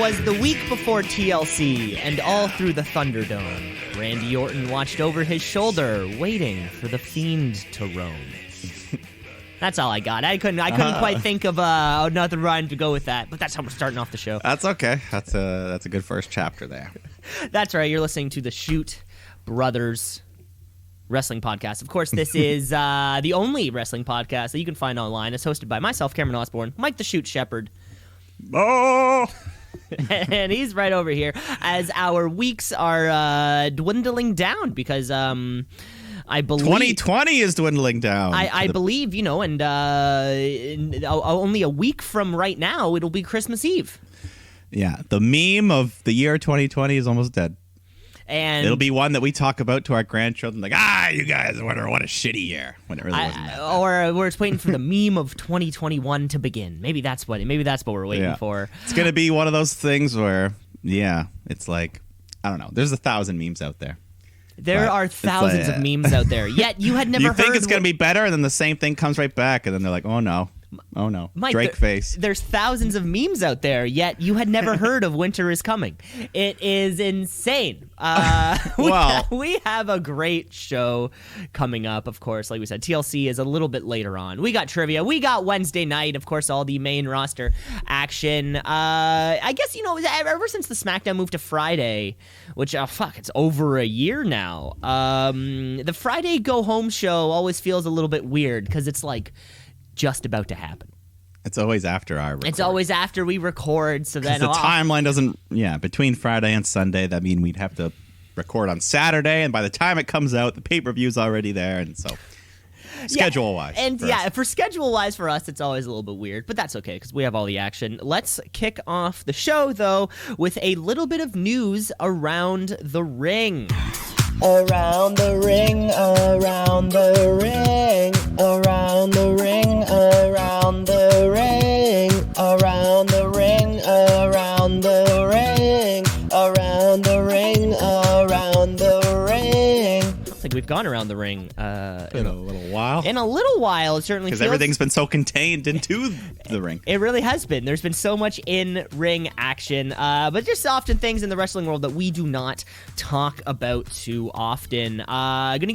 'Twas the week before TLC, and all through the Thunderdome, Randy Orton watched over his shoulder, waiting for the Fiend to roam. That's all I got. I couldn't quite think of another rhyme to go with that, but that's how we're starting off the show. That's okay. That's a good first chapter there. That's right. You're listening to the Shoot Brothers Wrestling Podcast. Of course, this is the only wrestling podcast that you can find online. It's hosted by myself, Cameron Osborne, Mike the Shoot Shepherd. Oh! And he's right over here as our weeks are dwindling down because I believe 2020 is dwindling down. I believe, and only a week from right now, it'll be Christmas Eve. Yeah, the meme of the year 2020 is almost dead. And it'll be one that we talk about to our grandchildren, like, you guys wonder what a shitty year, when it really wasn't that bad. Or we're just waiting for the meme of 2021 to begin. Maybe that's what we're waiting for. It's gonna be one of those things where, it's like, I don't know. There's 1,000 memes out there. There are thousands of memes out there. Yet you had never heard. You think it's gonna be better, and then the same thing comes right back, and then they're like, oh no. Mike, Drake face. There's thousands of memes out there, yet you had never heard of Winter is Coming. It is insane. We have a great show coming up, of course. Like we said, TLC is a little bit later on. We got trivia. We got Wednesday night, of course, all the main roster action. I guess, ever since the SmackDown moved to Friday, which, it's over a year now, the Friday go-home show always feels a little bit weird because it's like just about to happen. It's always after our record. It's always after we record, so then the timeline doesn't, between Friday and Sunday, that mean we'd have to record on Saturday, and by the time it comes out, the pay-per-view's already there, and so schedule-wise. For schedule-wise for us, it's always a little bit weird, but that's okay, because we have all the action. Let's kick off the show, though, with a little bit of news around the ring. Around the ring, around the ring, around the ring, around the ring, around the ring, around the ring, around the ring, around the ring. I don't think we've gone around the ring in a little while. In a little while, it certainly feels. Because everything's been so contained into the ring. It really has been. There's been so much in-ring action, but just often things in the wrestling world that we do not talk about too often. We're going to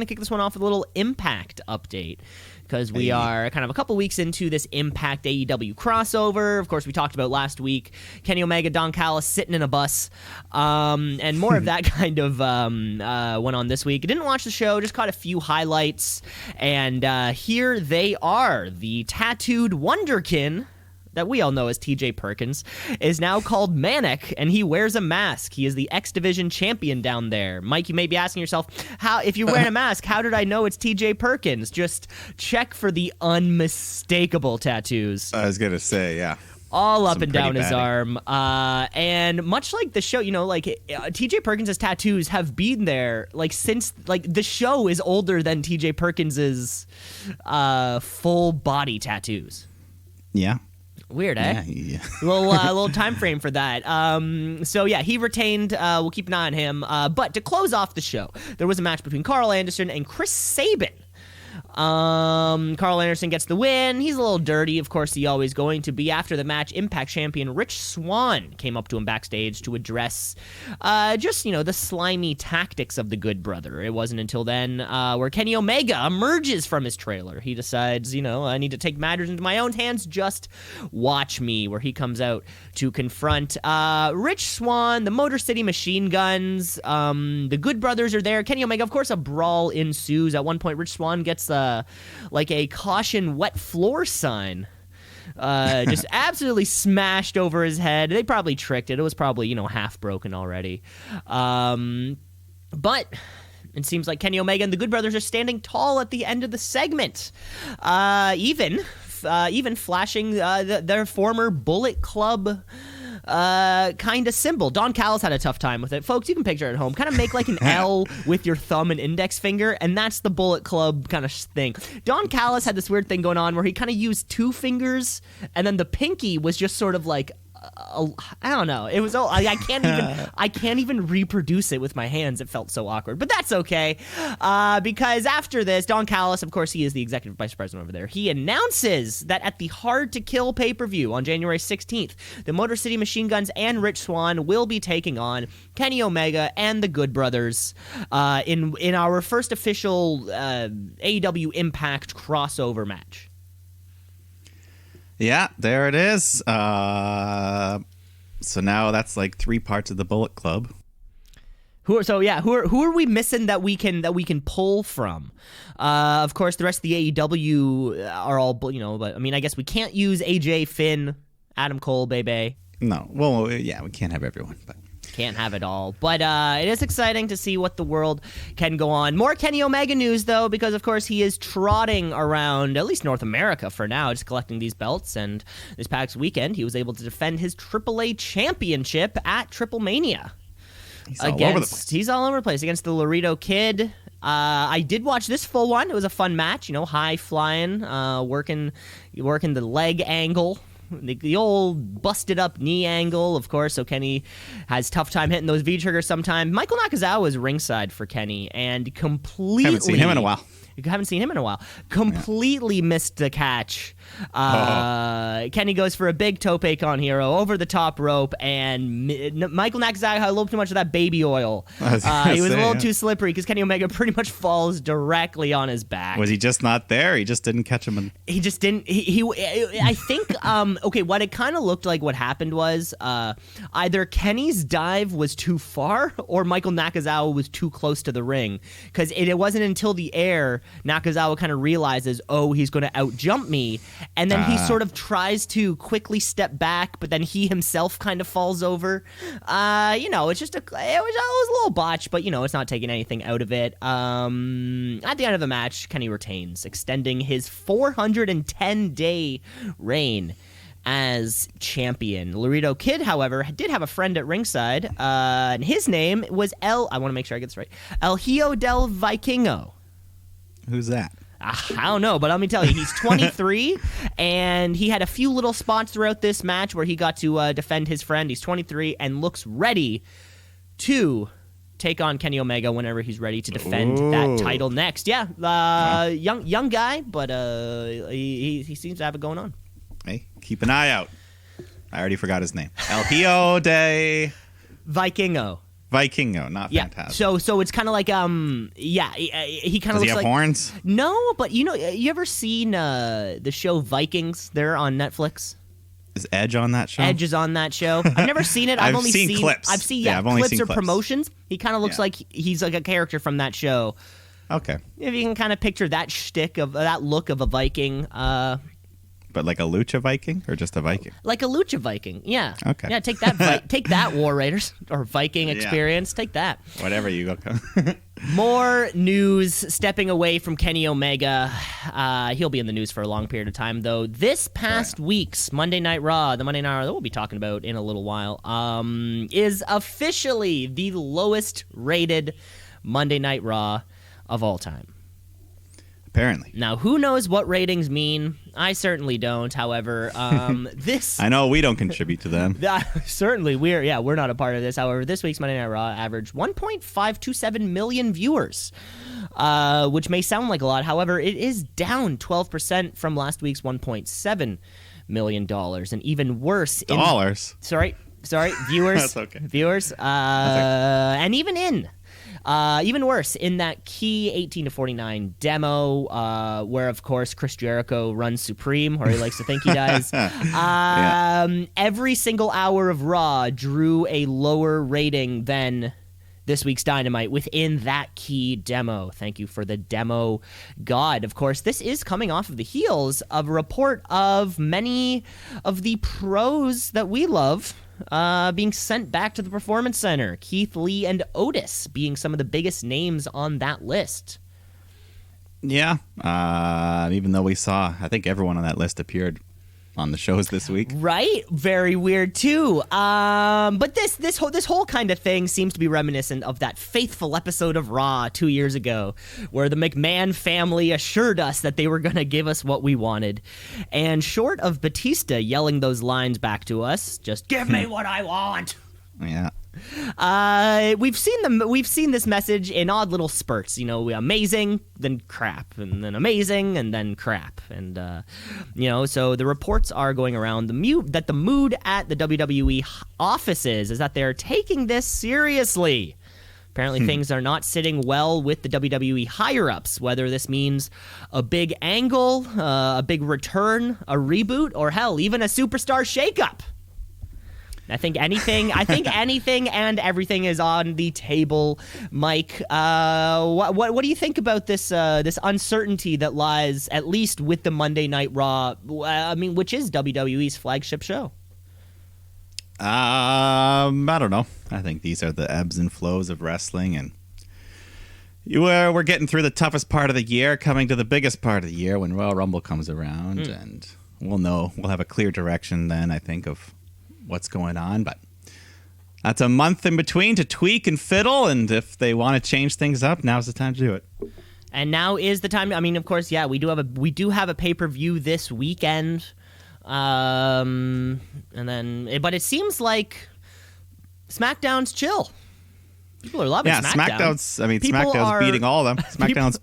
kick this one off with a little Impact update. Because we are kind of a couple weeks into this Impact AEW crossover. Of course, we talked about last week Kenny Omega, Don Callis sitting in a bus, and more of that kind of went on this week. I didn't watch the show, just caught a few highlights, and here they are. The tattooed wonderkin that we all know as TJ Perkins, is now called Manic, and he wears a mask. He is the X Division champion down there. Mike, you may be asking yourself, if you're wearing a mask, how did I know it's TJ Perkins? Just check for the unmistakable tattoos. I was going to say, yeah. All up and down his arm. And much like the show, TJ Perkins' tattoos have been there, since, the show is older than TJ Perkins' full body tattoos. Yeah. Weird, eh? Yeah. little time frame for that. He retained. We'll keep an eye on him. But to close off the show, there was a match between Carl Anderson and Chris Sabin. Carl Anderson gets the win. He's a little dirty, of course he always going to be. After the match, Impact champion Rich Swann came up to him backstage to address the slimy tactics of the Good Brother. It wasn't until then where Kenny Omega emerges from his trailer. He decides, I need to take matters into my own hands. Just watch me, where he comes out to confront Rich Swann, the Motor City Machine Guns. The Good Brothers are there. Kenny Omega, of course, a brawl ensues. At one point, Rich Swann gets a caution wet floor sign just absolutely smashed over his head. They probably tricked it. It was probably half broken already, but it seems like Kenny Omega and the Good Brothers are standing tall at the end of the segment, even flashing their former Bullet Club kind of symbol. Don Callis had a tough time with it. Folks, you can picture it at home. Kind of make an L with your thumb and index finger, and that's the Bullet Club kind of thing. Don Callis had this weird thing going on where he kind of used two fingers, and then the pinky was just sort of I don't know. It was I can't even reproduce it with my hands. It felt so awkward, but that's okay. Because after this, Don Callis, of course, he is the executive vice president over there. He announces that at the Hard to Kill pay-per-view on January 16th, the Motor City Machine Guns and Rich Swann will be taking on Kenny Omega and the Good Brothers in our first official AEW Impact crossover match. Yeah, there it is. So now that's like 3 parts of the Bullet Club. Who are we missing that we can pull from? Of course, the rest of the AEW are all, but I mean, I guess we can't use AJ, Finn, Adam Cole, Bebe. No, well, yeah, we can't have everyone, but can't have it all. But it is exciting to see what the world can go on. More Kenny Omega news, though, because, of course, he is trotting around at least North America for now, just collecting these belts. And this past weekend, he was able to defend his AAA championship at Triple Mania. He's all over the place. He's all over the place against the Laredo Kid. I did watch this full one. It was a fun match, high flying, working the leg angle. The old busted up knee angle, of course, so Kenny has tough time hitting those V-triggers sometimes. Michael Nakazawa is ringside for Kenny and completely... Haven't seen him in a while. Completely missed the catch. Kenny goes for a big tope con hero over the top rope, and Michael Nakazawa had a little too much of that baby oil. He was a little too slippery because Kenny Omega pretty much falls directly on his back. Was he just not there? He just didn't catch him. He just didn't. I think. Okay, what it kind of looked like. What happened was either Kenny's dive was too far, or Michael Nakazawa was too close to the ring. Because it wasn't until the air Nakazawa kind of realizes, oh, he's going to out jump me. And then he sort of tries to quickly step back, but then he himself kind of falls over. It's just it was a little botch, but it's not taking anything out of it. At the end of the match, Kenny retains, extending his 410-day reign as champion. Laredo Kid, however, did have a friend at ringside, and his name was I want to make sure I get this right, El Hijo del Vikingo. Who's that? I don't know, but let me tell you, he's 23, and he had a few little spots throughout this match where he got to defend his friend. He's 23 and looks ready to take on Kenny Omega whenever he's ready to defend that title next. Yeah, young guy, but he seems to have it going on. Hey, keep an eye out. I already forgot his name. El Hijo de Vikingo, not Phantasm. So it's kind of like he kind of looks like... Does he have horns? No, but you ever seen the show Vikings? They're on Netflix. Is Edge on that show? Edge is on that show. I've never seen it. I've only seen clips. I've seen clips or promotions. He kind of looks like he's like a character from that show. Okay. If you can kind of picture that shtick of that look of a Viking. But like a lucha Viking or just a Viking? Like a lucha Viking, yeah. Okay. Yeah, take that, take that, War Raiders or Viking experience. Take that. Whatever you go. More news stepping away from Kenny Omega. He'll be in the news for a long period of time, though. This past week's Monday Night Raw, the Monday Night Raw that we'll be talking about in a little while, is officially the lowest rated Monday Night Raw of all time. Apparently. Now, who knows what ratings mean? I certainly don't. However, this... I know we don't contribute to them. Certainly, we're not a part of this. However, this week's Monday Night Raw averaged 1.527 million viewers, which may sound like a lot. However, it is down 12% from last week's $1.7 million. And even worse... Dollars? Sorry, viewers. That's okay. Viewers. And even worse, in that key 18 to 49 demo, where, of course, Chris Jericho runs supreme, or he likes to think he does, every single hour of Raw drew a lower rating than this week's Dynamite within that key demo. Thank you for the demo god. Of course, this is coming off of the heels of a report of many of the pros that we love being sent back to the Performance Center. Keith Lee and Otis being some of the biggest names on that list. Yeah. Even though we saw, I think everyone on that list appeared on the shows this week. Right? Very weird too. But this whole kind of thing seems to be reminiscent of that faithful episode of Raw 2 years ago, where the McMahon family assured us that they were going to give us what we wanted. And short of Batista yelling those lines back to us, just give me what I want. Yeah. We've seen this message in odd little spurts, amazing, then crap, and then amazing, and then crap. And so the reports are going around that the mood at the WWE offices is that they're taking this seriously. Apparently things are not sitting well with the WWE higher-ups, whether this means a big angle, a big return, a reboot, or hell, even a superstar shakeup. I think anything and everything is on the table, Mike. What do you think about this uncertainty that lies at least with the Monday Night Raw? Which is WWE's flagship show. I don't know. I think these are the ebbs and flows of wrestling, and we're getting through the toughest part of the year, coming to the biggest part of the year when Royal Rumble comes around, and we'll have a clear direction then, I think, of what's going on. But that's a month in between to tweak and fiddle, and if they want to change things up, now's the time to do it. And now is the time. Of course, yeah, we do have a pay-per-view this weekend. But it seems like SmackDown's chill. People are loving SmackDown. SmackDown's beating all of them. SmackDown's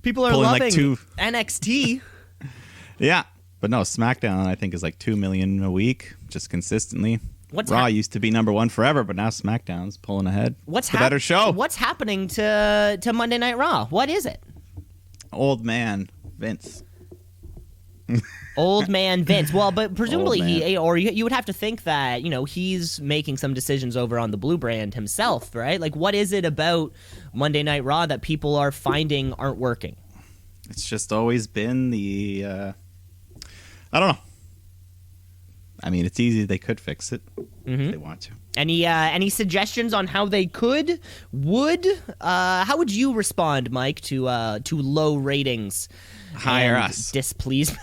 people are loving NXT. Yeah. But no, SmackDown, I think, is like 2 million a week, just consistently. Raw used to be number one forever, but now SmackDown's pulling ahead. It's the better show. What's happening to Monday Night Raw? What is it? Old man Vince. Old man Vince. Well, but presumably you would have to think that, he's making some decisions over on the Blue Brand himself, right? Like, what is it about Monday Night Raw that people are finding aren't working? It's just always been the... I don't know. It's easy. They could fix it if they want to. Any suggestions on how they would? How would you respond, Mike, to low ratings? Hire us. Displeased.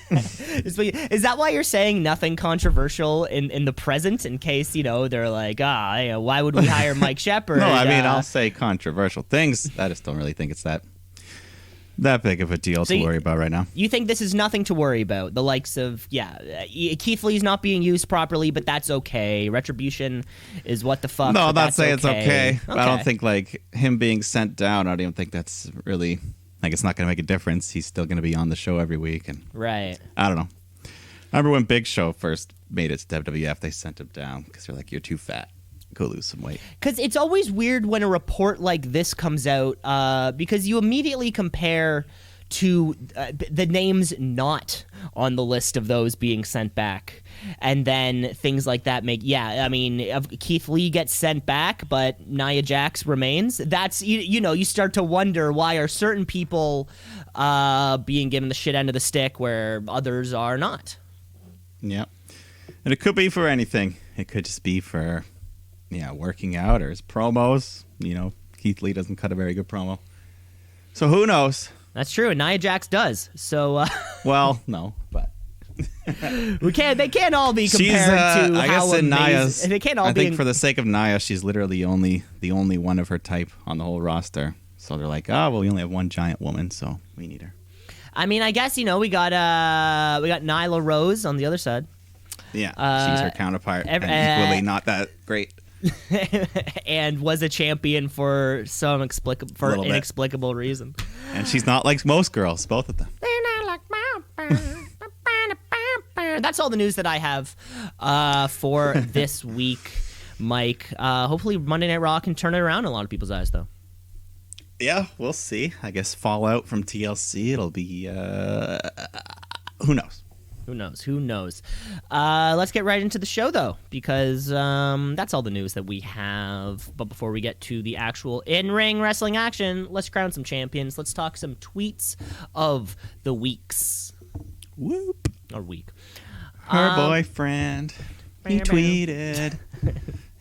Is that why you're saying nothing controversial in the present? In case they're like, why would we hire Mike Shepard? No, I'll say controversial things. I just don't really think it's that big of a deal to worry about right now. You think this is nothing to worry about? The likes of, Keith Lee's not being used properly, but that's okay. Retribution is what the fuck. No, I'm not saying it's okay. I don't think, him being sent down, I don't even think that's really, it's not going to make a difference. He's still going to be on the show every week. And right. I don't know. I remember when Big Show first made it to WWF, they sent him down because they're like, you're too fat. Go lose some weight. Because it's always weird when a report like this comes out because you immediately compare to the names not on the list of those being sent back. And then things like that Keith Lee gets sent back, but Nia Jax remains. That's, you start to wonder, why are certain people being given the shit end of the stick where others are not? Yeah. And it could be for anything. It could just be for... working out or his promos. Keith Lee doesn't cut a very good promo. So who knows? That's true. And Nia Jax does. So, well, no, but they can't all be compared to I guess in Nia's. They can't all I think for the sake of Nia, she's literally the only one of her type on the whole roster. So they're like, we only have one giant woman, so we need her. I guess we got Nyla Rose on the other side. Yeah, she's her counterpart, and equally not that great. And was a champion for some inexplicable reason. And she's not like most girls, both of them. They're not like That's all the news that I have for this week, Mike. Hopefully Monday Night Raw can turn it around in a lot of people's eyes, though. Yeah, we'll see. I guess fallout from TLC, it'll be... who knows? Who knows? Let's get right into the show, though, because that's all the news that we have. But before we get to the actual in-ring wrestling action, let's crown some champions. Let's talk some tweets of the weeks. Whoop. Or week. Her boyfriend, he tweeted,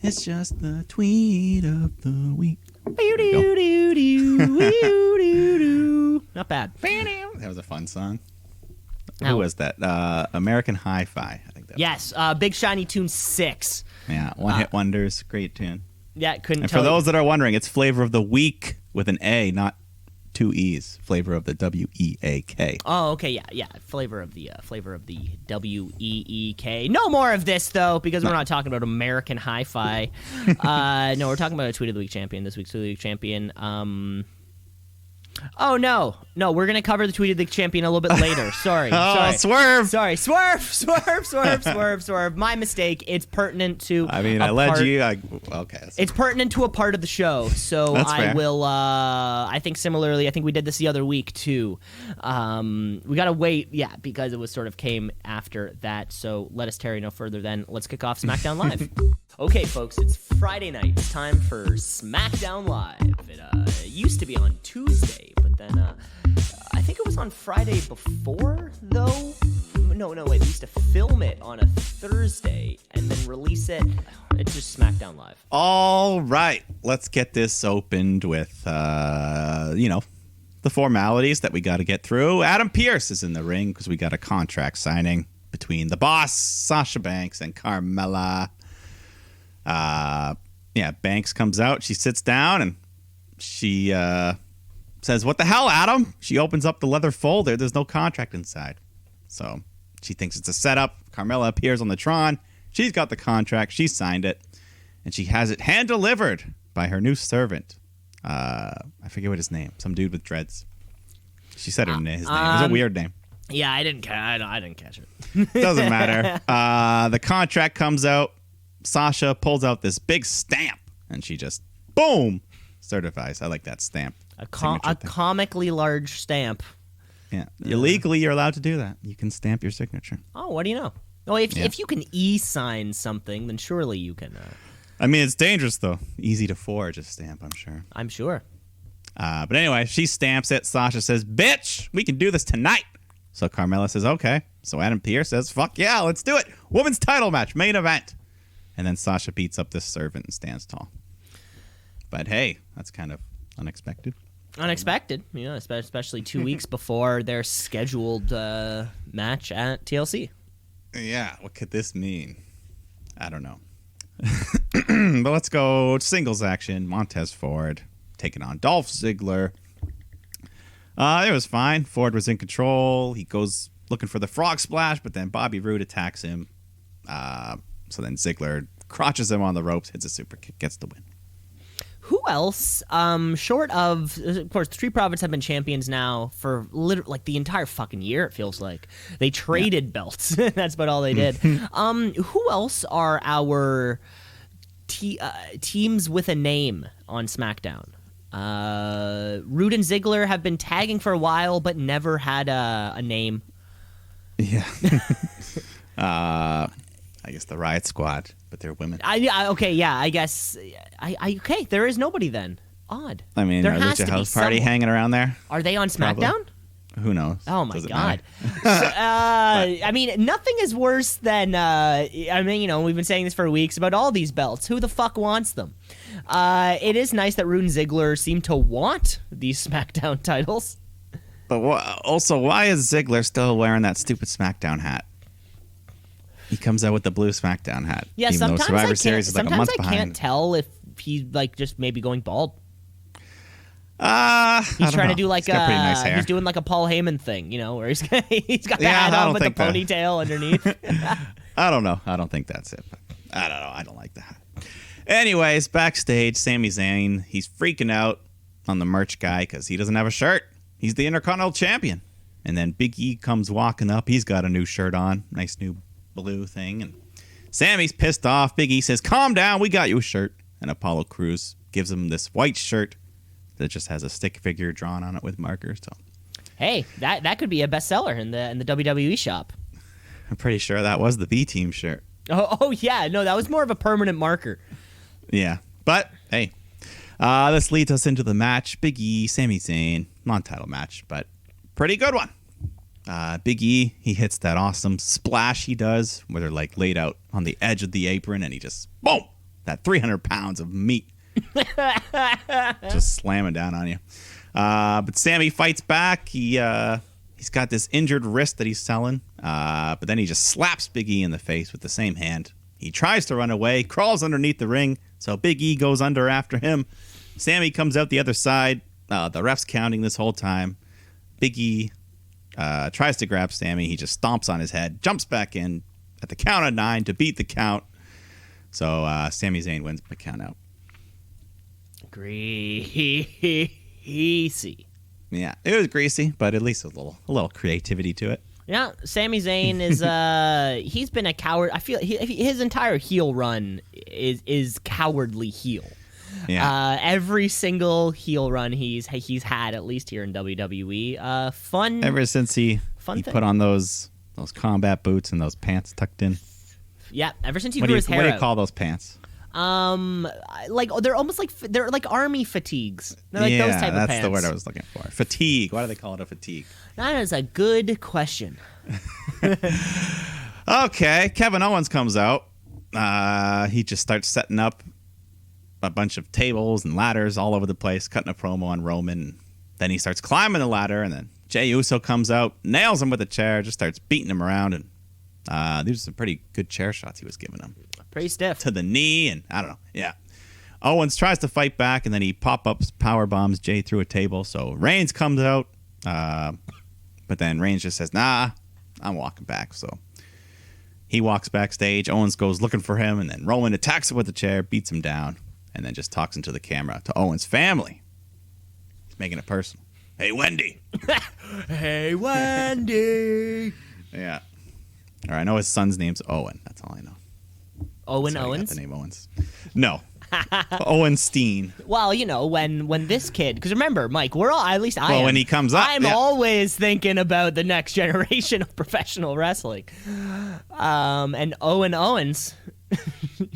it's just the tweet of the week. Not bad. That was a fun song. Who was that? American Hi-Fi. I think that. Yes, Big Shiny Tune 6. Yeah, One Hit Wonders. Great tune. Yeah, couldn't And tell for those that are wondering, it's Flavor of the Week with an A, not two E's. Flavor of the W-E-A-K. Oh, okay, yeah. Flavor of the W-E-E-K. No more of this, though, because we're not talking about American Hi-Fi. No, we're talking about a Tweet of the Week champion. This week's Tweet of the Week champion. Oh, no, we're going to cover the Tweet of the Week champion a little bit later. Sorry. Swerve! Sorry, swerve. My mistake. It's pertinent to. I mean, I led you. Okay. It's pertinent to a part of the show, so That's I fair. will. I think similarly. I think we did this the other week too. We gotta wait, because it was sort of came after that. So let us tarry no further. Then let's kick off SmackDown Live. Okay, folks, it's Friday night. It's time for SmackDown Live. It used to be on Tuesday, but then I think it was on Friday before, though. No, wait. We used to film it on a Thursday and then release it. It's just SmackDown Live. All right. Let's get this opened with, the formalities that we got to get through. Adam Pearce is in the ring because we got a contract signing between the boss, Sasha Banks, and Carmella. Banks comes out. She sits down and she says, "What the hell, Adam?" She opens up the leather folder. There's no contract inside. So she thinks it's a setup. Carmella appears on the Tron. She's got the contract. She signed it. And she has it hand-delivered by her new servant. I forget what his name. Some dude with dreads. She said his name. It was a weird name. Yeah, I didn't catch it. Doesn't matter. The contract comes out. Sasha pulls out this big stamp. And she just, boom, certifies. I like that stamp. A comically large stamp. Yeah. Illegally, you're allowed to do that. You can stamp your signature. Oh, what do you know? Oh, if you can e-sign something, then surely you can. I mean, it's dangerous, though. Easy to forge a stamp, I'm sure. I'm sure. But anyway, she stamps it. Sasha says, "Bitch, we can do this tonight." So Carmella says, "Okay." So Adam Pearce says, "Fuck yeah, let's do it. Women's title match, main event." And then Sasha beats up this servant and stands tall. But hey, that's kind of unexpected. Unexpected, especially 2 weeks before their scheduled match at TLC. Yeah, what could this mean? I don't know. But let's go singles action. Montez Ford taking on Dolph Ziggler. It was fine. Ford was in control. He goes looking for the frog splash, but then Bobby Roode attacks him. So then Ziggler crotches him on the ropes, hits a super kick, gets the win. Who else, short of course, the Street Profits have been champions now for like the entire fucking year, it feels like. They traded belts. That's about all they did. Who else are our teams with a name on SmackDown? Roode and Ziggler have been tagging for a while, but never had a name. Yeah. I guess the Riot Squad, but they're women. I guess. Okay, there is nobody then. Odd. I mean, there are has Lucha to House be Party someone. hanging around there? Are they on SmackDown? Probably. Who knows? Oh my Doesn't god! matter. I mean, nothing is worse than we've been saying this for weeks about all these belts. Who the fuck wants them? It is nice that Roode and Ziggler seem to want these SmackDown titles. But also, why is Ziggler still wearing that stupid SmackDown hat? He comes out with the blue SmackDown hat. Yeah, even though Survivor Series is like a month I behind. can't tell if he's like just maybe going bald. He's trying to do like he's got pretty nice hair. He's doing like a Paul Heyman thing, where he's got the Yeah, hat I on don't with the think that- ponytail underneath. I don't know. I don't think that's it. But I don't know. I don't like that. Anyways, backstage, Sami Zayn, he's freaking out on the merch guy because he doesn't have a shirt. He's the Intercontinental Champion. And then Big E comes walking up. He's got a new shirt on. Nice new blue thing. And Sammy's pissed off. Big E says, "Calm down. We got you a shirt." And Apollo Crews gives him this white shirt that just has a stick figure drawn on it with markers. So, Hey, that could be a bestseller in the WWE shop. I'm pretty sure that was the B Team shirt. Oh yeah, no, that was more of a permanent marker. Yeah. But, hey, this leads us into the match. Big E, Sami Zayn, non-title match, but pretty good one. Big E, he hits that awesome splash he does, where they're like laid out on the edge of the apron, and he just, boom, that 300 pounds of meat just slamming down on you. But Sammy fights back. He He's got this injured wrist that he's selling, but then he just slaps Big E in the face with the same hand. He tries to run away, crawls underneath the ring, so Big E goes under after him. Sammy comes out the other side. The ref's counting this whole time. Big E tries to grab Sammy. He just stomps on his head, jumps back in at the count of 9 to beat the count. So Sami Zayn wins by count out. Greasy. Yeah, it was greasy, but at least a little creativity to it. Yeah, Sami Zayn is he's been a coward. I feel his entire heel run is cowardly heel. Yeah. Every single heel run he's had, at least here in WWE. Fun. Ever since he put on those combat boots and those pants tucked in. Yeah, ever since he grew his hair out. What do you call those pants? Like they're almost like they're like army fatigues. They're like those type of pants. That's the word I was looking for. Fatigue. Why do they call it a fatigue? That is a good question. Okay, Kevin Owens comes out. He just starts setting up a bunch of tables and ladders all over the place, cutting a promo on Roman. Then he starts climbing the ladder, and then Jey Uso comes out, nails him with a chair, just starts beating him around, and these are some pretty good chair shots he was giving him. Pretty stiff. To the knee, and I don't know. Yeah. Owens tries to fight back, and then he pop-ups, power bombs Jey through a table. So Reigns comes out, but then Reigns just says, nah, I'm walking back. So he walks backstage. Owens goes looking for him, and then Roman attacks him with the chair, beats him down, and then just talks into the camera to Owens' family. He's making it personal. Hey, Wendy. Hey, Wendy. Yeah. Or I know his son's name's Owen. That's all I know. Owen Owens? The name Owens. No. Owenstein. Well, you know, when this kid, because remember, Mike, we're all, at least I am. When he comes up. I'm always thinking about the next generation of professional wrestling. And Owen Owens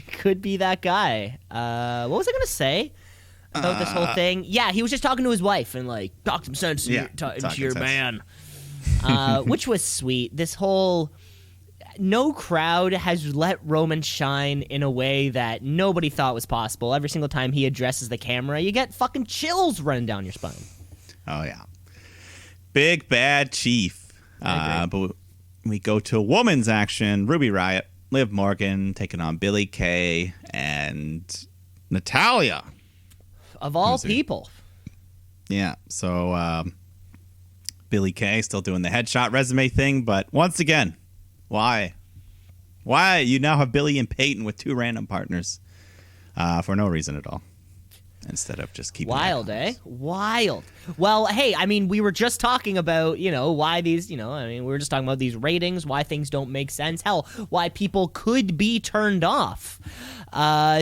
could be that guy. What was I going to say about this whole thing? Yeah, he was just talking to his wife and like, talk some sense into your man. Which was sweet. This whole... No crowd has let Roman shine in a way that nobody thought was possible. Every single time he addresses the camera, you get fucking chills running down your spine. Oh, yeah. Big Bad Chief. But we go to a woman's action. Ruby Riott, Liv Morgan taking on Billie Kay and Natalya. Of all people. Yeah, so Billie Kay still doing the headshot resume thing, but once again, why? Why? You now have Billy and Peyton with two random partners for no reason at all. Instead of just keeping wild, Wild. Well, hey, I mean, we were just talking about, why these, we were just talking about these ratings, why things don't make sense. Hell, why people could be turned off.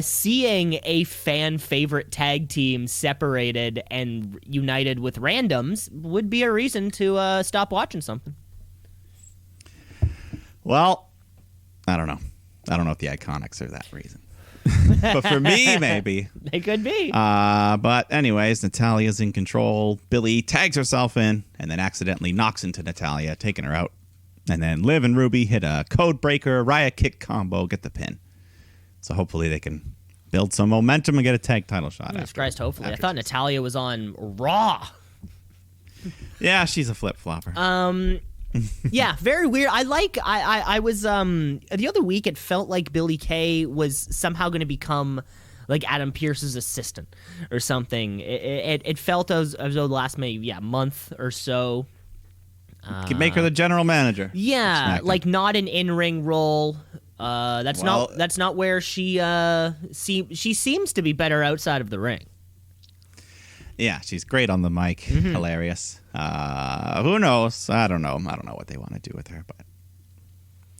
Seeing a fan favorite tag team separated and united with randoms would be a reason to stop watching something. Well, I don't know. I don't know if the Iconics are that reason. But for me, maybe. They could be. But anyways, Natalya's in control. Billie tags herself in and then accidentally knocks into Natalya, taking her out. And then Liv and Ruby hit a code breaker, Riot kick combo, get the pin. So hopefully they can build some momentum and get a tag title shot. Jesus Christ, hopefully. I thought Natalya was on Raw. Yeah, she's a flip-flopper. Yeah, very weird. I was the other week it felt like Billie Kay was somehow going to become like Adam Pearce's assistant or something. It felt as though the last month or so. Could make her the general manager. Yeah, like not an in-ring role. That's not where she seems to be better outside of the ring. Yeah, she's great on the mic. Mm-hmm. Hilarious. Who knows? I don't know. I don't know what they want to do with her, but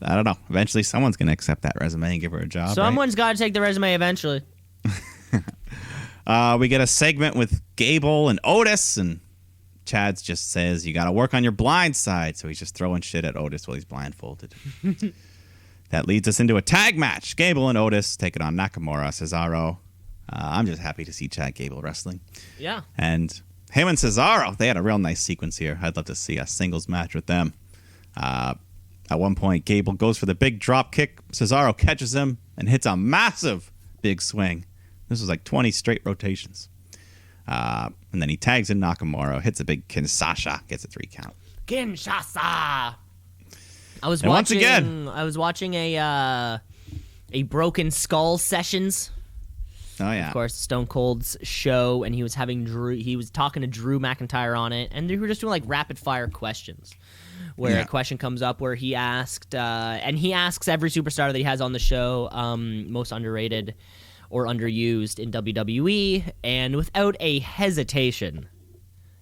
I don't know. Eventually, someone's going to accept that resume and give her a job. Someone's got to take the resume eventually. We get a segment with Gable and Otis, and Chad just says, you got to work on your blind side. So he's just throwing shit at Otis while he's blindfolded. That leads us into a tag match. Gable and Otis taking on Nakamura, Cesaro. I'm just happy to see Chad Gable wrestling. Yeah. And him and Cesaro, they had a real nice sequence here. I'd love to see a singles match with them. At one point, Gable goes for the big drop kick. Cesaro catches him and hits a massive big swing. This was like 20 straight rotations. And then he tags in Nakamura, hits a big Kinshasa, gets a 3 count. Kinshasa. I was And once watching. again- I was watching a Broken Skull sessions. Oh yeah. Of course, Stone Cold's show, and he was having Drew. He was talking to Drew McIntyre on it, and they were just doing like rapid fire questions, where Yeah. a question comes up where he asked, and he asks every superstar that he has on the show, most underrated or underused in WWE, and without a hesitation,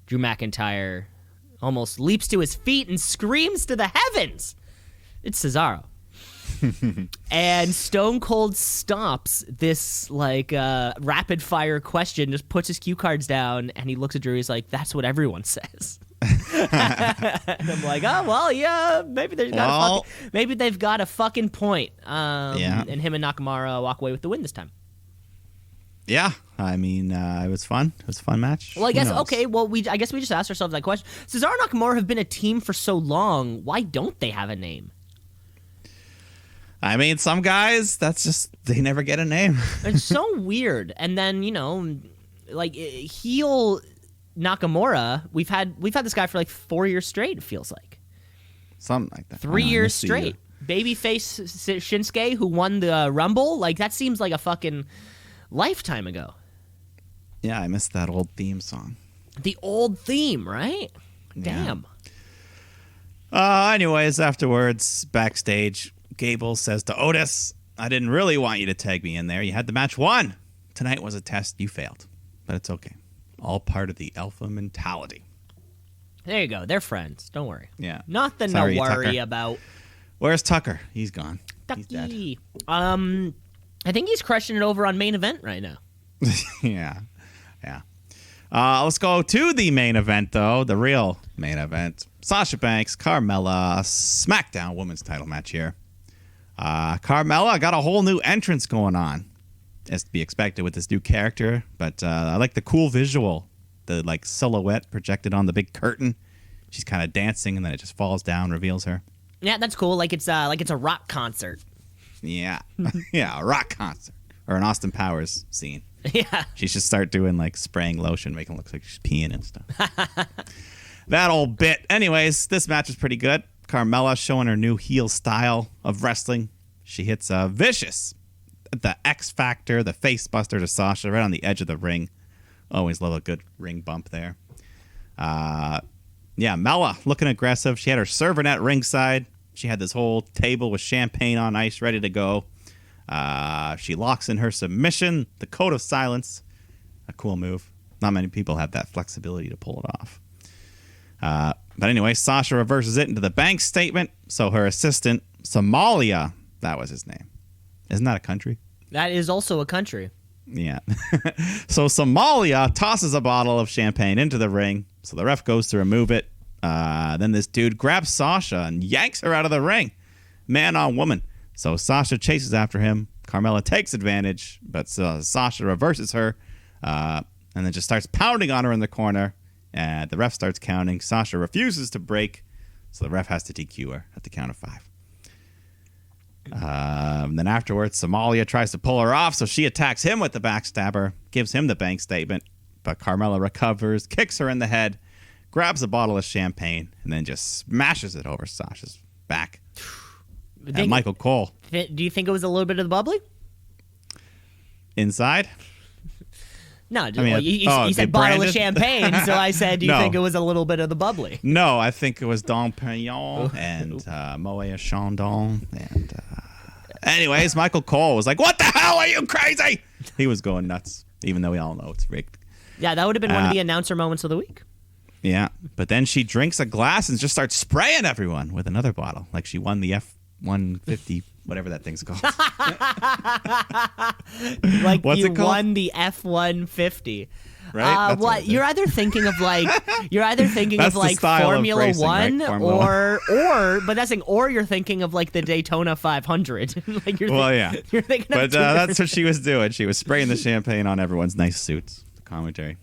Drew McIntyre almost leaps to his feet and screams to the heavens, "It's Cesaro." And Stone Cold stops this like rapid fire question, just puts his cue cards down, and he looks at Drew. He's like, "That's what everyone says." And I'm like, "Oh well, yeah, maybe they've got a fucking point." Yeah. And him and Nakamura walk away with the win this time. Yeah. I mean, it was fun. It was a fun match. Well, I Who guess knows? okay. Well, I guess we just asked ourselves that question. Cesaro and Nakamura have been a team for so long. Why don't they have a name? I mean, some guys, that's just, they never get a name. It's so weird. And then, like heel Nakamura, we've had this guy for like 4 years straight, it feels like. Something like that. 3 I know, I years miss you. straight. Babyface Shinsuke, who won the Rumble, like that seems like a fucking lifetime ago. Yeah, I missed that old theme song. The old theme, right? Yeah. Damn. Anyways, afterwards, backstage, Gable says to Otis, "I didn't really want you to tag me in there. You had the match won. Tonight was a test. You failed. But it's okay. All part of the alpha mentality." There you go. They're friends. Don't worry. Yeah. Nothing Sorry, to worry Tucker. about. Where's Tucker? He's gone. He's dead. Ducky. I think he's crushing it over on Main Event right now. Yeah. Yeah. Let's go to the main event, though. The real main event. Sasha Banks, Carmella, SmackDown Women's title match here. Carmella got a whole new entrance going on, as to be expected with this new character. But I like the cool visual, the like silhouette projected on the big curtain. She's kind of dancing, and then it just falls down, reveals her. Yeah, that's cool. Like it's a rock concert. Yeah. Yeah, a rock concert. Or an Austin Powers scene. Yeah. She should start doing like spraying lotion, making it look like she's peeing and stuff. That old bit. Anyways, this match is pretty good. Carmella showing her new heel style of wrestling. She hits Vicious, the X Factor, the face buster to Sasha right on the edge of the ring. Always love a good ring bump there. Yeah, Mella looking aggressive. She had her servant at ringside. She had this whole table with champagne on ice ready to go. She locks in her submission, the Code of Silence. A cool move. Not many people have that flexibility to pull it off. But anyway, Sasha reverses it into the bank statement. So her assistant, Somalia, that was his name. Isn't that a country? That is also a country. Yeah. So Somalia tosses a bottle of champagne into the ring. So the ref goes to remove it. Then this dude grabs Sasha and yanks her out of the ring. Man on woman. So Sasha chases after him. Carmella takes advantage, but Sasha reverses her and then just starts pounding on her in the corner. The ref starts counting. Sasha refuses to break, so the ref has to DQ her at the count of 5. Then afterwards, Somalia tries to pull her off, so she attacks him with the backstabber, gives him the bank statement, but Carmella recovers, kicks her in the head, grabs a bottle of champagne, and then just smashes it over Sasha's back. And Michael Cole Do you think it was a little bit of the bubbly? inside. No, I mean, you they said bottle of branded? champagne, so I said, do you No. think it was a little bit of the bubbly? No, I think it was Dom Perignon and Moet Chandon. And anyways, Michael Cole was like, "What the hell? Are you crazy?" He was going nuts, even though we all know it's rigged. Yeah, that would have been one of the announcer moments of the week. Yeah, but then she drinks a glass and just starts spraying everyone with another bottle, like she won the F-150, whatever that thing's called. Like What's you it called? won the F-150. Right? That's what it is. You're either thinking of like That's the style of Formula racing, right? One Formula or but that's saying or you're thinking of like the Daytona 500. Like you're Well, yeah. You're thinking of But two that's different- what she was doing. She was spraying the champagne on everyone's nice suits. The commentary.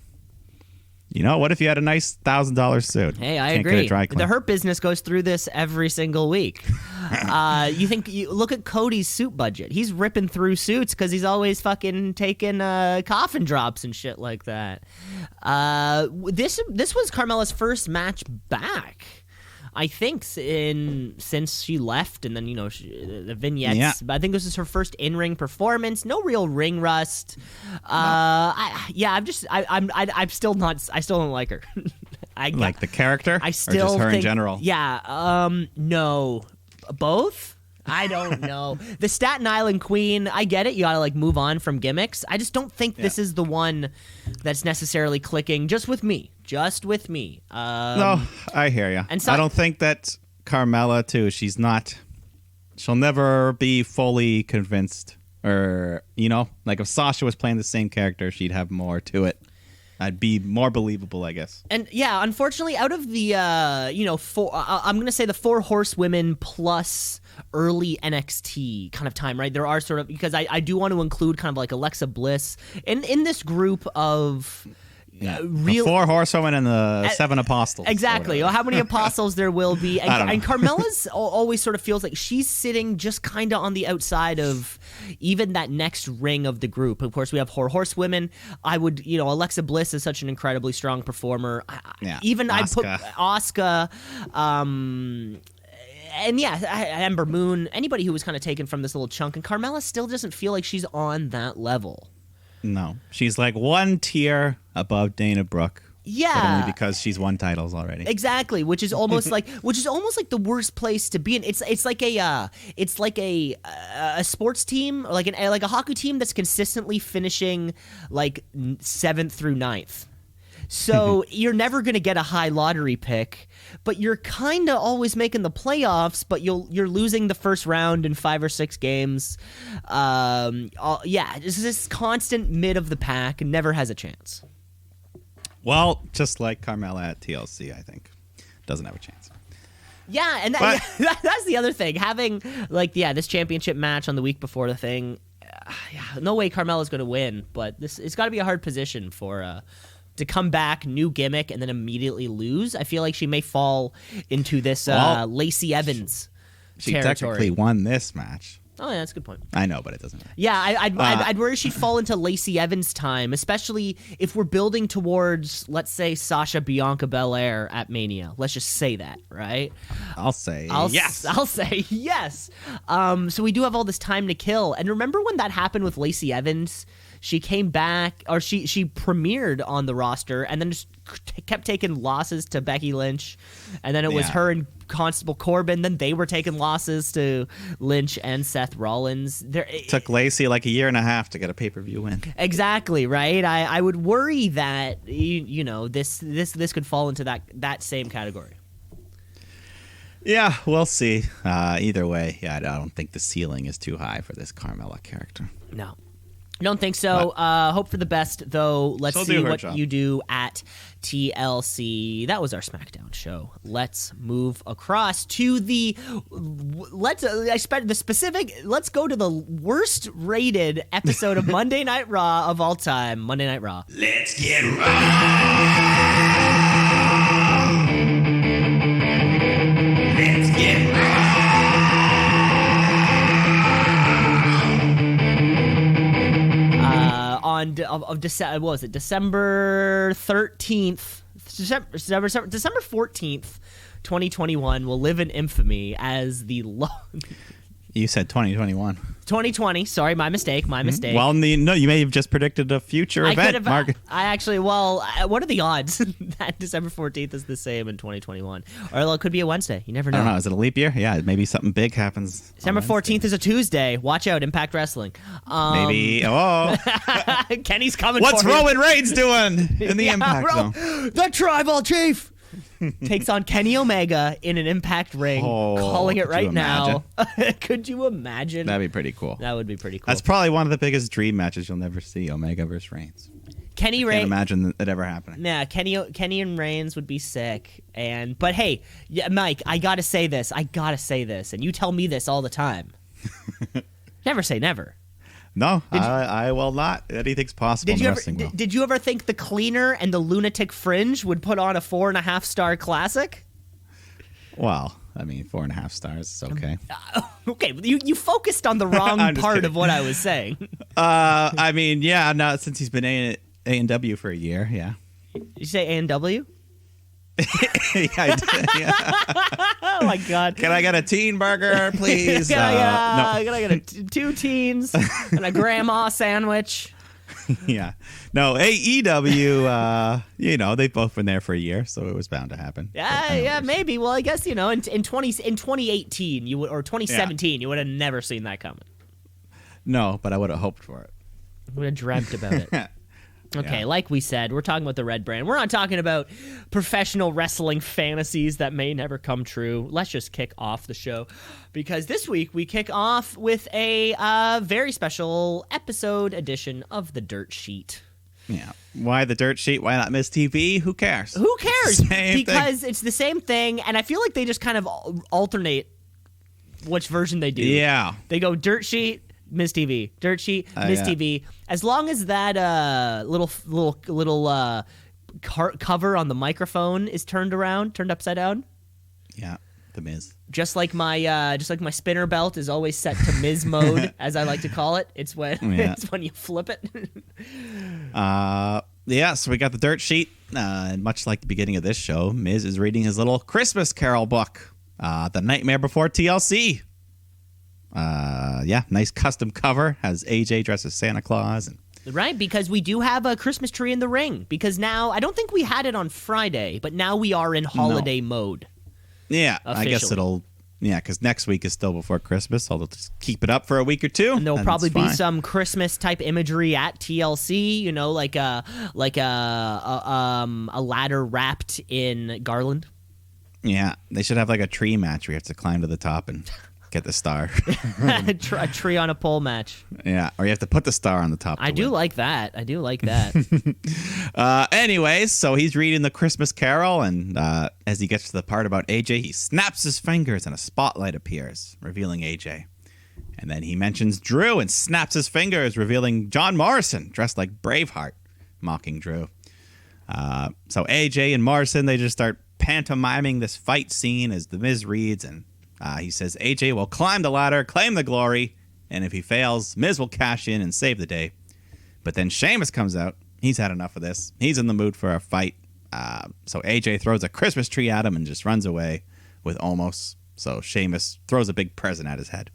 You know, what if you had a nice $1,000 suit? Hey, I Can't get agree. a dry clean. The Hurt Business goes through this every single week. You look at Cody's suit budget. He's ripping through suits because he's always fucking taking coffin drops and shit like that. This was Carmella's first match back. I think since she left, and then the vignettes. Yeah. I think this is her first in-ring performance. No real ring rust. I still don't like her. Like the character, I still or just her think, in general. Yeah. No. Both. I don't know. The Staten Island Queen, I get it. You gotta move on from gimmicks. I just don't think this is the one that's necessarily clicking. Just with me. No, I hear you. And so, I don't think that Carmella too. She'll never be fully convinced. Or if Sasha was playing the same character, she'd have more to it. I'd be more believable, I guess. And yeah, unfortunately, out of the I'm gonna say the 4 horsewomen plus early NXT kind of time, right? There are sort of, because I do want to include kind of like Alexa Bliss in this group of the 4 horsewomen and the 7 apostles. Exactly. How many apostles there will be. And Carmella's always sort of feels like she's sitting just kind of on the outside of even that next ring of the group. Of course, we have 4 horsewomen. I would, Alexa Bliss is such an incredibly strong performer. Even I'd put Asuka, and Ember Moon, anybody who was kind of taken from this little chunk. And Carmella still doesn't feel like she's on that level. No, she's like one tier above Dana Brooke. Yeah, but only because she's won titles already. Exactly, which is almost like the worst place to be in. It's like a sports team, or like a hockey team that's consistently finishing 7th through 9th. So you're never going to get a high lottery pick, but you're kind of always making the playoffs, but you're losing the first round in 5 or 6 games. It's this constant mid of the pack, never has a chance. Well, just like Carmella at TLC, I think. Doesn't have a chance. Yeah, and that's the other thing. Having this championship match on the week before the thing, no way Carmella's going to win, but it's got to be a hard position for to come back, new gimmick, and then immediately lose. I feel like she may fall into this Lacey Evans territory. She technically won this match. Oh, yeah, that's a good point. I know, but it doesn't matter. Yeah, I'd worry she'd fall into Lacey Evans' time, especially if we're building towards, let's say, Sasha Bianca Belair at Mania. Let's just say that, right? I'll say yes. I'll say yes. So we do have all this time to kill. And remember when that happened with Lacey Evans? She came back, or she premiered on the roster, and then just kept taking losses to Becky Lynch, and then it was her and Constable Corbin. Then they were taking losses to Lynch and Seth Rollins. It took Lacey like a year and a half to get a pay-per-view win. Exactly, right? I would worry that this could fall into that same category. Yeah, we'll see. Either way, I don't think the ceiling is too high for this Carmella character. No. I don't think so. Hope for the best, though. Let's see what you do at TLC. That was our SmackDown show. Let's move across to let's go to the worst rated episode of Monday Night Raw of all time. Monday Night Raw. Let's get raw. Let's get raw. December 13th, December 14th, 2021 will live in infamy as the You said 2021. 2020. Sorry, my mistake. Well, no, you may have just predicted a future event, Mark. What are the odds that December 14th is the same in 2021? Or it could be a Wednesday. You never know. I don't know. Is it a leap year? Yeah, maybe something big happens. December 14th is a Tuesday. Watch out, Impact Wrestling. Maybe. Oh. Kenny's coming What's for you. Roman Reigns doing in the Impact Zone? The Tribal Chief takes on Kenny Omega in an Impact ring, calling it right now. Could you imagine? That'd be pretty cool. That would be pretty cool. That's probably one of the biggest dream matches you'll never see, Omega versus Reigns. Can't imagine it ever happening. Yeah, Kenny and Reigns would be sick. But hey, Mike, I gotta say this, and you tell me this all the time. Never say never. No, I will not. Anything's possible in wrestling. Did you ever think the Cleaner and the Lunatic Fringe would put on a 4.5-star classic? Well, I mean, 4.5 stars is okay. Okay, you focused on the wrong part of what I was saying. I mean, yeah, no, since he's been A&W for a year, yeah. Did you say A&W? Yeah, I did, yeah. Oh my god. Can I get a teen burger, please? Can I get 2 teens and a grandma sandwich? Yeah. No, AEW, they've both been there for a year, so it was bound to happen. Yeah, maybe. Well, I guess, in 2018 or 2017, you would have never seen that coming. No, but I would have hoped for it. Would have dreamt about it. Okay, Yeah. like we said, we're talking about the Red Brand. We're not talking about professional wrestling fantasies that may never come true. Let's just kick off the show, because this week we kick off with a very special episode edition of The Dirt Sheet. Yeah. Why the dirt sheet? Why not Miss TV? Who cares? Who cares? Same Because thing. it's the same thing, and I feel like they just kind of alternate which version they do. Yeah. They go Dirt Sheet, Miss TV, Dirt Sheet, Miss yeah. TV. As long as that little cover on the microphone is turned upside down, Yeah. The Miz. just like my spinner belt is always set to Miz mode, as I like to call it. It's when it's when you flip it. So we got the dirt sheet. And much like the beginning of this show, Miz is reading his little Christmas Carol book, The Nightmare Before TLC. Nice custom cover. Has AJ dressed as Santa Claus. And Right, because we do have a Christmas tree in the ring. Because now, I don't think we had it on Friday, but now we are in holiday mode. yeah, I guess Officially. because next week is still before Christmas, so they'll just keep it up for a week or two. And there'll and probably it's be fine. some Christmas type imagery at TLC, like a ladder wrapped in garland. Yeah, they should have like a tree match where you have to climb to the top and get the star. A tree on a pole match. Yeah, or you have to put the star on the top. I do like that. Anyways, so he's reading the Christmas Carol, and as he gets to the part about AJ, he snaps his fingers and a spotlight appears, revealing AJ. And then he mentions Drew and snaps his fingers, revealing John Morrison, dressed like Braveheart, mocking Drew. So AJ and Morrison, they just start pantomiming this fight scene as The Miz reads, and he says AJ will climb the ladder, claim the glory, and if he fails, Miz will cash in and save the day. But then Sheamus comes out. He's had enough of this. He's in the mood for a fight. So AJ throws a Christmas tree at him and just runs away with Omos. So Sheamus throws a big present at his head.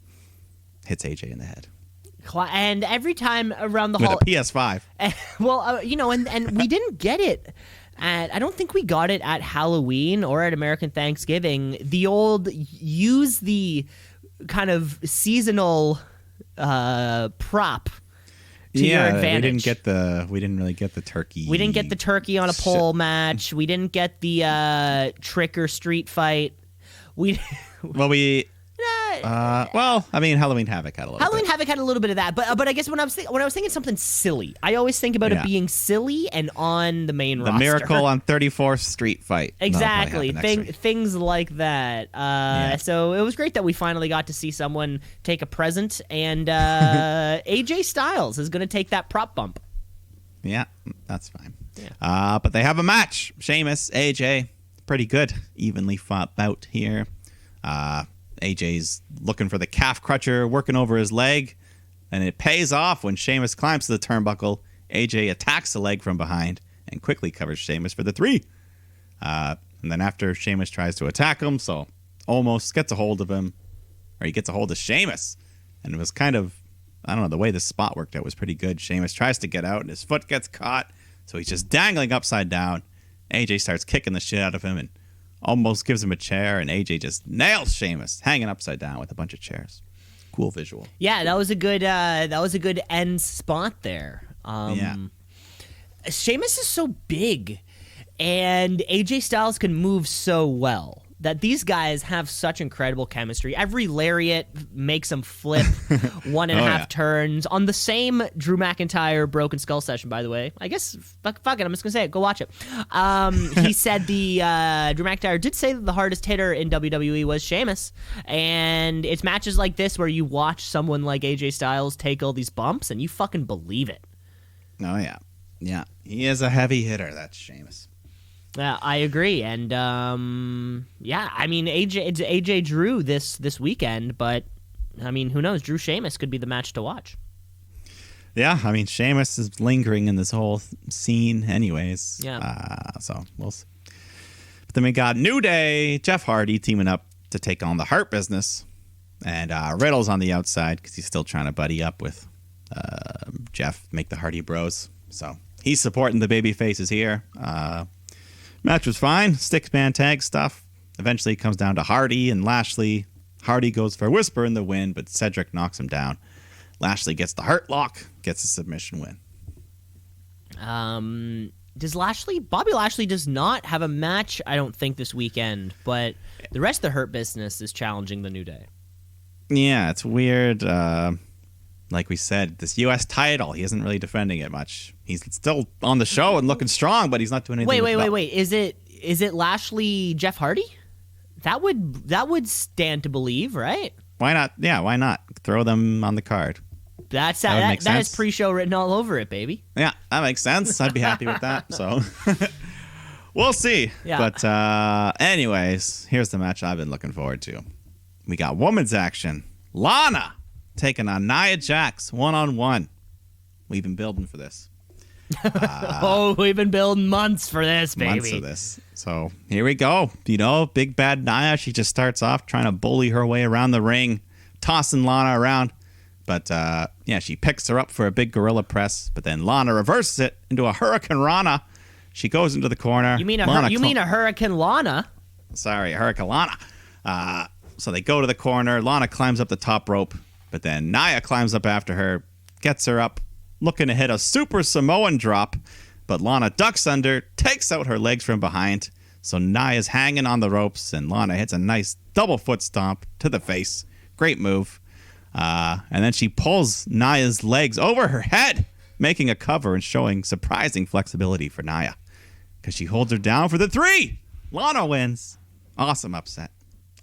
Hits AJ in the head. And every time around the With hall, a PS5. and we didn't get it. I don't think we got it at Halloween or at American Thanksgiving. The old use the kind of seasonal prop to your advantage. We didn't really get the turkey. We didn't get the turkey on a pole match. We didn't get the trick or street fight. Halloween Havoc had a little Halloween bit. Havoc had a little bit of that, but I guess when I was thinking something silly, I always think about it Yeah. being silly and on the main The roster. Miracle on 34th Street fight. Exactly, That'll probably happen next week. things like that. So it was great that we finally got to see someone take a present, and AJ Styles is going to take that prop bump. Yeah, that's fine. Yeah. But they have a match. Sheamus, AJ, pretty good. Evenly fought bout here. AJ's looking for the calf crutcher, working over his leg, and it pays off when Sheamus climbs to the turnbuckle. AJ attacks the leg from behind and quickly covers Sheamus for the 3. And then after Sheamus tries to attack him, so almost gets a hold of him, or he gets a hold of Sheamus. And it was kind of, I don't know, the way the spot worked out was pretty good. Sheamus tries to get out, and his foot gets caught, so he's just dangling upside down. AJ starts kicking the shit out of him and almost gives him a chair, and AJ just nails Sheamus, hanging upside down with a bunch of chairs. Cool visual. Yeah, that was a good end spot there. Sheamus is so big, and AJ Styles can move so well that these guys have such incredible chemistry. Every lariat makes them flip 1.5 turns on the same Drew McIntyre Broken Skull session, by the way. I guess, fuck it, I'm just going to say it. Go watch it. He said Drew McIntyre did say that the hardest hitter in WWE was Sheamus. And it's matches like this where you watch someone like AJ Styles take all these bumps and you fucking believe it. Oh, yeah. Yeah. He is a heavy hitter, that's Sheamus. Yeah, I agree, and I mean, AJ Drew this weekend, but I mean, who knows? Drew Sheamus could be the match to watch. Yeah, I mean, Sheamus is lingering in this whole scene, anyways. Yeah. So we'll see. But then we got New Day, Jeff Hardy teaming up to take on the Hurt Business. And Riddle's on the outside because he's still trying to buddy up with Jeff, make the Hardy Bros. So he's supporting the baby faces here. Match was fine. Six-man tag stuff. Eventually it comes down to Hardy and Lashley. Hardy goes for a whisper in the wind, but Cedric knocks him down. Lashley gets the Hurt Lock, gets a submission win. Bobby Lashley does not have a match, I don't think, this weekend, but the rest of the Hurt Business is challenging the New Day. Yeah, it's weird. Like we said, this U.S. title, he isn't really defending it much. He's still on the show and looking strong, but he's not doing anything. Wait. Is it Lashley Jeff Hardy? That would stand to believe, right? Why not? Yeah, why not? Throw them on the card. That has pre-show written all over it, baby. Yeah, that makes sense. I'd be happy with that. So we'll see. Yeah. But anyways, here's the match I've been looking forward to. We got women's action. Lana taking on Nia Jax one-on-one. We've been building for this. We've been building months for this, baby. Months of this. So here we go. Big bad Nia. She just starts off trying to bully her way around the ring, tossing Lana around. But she picks her up for a big gorilla press. But then Lana reverses it into a Hurricane Rana. She goes into the corner. You mean a Hurricane Lana? Sorry, a Hurricane Lana. So they go to the corner. Lana climbs up the top rope. But then Nia climbs up after her, gets her up, looking to hit a Super Samoan drop. But Lana ducks under, takes out her legs from behind. So Nia's hanging on the ropes, and Lana hits a nice double foot stomp to the face. Great move. And then she pulls Nia's legs over her head, making a cover and showing surprising flexibility for Nia. Because she holds her down for the 3. Lana wins. Awesome upset.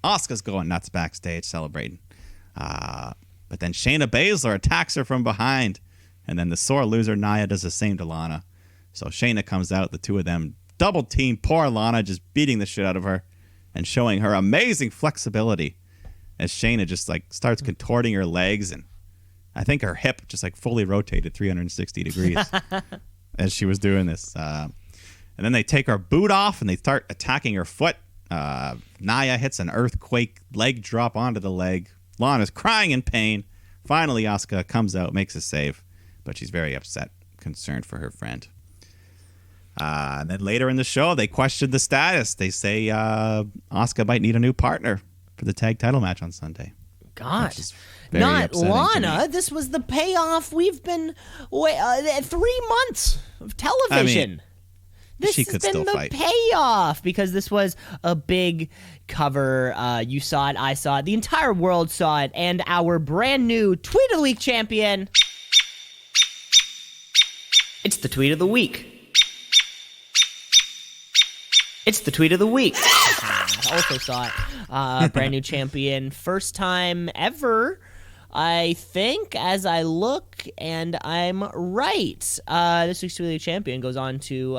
Asuka's going nuts backstage celebrating. But then Shayna Baszler attacks her from behind. And then the sore loser Nia does the same to Lana. So Shayna comes out, the two of them double team poor Lana, just beating the shit out of her and showing her amazing flexibility as Shayna just starts contorting her legs, and I think her hip just fully rotated 360 degrees as she was doing this. And then they take her boot off and they start attacking her foot. Nia hits an earthquake leg drop onto the leg. Lana's crying in pain. Finally, Asuka comes out, makes a save, but she's very upset, concerned for her friend. And then later in the show, they question the status. They say Asuka might need a new partner for the tag title match on Sunday. God, not Lana. This was the payoff. We've been 3 months of television. This she has could been still the fight. Payoff because this was a big cover. You saw it. I saw it. The entire world saw it. And our brand new Tweet of the Week champion. It's the Tweet of the Week. It's the Tweet of the Week. Also saw it. Brand new champion. First time ever, I think, as I look, and I'm right. This week's Tweet of the Week champion goes on to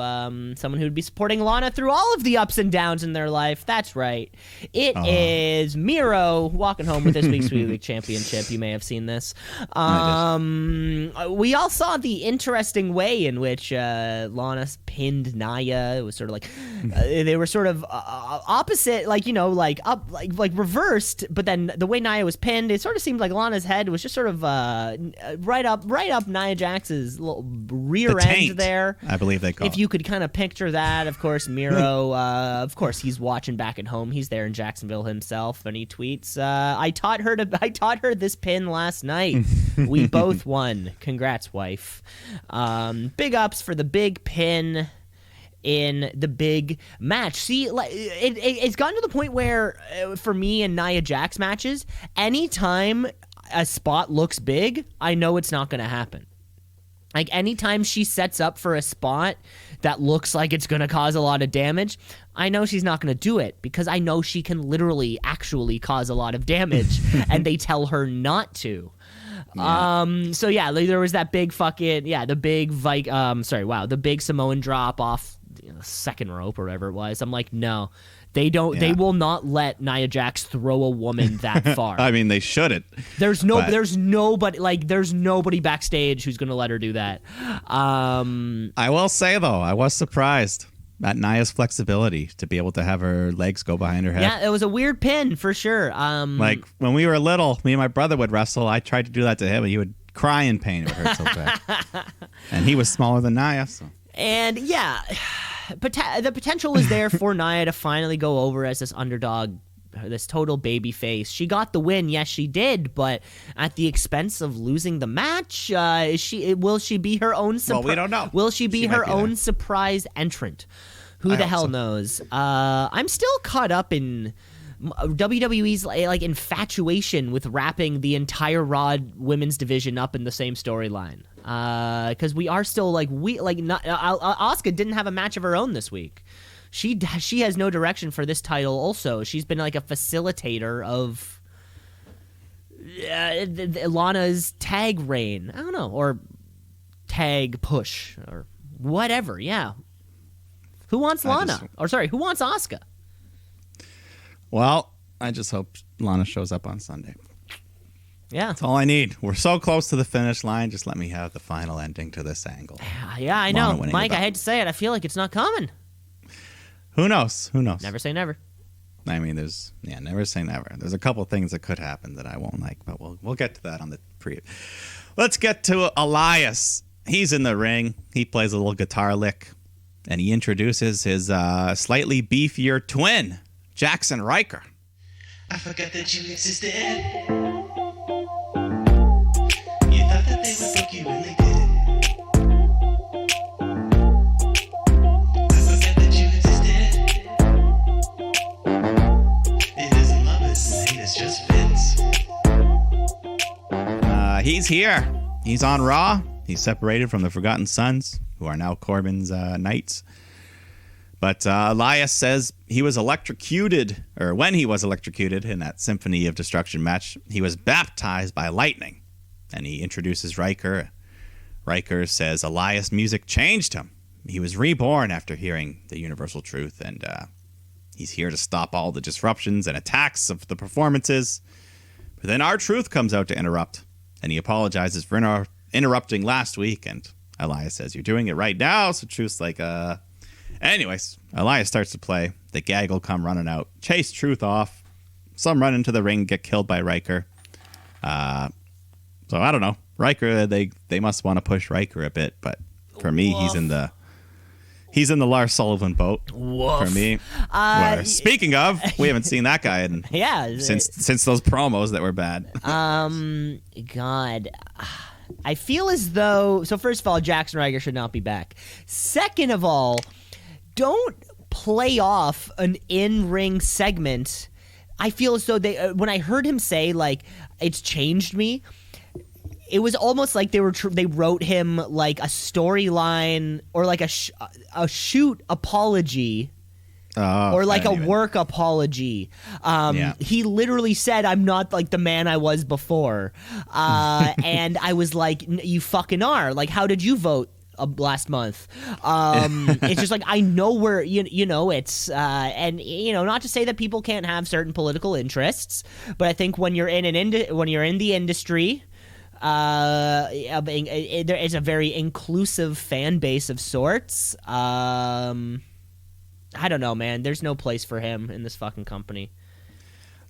someone who would be supporting Lana through all of the ups and downs in their life. That's right. It is Miro walking home with this week's Tweet of the Week championship. You may have seen this. We all saw the interesting way in which Lana pinned Nia. It was sort of like they were sort of opposite, up, reversed. But then the way Nia was pinned, it sort of seemed like Lana's head was just sort of right up Nia Jax's little rear end there. I believe they call it. If you could kind of picture that, of course, Miro, of course, he's watching back at home. He's there in Jacksonville himself, and he tweets, I taught her this pin last night. We both won. Congrats, wife. Big ups for the big pin in the big match. See, it's gotten to the point where, for me in Nia Jax matches, anytime a spot looks big, I know it's not going to happen. Like, anytime she sets up for a spot that looks like it's going to cause a lot of damage, I know she's not going to do it because I know she can literally actually cause a lot of damage and they tell her not to. Yeah. There was that big the big Samoan drop off the second rope or whatever it was. I'm like, no. They will not let Nia Jax throw a woman that far. I mean, they shouldn't. There's nobody backstage who's going to let her do that. I will say though, I was surprised at Nia's flexibility to be able to have her legs go behind her head. Yeah, it was a weird pin for sure. Like when we were little, me and my brother would wrestle. I tried to do that to him, and he would cry in pain. It would hurt so bad. And he was smaller than Nia, so. And yeah, the potential is there for Nia to finally go over as this underdog, this total baby face. She got the win, yes, she did, but at the expense of losing the match. Will she be her own? Well, we don't know. Will she be She her might be own there. surprise entrant? Who I the hope hell so. knows? I'm still caught up in WWE's like infatuation with wrapping the entire Raw women's division up in the same storyline. Because we are still Asuka didn't have a match of her own this week. She has no direction for this title. Also, she's been like a facilitator of Lana's tag reign. I don't know, or tag push or whatever. Yeah. Who wants Lana? Who wants Asuka? Well, I just hope Lana shows up on Sunday. Yeah. That's all I need. We're so close to the finish line. Just let me have the final ending to this angle. Yeah, I Lana know. winning Mike, the I belt. hate to say it. I feel like it's not coming. Who knows? Who knows? Never say never. I mean, never say never. There's a couple things that could happen that I won't like, but we'll get to that on the pre. Let's get to Elias. He's in the ring. He plays a little guitar lick, and he introduces his slightly beefier twin, Jackson Riker. I forgot that you existed. You thought that they would book you when they did. I forgot that you existed. It isn't love, it's hate, it's just fits. He's here. He's on Raw. He's separated from the Forgotten Sons, who are now Corbin's knights. But Elias says he was electrocuted, or when he was electrocuted in that Symphony of Destruction match, he was baptized by lightning. And he introduces Riker. Riker says Elias' music changed him. He was reborn after hearing the universal truth, and he's here to stop all the disruptions and attacks of the performances. But then R-Truth comes out to interrupt, and he apologizes for interrupting last week, and Elias says, "You're doing it right now." So Truth's like, Anyways, Elias starts to play. The gag will come running out. Chase Truth off. Some run into the ring, get killed by Riker. So I don't know. Riker, they must want to push Riker a bit, but for me, he's in the Lars Sullivan boat. Woof. For me. Where, speaking of, we haven't seen that guy since those promos that were bad. God. I feel as though... So first of all, Jackson Riker should not be back. Second of all, don't play off an in-ring segment. I feel as though when I heard him say, like, it's changed me, it was almost like they wrote him like a storyline or like a shoot apology. Or like a work apology. He literally said, "I'm not like the man I was before," and I was like, "You fucking are! Like, how did you vote last month?" It's just like I know where it's and not to say that people can't have certain political interests, but I think when you're in the industry. It's a very inclusive fan base of sorts. I don't know, man. There's no place for him in this fucking company.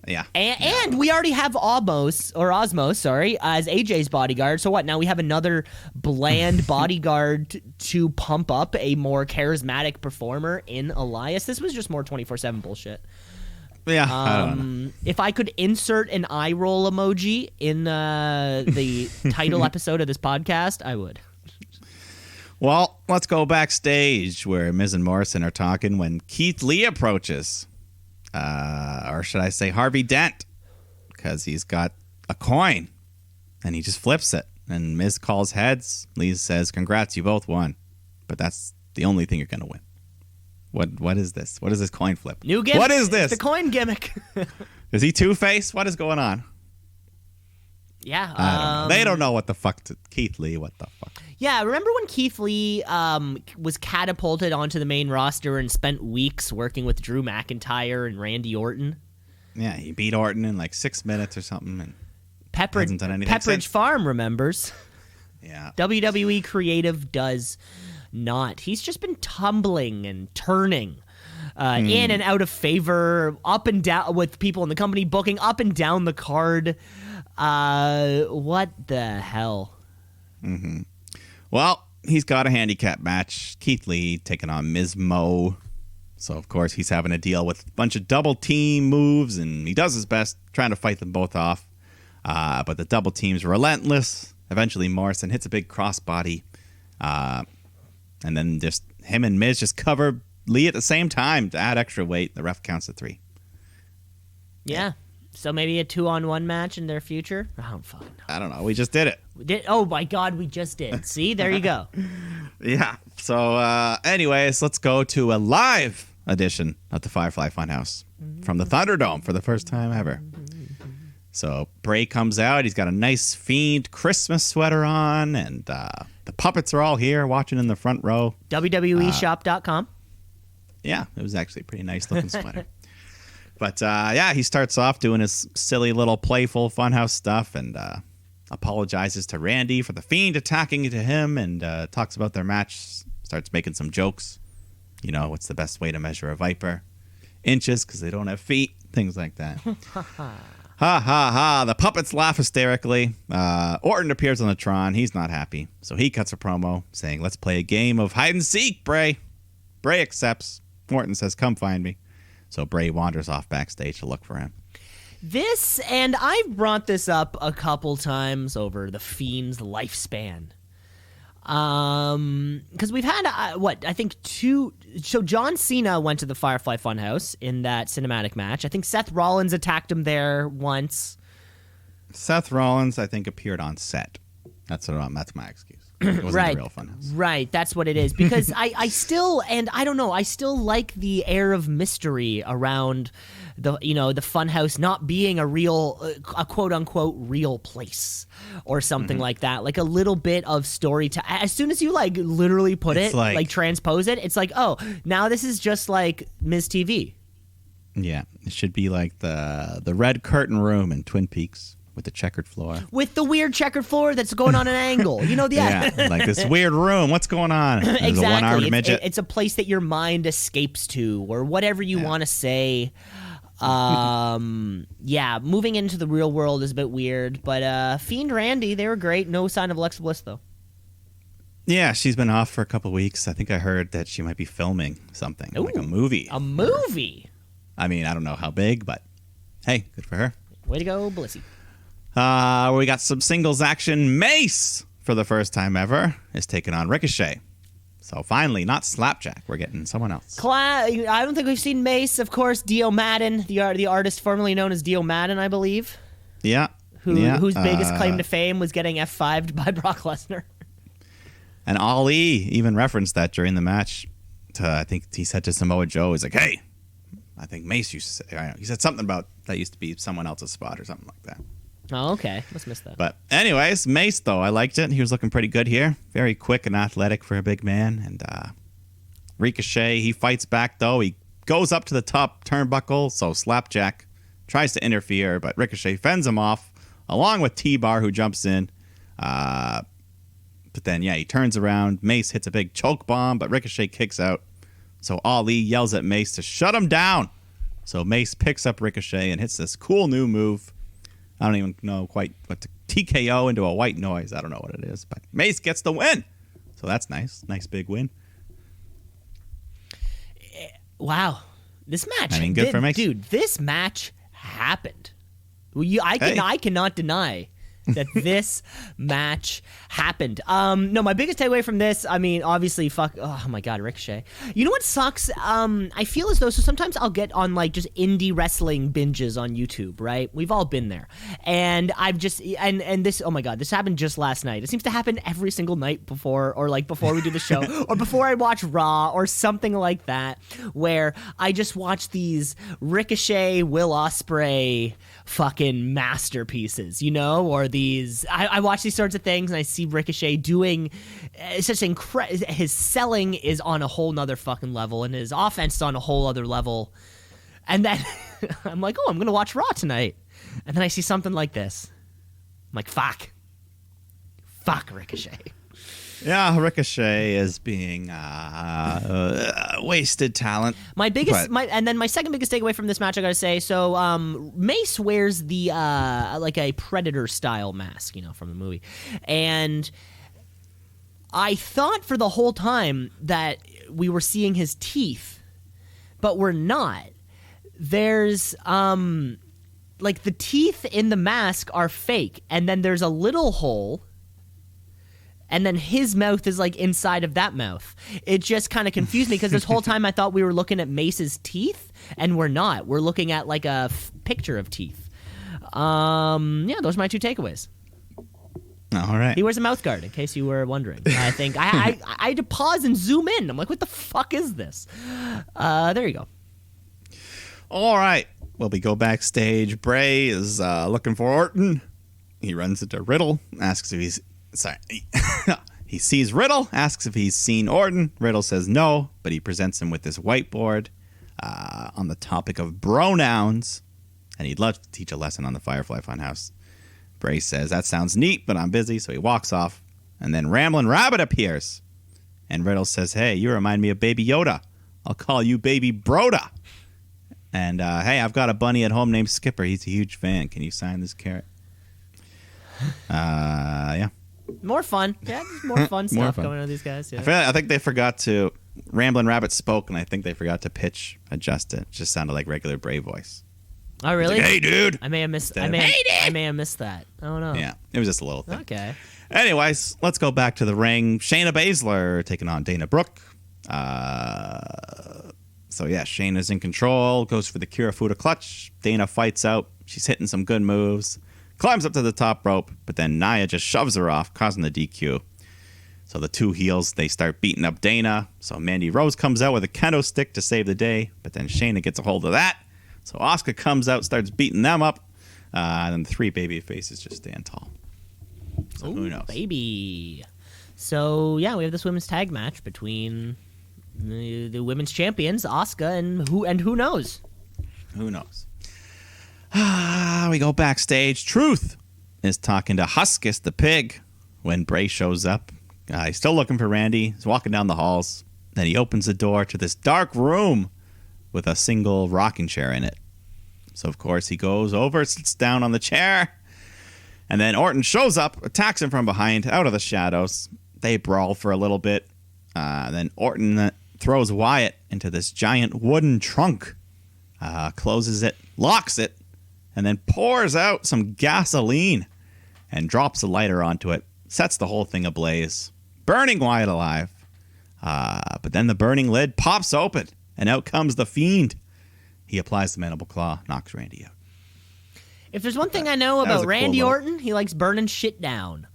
Yeah. And we already have Osmos, as AJ's bodyguard. So what? Now we have another bland bodyguard to pump up a more charismatic performer in Elias. This was just more 24/7 bullshit. Yeah. I don't know. If I could insert an eye roll emoji in the title episode of this podcast, I would. Well, let's go backstage where Miz and Morrison are talking when Keith Lee approaches. Or should I say Harvey Dent? Because he's got a coin and he just flips it. And Miz calls heads. Lee says, "Congrats, you both won. But that's the only thing you're going to win." What is this? What is this coin flip? New gimmick. What is this? The coin gimmick. Is he Two-Face? What is going on? Yeah. I don't know. They don't know what the fuck Keith Lee, what the fuck. Yeah, remember when Keith Lee was catapulted onto the main roster and spent weeks working with Drew McIntyre and Randy Orton? Yeah, he beat Orton in like 6 minutes or something. And Pepperidge hasn't done anything Farm remembers. Yeah. WWE Creative does not. He's just been tumbling and turning in and out of favor, up and down with people in the company booking, up and down the card. What the hell? Well, he's got a handicap match. Keith Lee taking on Ms. Mo. So, of course, he's having to deal with a bunch of double team moves, and he does his best trying to fight them both off. But the double team's relentless. Eventually, Morrison hits a big crossbody. And then just him and Miz just cover Lee at the same time to add extra weight. The ref counts to 3. Yeah. So maybe a 2-on-1 match in their future? Oh, fuck. I don't know. We just did it. Oh, my God, we just did. See? There you go. Yeah. So, anyways, let's go to a live edition of the Firefly Funhouse from the Thunderdome for the first time ever. So, Bray comes out. He's got a nice Fiend Christmas sweater on, and the puppets are all here watching in the front row. WWEshop.com. Yeah, it was actually a pretty nice looking sweater. But, yeah, he starts off doing his silly little playful Funhouse stuff and apologizes to Randy for the Fiend attacking to him and talks about their match, starts making some jokes. You know, what's the best way to measure a viper? Inches, because they don't have feet, things like that. Ha, ha, ha. The puppets laugh hysterically. Orton appears on the Tron. He's not happy. So he cuts a promo saying, let's play a game of hide and seek, Bray. Bray accepts. Orton says, come find me. So Bray wanders off backstage to look for him. This, and I've brought this up a couple times over the Fiend's lifespan. Because we've had, I think 2... So John Cena went to the Firefly Funhouse in that cinematic match. I think Seth Rollins attacked him there once. Seth Rollins, I think, appeared on set. That's my excuse. It wasn't Right. the real Funhouse. Right, that's what it is. Because I still, and I don't know, I still like the air of mystery around the Funhouse not being a real, a quote unquote real place or something like that. Like a little bit of story. As soon as you like literally put It's it, like transpose it, it's like, oh, now this is just like Ms. TV. Yeah, it should be like the red curtain room in Twin Peaks. With the checkered floor. With the weird checkered floor that's going on an angle. You know, Yeah, like this weird room. What's going on? There's exactly. a one-armed midget. It's a place that your mind escapes to, or whatever you want to say. Yeah, moving into the real world is a bit weird, but Fiend Randy, they were great. No sign of Alexa Bliss, though. Yeah, she's been off for a couple weeks. I think I heard that she might be filming something, like a movie. A movie? I mean, I don't know how big, but hey, good for her. Way to go, Blissy. We got some singles action. Mace, for the first time ever, is taking on Ricochet. So finally, not Slapjack. We're getting someone else. I don't think we've seen Mace. Of course, Dio Madden, the artist formerly known as Dio Madden, I believe. Yeah. Whose biggest claim to fame was getting F5'd by Brock Lesnar. And Ali even referenced that during the match. I think he said to Samoa Joe, he's like, hey, I think Mace used to say, I don't know, he said something about that used to be someone else's spot or something like that. Oh, okay. Must miss that. But anyways, Mace, though, I liked it. He was looking pretty good here. Very quick and athletic for a big man. And Ricochet, he fights back, though. He goes up to the top turnbuckle, so Slapjack tries to interfere, but Ricochet fends him off, along with T-Bar, who jumps in. But then, yeah, he turns around. Mace hits a big choke bomb, but Ricochet kicks out. So Ali yells at Mace to shut him down. So Mace picks up Ricochet and hits this cool new move. I don't even know quite what to TKO into a white noise. I don't know what it is, but Mace gets the win. So that's nice. Nice big win. Wow. This match. I mean, good for Mace. Dude, this match happened. I cannot deny that this match happened. No, my biggest takeaway from this, I mean, obviously, oh my God, Ricochet. You know what sucks? I feel as though, so sometimes I'll get on like just indie wrestling binges on YouTube, right? We've all been there. And I've just, and this, oh my God, this happened just last night. It seems to happen every single night before we do the show, or before I watch Raw, or something like that, where I just watch these Ricochet, Will Ospreay fucking masterpieces, you know, or these, I watch these sorts of things and I see Ricochet doing such his selling is on a whole nother fucking level and his offense is on a whole other level. And then I'm like, oh, I'm going to watch Raw tonight. And then I see something like this. I'm like, fuck Ricochet. Yeah, Ricochet is being wasted talent. My biggest, But- and then my second biggest takeaway from this match, I gotta say. So, Mace wears the like a Predator style mask, from the movie, and I thought for the whole time that we were seeing his teeth, but we're not. There's like the teeth in the mask are fake, and then there's a little hole. And then his mouth is like inside of that mouth. It just kind of confused me because this whole time I thought we were looking at Mace's teeth, and we're not. We're looking at like a picture of teeth. Yeah, those are my two takeaways. All right. He wears a mouth guard, in case you were wondering. I think I had to pause and zoom in. I'm like, what the fuck is this? There you go. All right. Well, we go backstage. Bray is looking for Orton. He runs into Riddle, asks if he's... Sorry. He sees Riddle, asks if he's seen Orton. Riddle says no, but he presents him with this whiteboard on the topic of bronouns, and he'd love to teach a lesson on the Firefly Funhouse. Bray says, that sounds neat, but I'm busy, so he walks off. And then Ramblin' Rabbit appears. And Riddle says, hey, you remind me of Baby Yoda. I'll call you Baby Broda. And, hey, I've got a bunny at home named Skipper. He's a huge fan. Can you sign this carrot? Yeah. More fun. Yeah, just more fun stuff fun. going on with these guys. Yeah. I think they forgot to... Ramblin' Rabbit spoke, and I think they forgot to pitch adjust it. It just sounded like regular Bray voice. Oh, really? Like, hey, dude. I may have missed. Instead of, I may have missed that. Oh no. Yeah, it was just a little thing. Okay. Anyways, let's go back to the ring. Shayna Baszler taking on Dana Brooke. So yeah, Shayna's in control, goes for the Kirifuda clutch. Dana fights out. She's hitting some good moves. Climbs up to the top rope, but then Nia just shoves her off, causing the DQ. So the two heels, they start beating up Dana. So Mandy Rose comes out with a kendo stick to save the day, but then Shayna gets a hold of that. So Asuka comes out, starts beating them up. And then the three baby faces just stand tall. So who knows? Baby. So yeah, we have this women's tag match between the women's champions, Asuka, and who knows? Who knows? We go backstage. Truth is talking to Huskus the pig when Bray shows up. He's still looking for Randy. He's walking down the halls. Then he opens the door to this dark room with a single rocking chair in it. So, of course, he goes over, sits down on the chair, and then Orton shows up, attacks him from behind, out of the shadows. They brawl for a little bit. Then Orton throws Wyatt into this giant wooden trunk, closes it, locks it, and then pours out some gasoline and drops a lighter onto it, sets the whole thing ablaze, burning Wyatt alive. But then the burning lid pops open, and out comes the Fiend. He applies the mandible claw, knocks Randy out. If there's one thing I know was about a cool Randy little- Orton, he likes burning shit down.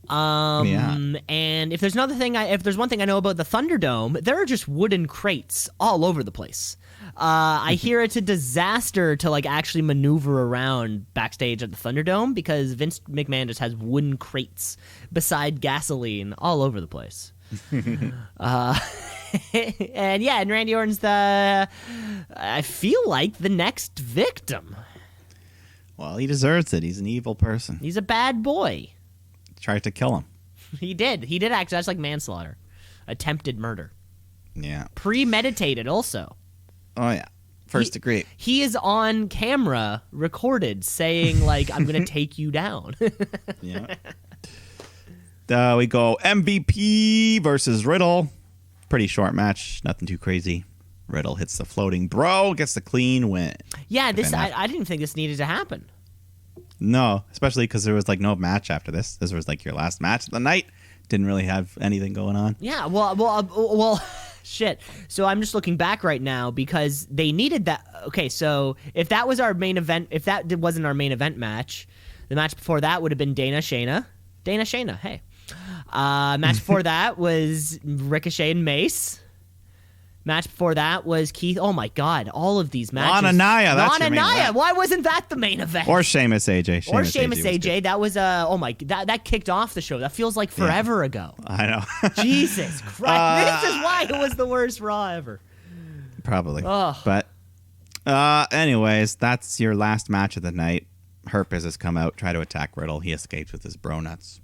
Yeah. And if there's one thing I know about the Thunderdome, there are just wooden crates all over the place. I hear it's a disaster to like actually maneuver around backstage at the Thunderdome because Vince McMahon just has wooden crates beside gasoline all over the place. And yeah, and Randy Orton's I feel like the next victim. Well, he deserves it. He's an evil person. He's a bad boy. Tried to kill him. He did actually. That's like manslaughter. Attempted murder. Yeah. Premeditated also. Oh, yeah. First degree. He is on camera recorded saying like, I'm going to take you down. Yeah. We go MVP versus Riddle. Pretty short match. Nothing too crazy. Riddle hits the floating bro, gets the clean win. Yeah, this Fair enough. I didn't think this needed to happen. No, especially because there was like no match after this. This was like your last match of the night. Didn't really have anything going on. Yeah, well, shit. So I'm just looking back right now because they needed that. Okay, so if that was our main event, if that wasn't our main event match, the match before that would have been Dana Shayna. Hey. Match before that was Ricochet and Mace. Match before that was Keith. Oh my God! All of these matches. Lana Nia. That's your main event. Why wasn't that the main event? Or Sheamus AJ. Sheamus was AJ. good. That was oh my. That kicked off the show. That feels like forever ago. I know. Jesus Christ! This is why it was the worst Raw ever. Probably. Ugh. But anyways, that's your last match of the night. Herpes has come out, try to attack Riddle. He escapes with his bro nuts.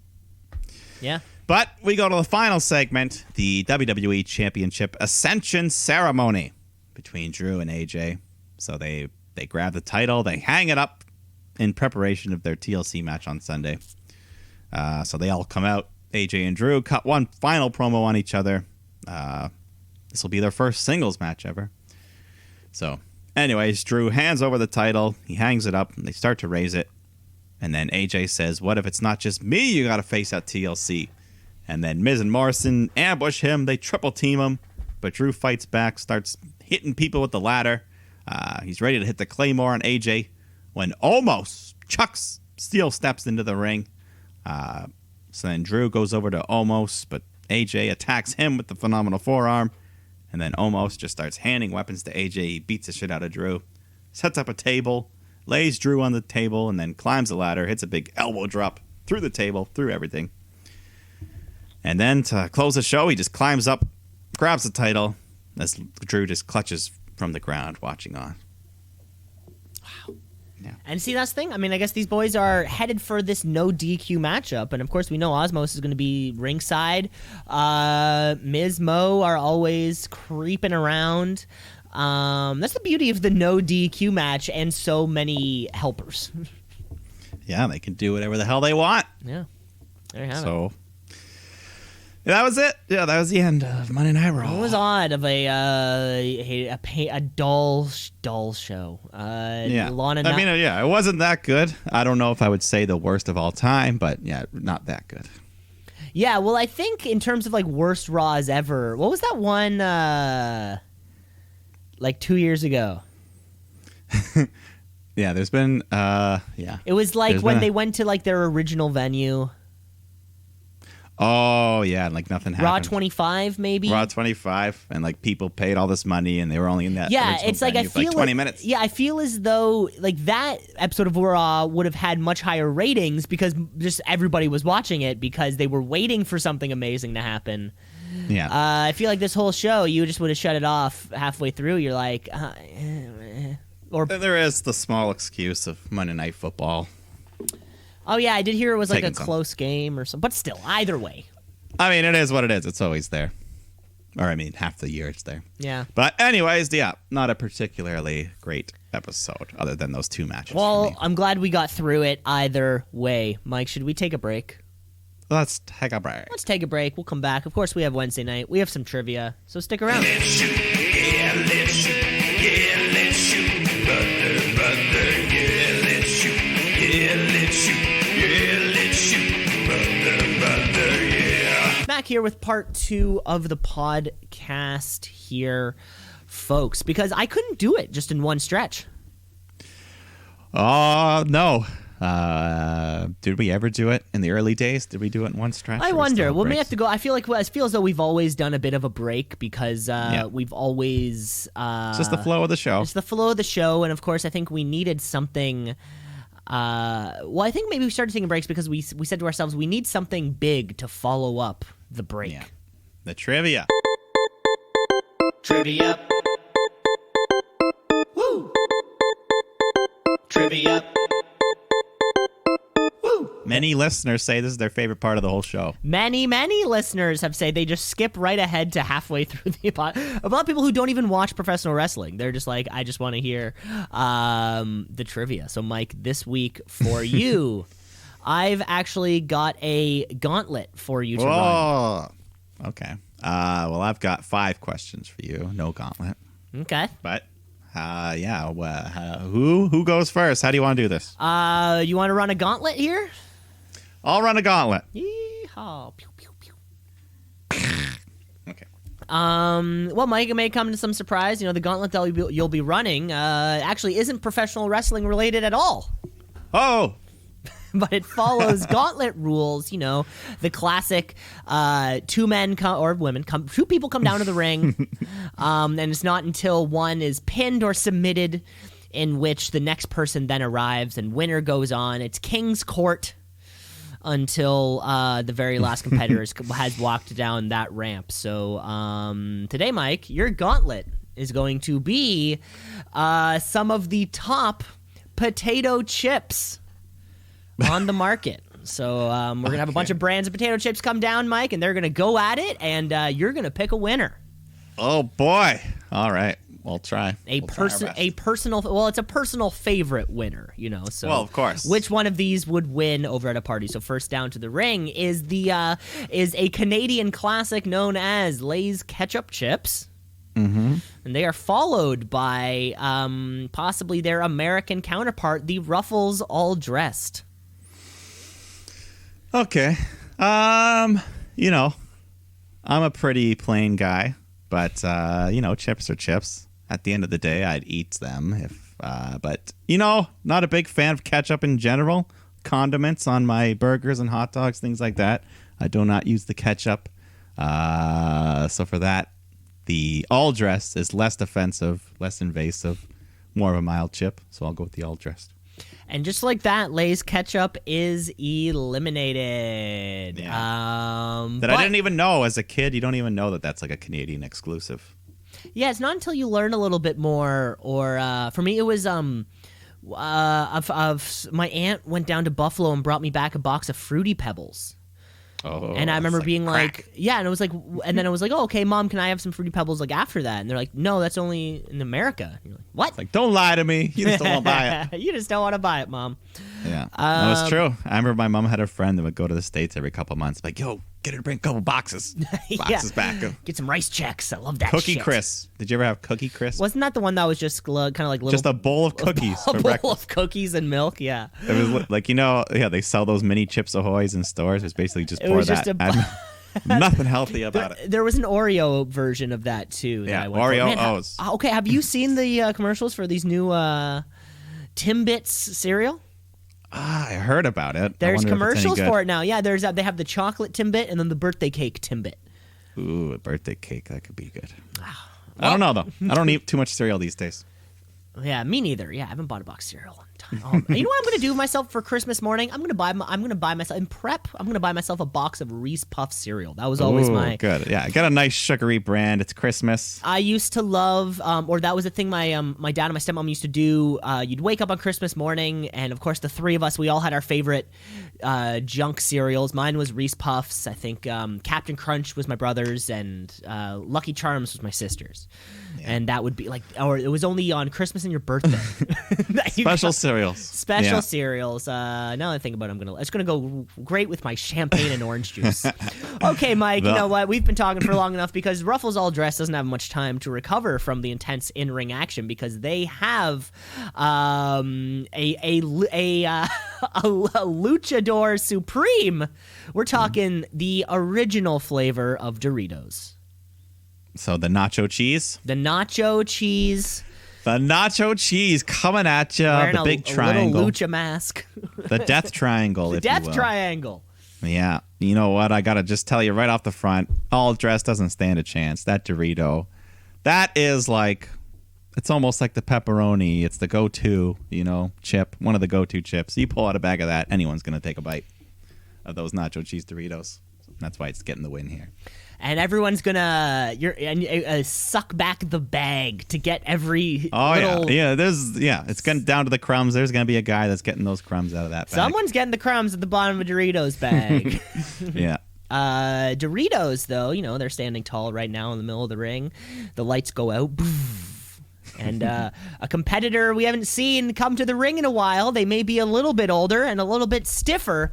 Yeah. But we go to the final segment, the WWE Championship Ascension Ceremony between Drew and AJ. So they grab the title, they hang it up in preparation of their TLC match on Sunday. So they all come out. AJ and Drew cut one final promo on each other. This will be their first singles match ever. So, anyways, Drew hands over the title. He hangs it up, and they start to raise it. And then AJ says, "What if it's not just me you got to face at TLC?" And then Miz and Morrison ambush him. They triple team him. But Drew fights back, starts hitting people with the ladder. He's ready to hit the Claymore on AJ when Omos chucks steel steps into the ring. So then Drew goes over to Omos, but AJ attacks him with the phenomenal forearm. And then Omos just starts handing weapons to AJ. He beats the shit out of Drew. Sets up a table, lays Drew on the table, and then climbs the ladder, hits a big elbow drop through the table, through everything. And then to close the show, he just climbs up, grabs the title, as Drew just clutches from the ground, watching on. Wow. Yeah. And see, that's the thing. I mean, I guess these boys are headed for this no DQ matchup. And, of course, we know Osmos is going to be ringside. Miz, Mo are always creeping around. That's the beauty of the no DQ match and so many helpers. Yeah, they can do whatever the hell they want. Yeah. There you have it. So that was it. Yeah, that was the end of Monday Night Raw. It was odd of a dull show. Yeah, Lana. I mean, yeah, it wasn't that good. I don't know if I would say the worst of all time, but yeah, not that good. Yeah, well, I think in terms of like worst Raws ever, what was that one? Like 2 years ago. Yeah, there's been yeah. It was like when they went to like their original venue. Oh, yeah, like nothing happened. Raw 25, maybe? Raw 25, and like people paid all this money, and they were only in that it's like I feel like 20 minutes. Yeah, I feel as though like that episode of Raw would have had much higher ratings because just everybody was watching it because they were waiting for something amazing to happen. Yeah. I feel like this whole show, you just would have shut it off halfway through. You're like, or there is the small excuse of Monday Night Football. Oh, yeah, I did hear it was like a Taking some. close game or something. But still, either way. I mean, it is what it is. It's always there. Or, I mean, half the year it's there. Yeah. But anyways, yeah, not a particularly great episode other than those two matches. Well, I'm glad we got through it either way. Mike, should we take a break? Let's take a break. Let's take a break. We'll come back. Of course, we have Wednesday night. We have some trivia, so stick around. Let's shoot, yeah, let's shoot, yeah, let's shoot, brother, yeah, let's shoot, yeah, let's shoot, yeah, let's shoot, brother, yeah. Back here with part 2 of the podcast here, folks, because I couldn't do it just in one stretch. Oh, no. Did we ever do it in the early days? Did we do it in one stretch? I wonder. We may have to go. I feel as though we've always done a bit of a break because we've always It's just the flow of the show. It's the flow of the show, and of course, I think we needed something. Well, I think maybe we started taking breaks because we said to ourselves we need something big to follow up the break. Yeah. The trivia. Trivia. Woo. Trivia. Woo. Many listeners say this is their favorite part of the whole show. Many listeners have said they just skip right ahead to halfway through the pod. A lot of people who don't even watch professional wrestling, they're just like, I just want to hear the trivia. So, Mike, this week for you, I've actually got a gauntlet for you to run. Oh, okay. Well, I've got 5 questions for you. No gauntlet. Okay. But, yeah. Who goes first? How do you want to do this? You want to run a gauntlet here? I'll run a gauntlet. Yeehaw. Pew, pew, pew. Okay. Well, Mike, it may come to some surprise. You know, the gauntlet that you'll be running actually isn't professional wrestling related at all. Oh. But it follows gauntlet rules, you know, the classic 2 men or women, 2 people come down to the ring, and it's not until one is pinned or submitted in which the next person then arrives and winner goes on. It's King's Court until the very last competitor has walked down that ramp. So today, Mike, your gauntlet is going to be some of the top potato chips on the market. So we're going to have a bunch of brands of potato chips come down, Mike, and they're going to go at it, and you're going to pick a winner. Oh, boy. All right. We'll try. It's a personal favorite winner, So, well, of course. Which one of these would win over at a party? So first down to the ring is a Canadian classic known as Lay's ketchup chips. Mm-hmm. And they are followed by possibly their American counterpart, the Ruffles All Dressed. Okay. I'm a pretty plain guy, but chips are chips. At the end of the day, I'd eat them but not a big fan of ketchup in general. Condiments on my burgers and hot dogs, things like that. I do not use the ketchup. So for that, the all dressed is less offensive, less invasive, more of a mild chip. So I'll go with the all dressed. And just like that, Lay's ketchup is eliminated. Yeah. I didn't even know as a kid. You don't even know that that's like a Canadian exclusive. Yeah, it's not until you learn a little bit more. Or for me, it was my aunt went down to Buffalo and brought me back a box of Fruity Pebbles. Oh, and I remember being crack. like, yeah, and it was like, and then I was like, oh, okay, Mom, can I have some Fruity Pebbles like after that? And they're like, no, that's only in America. And you're like, what? It's like, don't lie to me. You just don't want to buy it. You just don't want to buy it, Mom. Yeah, no, it's true. I remember my mom had a friend that would go to the States every couple months. Like, yo, get her to bring a couple boxes. Boxes back. Get some rice checks. I love that Cookie shit. Crisp. Did you ever have Cookie Crisp? Wasn't that the one that was just kind of like little... Just a bowl of cookies for breakfast. A bowl of cookies and milk, yeah. It was like, they sell those mini Chips Ahoys in stores. It's basically just pour that. Nothing healthy about it. There was an Oreo version of that, too. Yeah, Oreo O's. Okay, have you seen the commercials for these new Timbits cereal? I heard about it. There's commercials for it now. Yeah, they have the chocolate Timbit and then the birthday cake Timbit. Ooh, a birthday cake. That could be good. I don't know, though. I don't eat too much cereal these days. Yeah, me neither. Yeah, I haven't bought a box of cereal in a time. You know what I'm going to do myself for Christmas morning? I'm going to buy myself in prep. I'm going to buy myself a box of Reese Puff cereal. That was always my good. Yeah, get a nice sugary brand. It's Christmas. I used to love, or that was the thing my dad and my stepmom used to do. You'd wake up on Christmas morning, and of course the three of us, we all had our favorite junk cereals. Mine was Reese Puffs. I think Captain Crunch was my brother's, and Lucky Charms was my sister's. Yeah. And that would be like, or it was only on Christmas and your birthday. Special cereals. Special cereals. Now that I think about it, it's gonna go great with my champagne and orange juice. Okay, Mike. You know what? We've been talking for long enough because Ruffles All Dressed doesn't have much time to recover from the intense in-ring action because they have a Luchador Supreme. We're talking the original flavor of Doritos. So the nacho cheese? The nacho cheese. The nacho cheese coming at you. Wearing the big triangle. A little lucha mask. The death triangle, the if you will. death triangle. Yeah. You know what? I got to just tell you right off the front, all dressed doesn't stand a chance. That Dorito, that is like, it's almost like the pepperoni. It's the go-to, chip. One of the go-to chips. You pull out a bag of that, anyone's going to take a bite of those nacho cheese Doritos. That's why it's getting the win here. And everyone's gonna suck back the bag to get every. Oh little... yeah. It's getting down to the crumbs. There's gonna be a guy that's getting those crumbs out of that bag. Someone's getting the crumbs at the bottom of a Doritos bag. Yeah. Doritos, though, they're standing tall right now in the middle of the ring. The lights go out. And a competitor we haven't seen come to the ring in a while. They may be a little bit older and a little bit stiffer,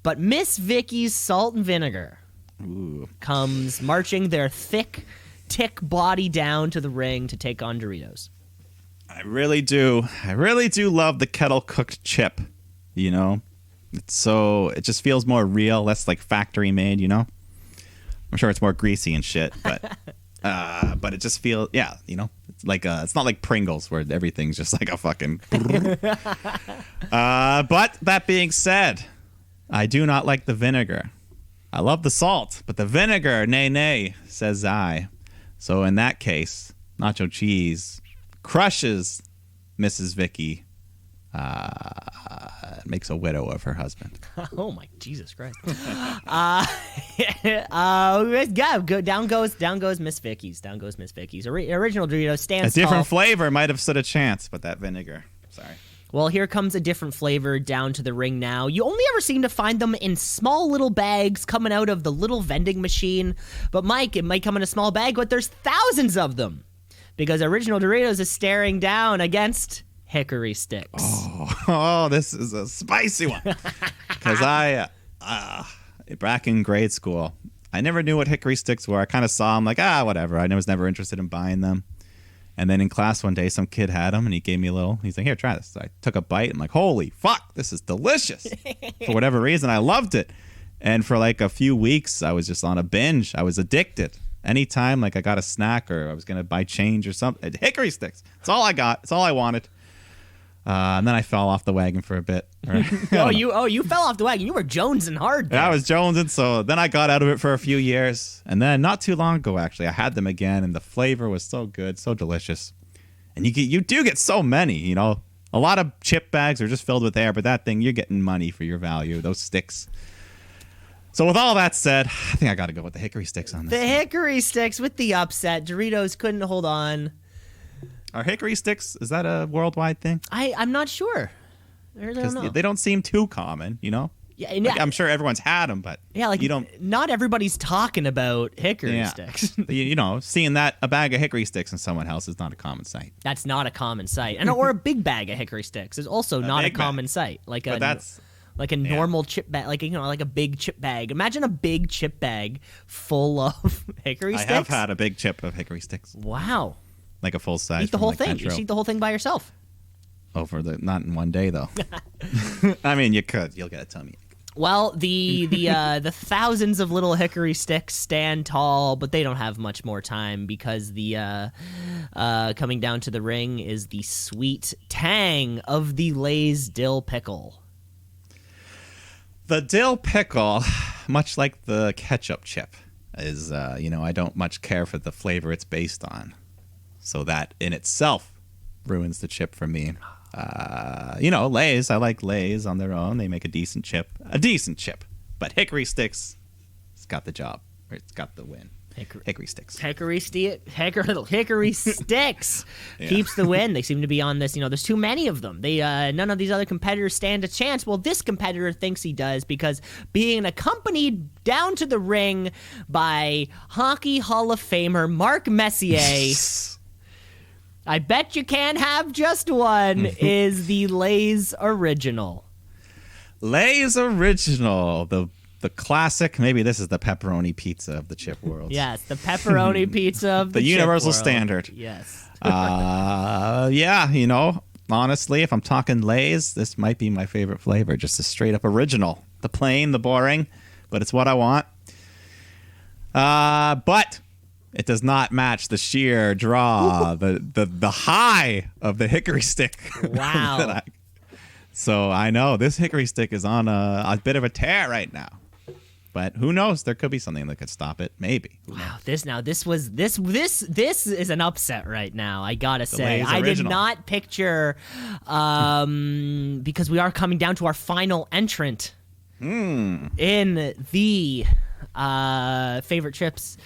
but Miss Vicky's Salt and Vinegar. Ooh. Comes marching their thick body down to the ring to take on Doritos. I really do love the kettle cooked chip. It just feels more real, less like factory made. I'm sure it's more greasy and shit, but it just feels it's like it's not like Pringles where everything's just like a fucking. But that being said, I do not like the vinegar. I love the salt, but the vinegar, nay, says I. So in that case, nacho cheese crushes Mrs. Vicky, makes a widow of her husband. Oh my Jesus Christ! Down goes Miss Vicky's. Down goes Miss Vicky's. Original Doritos stands a different tall. flavor might have stood a chance, but that vinegar. Sorry. Well, here comes a different flavor down to the ring now. You only ever seem to find them in small little bags coming out of the little vending machine. But Mike, it might come in a small bag, but there's thousands of them. Because Original Doritos is staring down against Hickory Sticks. Oh, this is a spicy one. Because back in grade school, I never knew what Hickory Sticks were. I kind of saw them like, whatever. I was never interested in buying them. And then in class one day, some kid had them, and he gave me a little. He's like, "Here, try this." So I took a bite. I'm like, "Holy fuck, this is delicious!" For whatever reason, I loved it. And for like a few weeks, I was just on a binge. I was addicted. Anytime like I got a snack or I was gonna buy change or something, Hickory Sticks. That's all I got. That's all I wanted. And then I fell off the wagon for a bit. You fell off the wagon. You were jonesing hard there. Yeah, I was jonesing, so then I got out of it for a few years. And then not too long ago, actually, I had them again, and the flavor was so good, so delicious. And you do get so many, you know. A lot of chip bags are just filled with air, but that thing, you're getting money for your value, those sticks. So with all that said, I think I got to go with the Hickory Sticks on this. The Hickory Sticks with the upset. Doritos couldn't hold on. Are Hickory Sticks, is that a worldwide thing? I'm not sure. I don't know. They don't seem too common, you know? Yeah, like, I'm sure everyone's had them, but you don't. Not everybody's talking about Hickory Sticks. You know, seeing a bag of Hickory Sticks in someone else is not a common sight. That's not a common sight. Or a big bag of Hickory Sticks is also not a common sight. Like a normal chip bag, like a big chip bag. Imagine a big chip bag full of Hickory Sticks. I have had a big chip of Hickory Sticks. Wow. Like a full size. Eat the whole thing. You should eat the whole thing by yourself. Not in one day though. I mean, you could. You'll get a tummy ache. Well, the thousands of little Hickory Sticks stand tall, but they don't have much more time because the coming down to the ring is the sweet tang of the Lay's dill pickle. The dill pickle, much like the ketchup chip, is I don't much care for the flavor it's based on. So that in itself ruins the chip for me. Lay's, I like Lay's on their own. They make a decent chip. But Hickory Sticks, it's got the job. Or it's got the win. Hickory Sticks. Hickory Sticks keeps the win. They seem to be on this. There's too many of them. None of these other competitors stand a chance. Well, this competitor thinks he does because being accompanied down to the ring by Hockey Hall of Famer Mark Messier. I bet you can't have just one, is the Lay's Original. Lay's Original, the classic, maybe this is the pepperoni pizza of the chip world. Yes, the pepperoni pizza of the chip universal world. Standard. Yes. Honestly, if I'm talking Lay's, this might be my favorite flavor. Just a straight up original. The plain, the boring, but it's what I want. But it does not match the sheer draw, the high of the Hickory Stick. Wow. So I know this Hickory Stick is on a bit of a tear right now. But who knows? There could be something that could stop it. Maybe. Wow, this is an upset right now. I gotta say, Lay's I did Original. not picture, because we are coming down to our final entrant in the favorite chips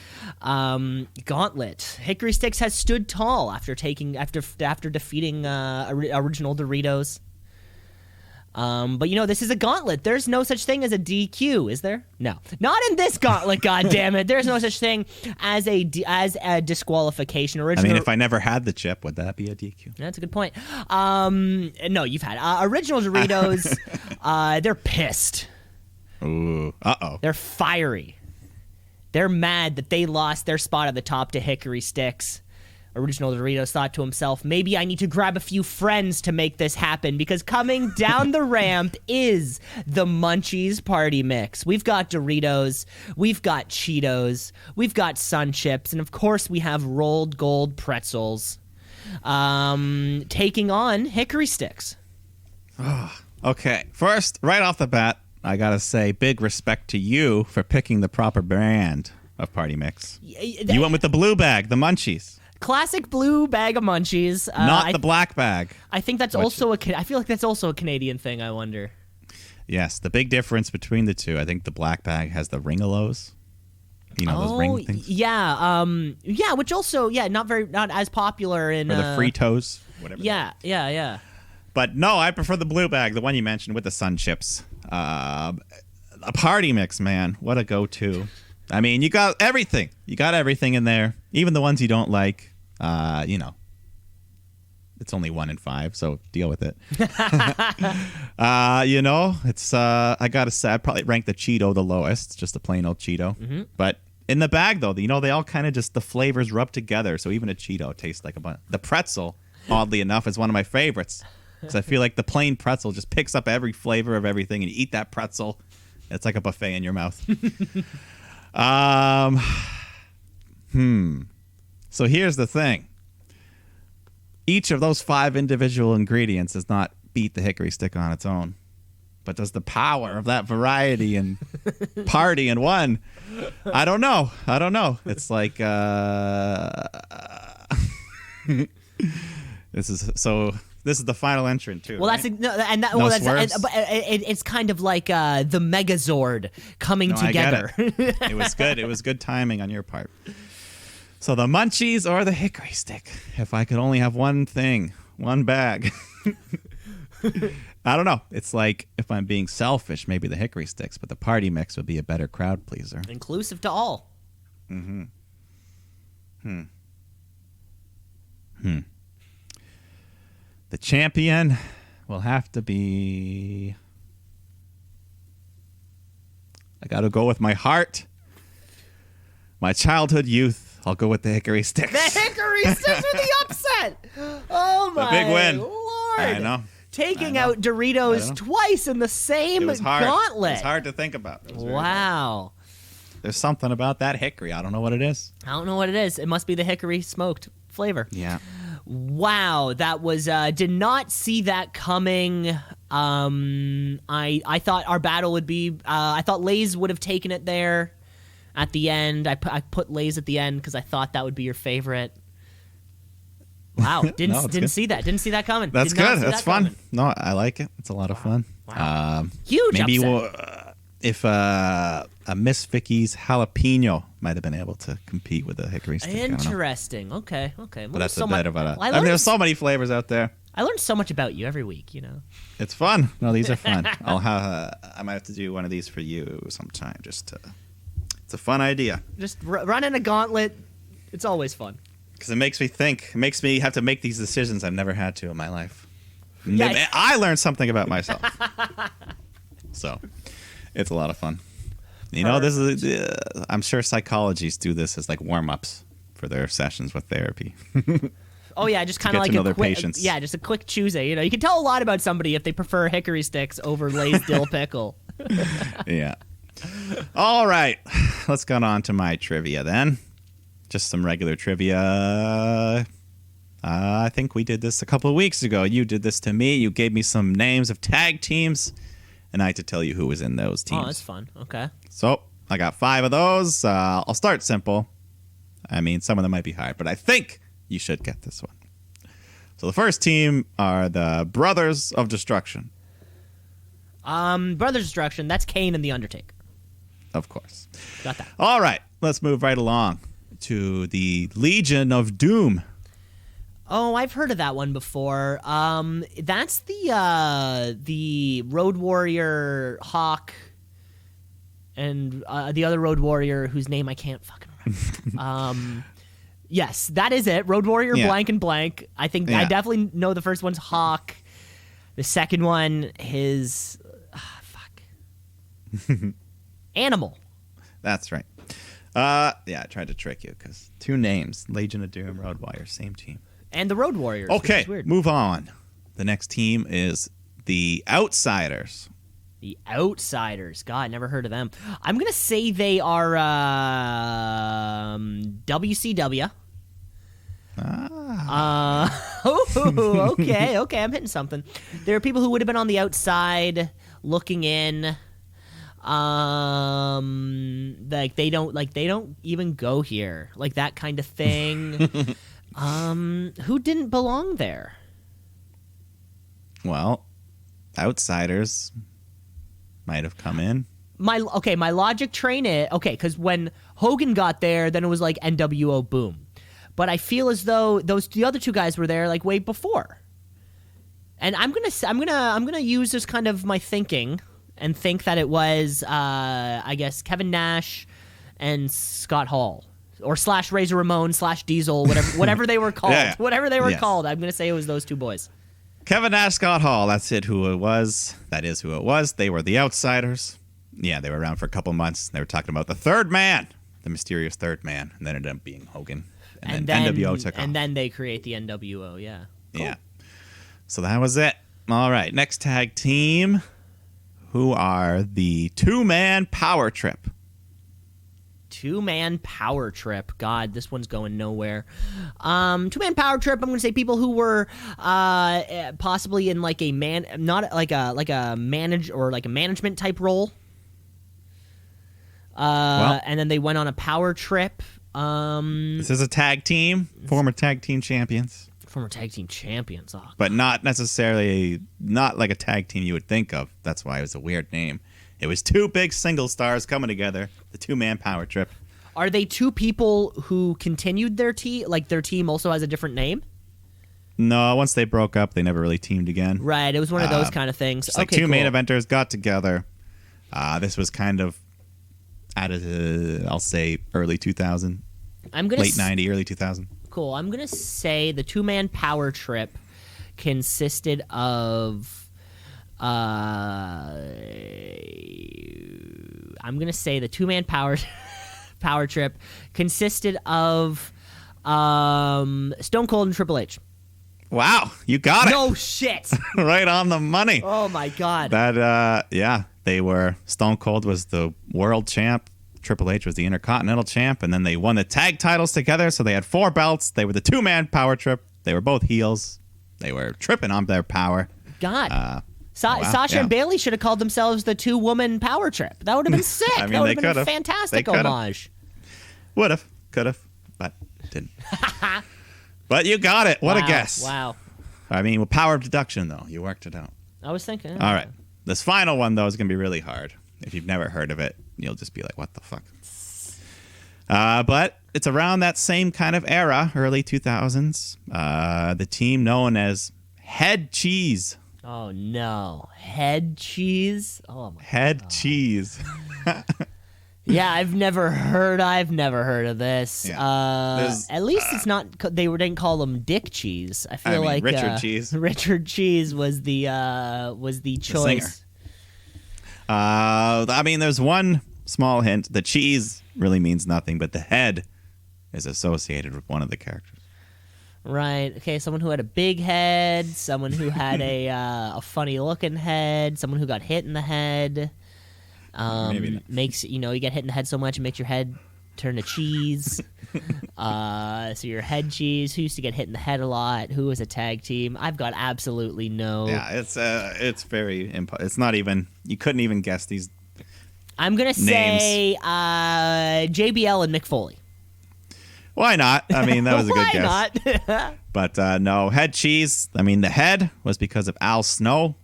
gauntlet. Hickory Sticks has stood tall after defeating Original Doritos. But this is a gauntlet. There's no such thing as a DQ, is there? No, not in this gauntlet. God damn it! There's no such thing as a disqualification. I mean, if I never had the chip, would that be a DQ? That's a good point. No, you've had Original Doritos. They're pissed. Ooh, They're fiery. They're mad that they lost their spot at the top to Hickory Sticks. Original Doritos thought to himself, maybe I need to grab a few friends to make this happen, because coming down the ramp is the Munchies Party Mix. We've got Doritos, we've got Cheetos, we've got Sun Chips, and of course we have rolled gold pretzels taking on Hickory Sticks. Okay, first, right off the bat, I gotta say big respect to you for picking the proper brand of Party Mix. You went with the blue bag, the Munchies. Classic blue bag of Munchies. Not the black bag. I think that's also I feel like that's also a Canadian thing, I wonder. Yes, the big difference between the two, I think the black bag has the ring-a-lows. Those ring things? Yeah, which also, not as popular in... Or the Fritos, whatever. Yeah. But no, I prefer the blue bag, the one you mentioned with the sun chips. A party mix, man. What a go-to. I mean, you got everything. You got everything in there, even the ones you don't like. It's only 1 in 5, so deal with it. It's I gotta say, I'd probably rank the Cheeto the lowest, just the plain old Cheeto. Mm-hmm. But in the bag, though, they all kind of just the flavors rub together. So even a Cheeto tastes like a bun. The pretzel, oddly enough, is one of my favorites because I feel like the plain pretzel just picks up every flavor of everything, and you eat that pretzel, it's like a buffet in your mouth. So here's the thing. Each of those 5 individual ingredients does not beat the hickory stick on its own. But does the power of that variety and party in one? I don't know. It's like this is the final entrant too. Well, right? It's kind of like the Megazord coming together. I get it. It was good timing on your part. So the munchies or the hickory stick? If I could only have one thing, one bag. I don't know. It's like, if I'm being selfish, maybe the hickory sticks, but the party mix would be a better crowd pleaser. Inclusive to all. The champion will have to be... I got to go with my heart. My childhood youth. I'll go with the hickory sticks. The hickory sticks were the upset. Oh my big win. Lord! I know. Taking out Doritos twice in the same gauntlet. It's hard to think about. Wow. There's something about that hickory. I don't know what it is. I don't know what it is. It must be the hickory smoked flavor. Yeah. Wow, that was did not see that coming. I thought our battle would be. I thought Lay's would have taken it there. At the end, I put Lay's at the end because I thought that would be your favorite. Wow, didn't see that. Didn't see that coming. That's good. That's fun. Coming. No, I like it. It's a lot of fun. Wow. Huge maybe upset. If a Miss Vicky's jalapeno might have been able to compete with a hickory stick. Interesting. Okay. Well, but that's a bit of there's so many flavors out there. I learn so much about you every week. It's fun. No, these are fun. I might have to do one of these for you sometime. It's a fun idea. Just running a gauntlet. It's always fun. Because it makes me think. It makes me have to make these decisions I've never had to in my life. Yeah. I learned something about myself. So, it's a lot of fun. This is. I'm sure psychologists do this as like warm-ups for their sessions with therapy. Oh yeah, just kind of like a quick, just a quick choosing. You can tell a lot about somebody if they prefer hickory sticks over Lay's dill pickle. Yeah. All right, let's go on to my trivia then. Just some regular trivia. I think we did this a couple of weeks ago. You did this to me. You gave me some names of tag teams, and I had to tell you who was in those teams. Oh, that's fun. Okay. So I got 5 of those. I'll start simple. I mean, some of them might be hard, but I think you should get this one. So the first team are the Brothers of Destruction. Brothers of Destruction, that's Kane and The Undertaker. Of course. Got that. All right, let's move right along to the Legion of Doom. Oh, I've heard of that one before. That's the Road Warrior Hawk and the other Road Warrior whose name I can't fucking remember. Yes, that is it. Road Warrior blank and blank. I think I definitely know the first one's Hawk. The second one is Animal. That's right. I tried to trick you because 2 names: Legion of Doom, Road Warrior, same team. And the Road Warriors. Okay, which is weird. Move on. The next team is the Outsiders. The Outsiders. God, never heard of them. I'm gonna say they are WCW. Okay, I'm hitting something. There are people who would have been on the outside looking in. Like they don't even go here. Like that kind of thing. Who didn't belong there? Well, Outsiders might have come in. My logic train it. Okay, because when Hogan got there, then it was like NWO Boom. But I feel as though the other 2 guys were there like way before. And I'm gonna use this kind of my thinking and think that it was I guess Kevin Nash and Scott Hall or / Razor Ramon / Diesel, whatever they were called. Yeah. Whatever they were Yes. called. I'm gonna say it was those two boys. Kevin Nash, Scott Hall. That's who it was. That is who it was. They were the outsiders. Yeah, they were around for a couple months. They were talking about the third man, the mysterious third man, and then it ended up being Hogan. And then NWO took off. And then they create the NWO. Yeah. Cool. Yeah. So that was it. All right, next tag team, who are the two-man power trip. Two-man power trip. God, this one's going nowhere. Two-man power trip. I'm going to say people who were possibly in like a not like a management type role. And then they went on a power trip. This is a tag team, former tag team champions. Former tag team champions. Oh, But not necessarily, not like a tag team you would think of. That's why it was a weird name. It was two big single stars coming together, the two-man power trip. Are they two people who continued their team? Like their team also has a different name? No, once they broke up, they never really teamed again. Right, it was one of those kind of things. It's like two main eventers got together. This was kind of out of I'll say early 2000. Late 90, early 2000. Cool. I'm going to say the two-man power trip consisted of I'm going to say the two-man power trip consisted of Stone Cold and Triple H. Wow, you got it. No shit. Right on the money. Oh my god. That they were Stone Cold was the world champ, Triple H was the Intercontinental champ, and then they won the tag titles together, so they had 4 belts. They were the two-man power trip. They were both heels. They were tripping on their power. God. Wow, Sasha and Bailey should have called themselves the two-woman power trip. That would have been sick. I mean, that would they have been a could've. fantastic They could've. homage. Would have, could have, but didn't. But you got it. What a guess. Wow. I mean, with power of deduction, though, you worked it out. I was thinking. All right. This final one, though, is going to be really hard. If you've never heard of it, you'll just be like, what the fuck? But it's around that same kind of era, early 2000s. The team known as Head Cheese. Oh, no. Head cheese? Oh, my Head Cheese. Yeah, I've never heard of this. Yeah. At least it's not. They didn't call them Dick Cheese. I feel like Richard Cheese. Richard Cheese was the choice. I mean, there's one small hint. The cheese really means nothing, but the head is associated with one of the characters. Right. Okay. Someone who had a big head. Someone who had a funny looking head. Someone who got hit in the head. Maybe not. Makes you get hit in the head so much it makes your head turn to cheese. So your head cheese. Who used to get hit in the head a lot? Who was a tag team? I've got absolutely no. Yeah, it's very it's not even, you couldn't even guess these. I'm gonna say JBL and Mick Foley. Why not? I mean, that was a good Why guess. not? But no, Head Cheese. I mean, the head was because of Al Snow.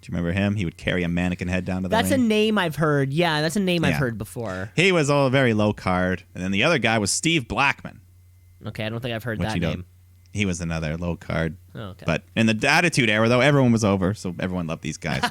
Do you remember him? He would carry a mannequin head down to the That's a ring. name I've heard. Yeah, that's a name I've Yeah. heard before. He was all very low card, and then the other guy was Steve Blackman. Okay, I don't think I've heard Which that you don't. name. He was another low card. Okay. But in the Attitude Era, though, everyone was over, so everyone loved these guys.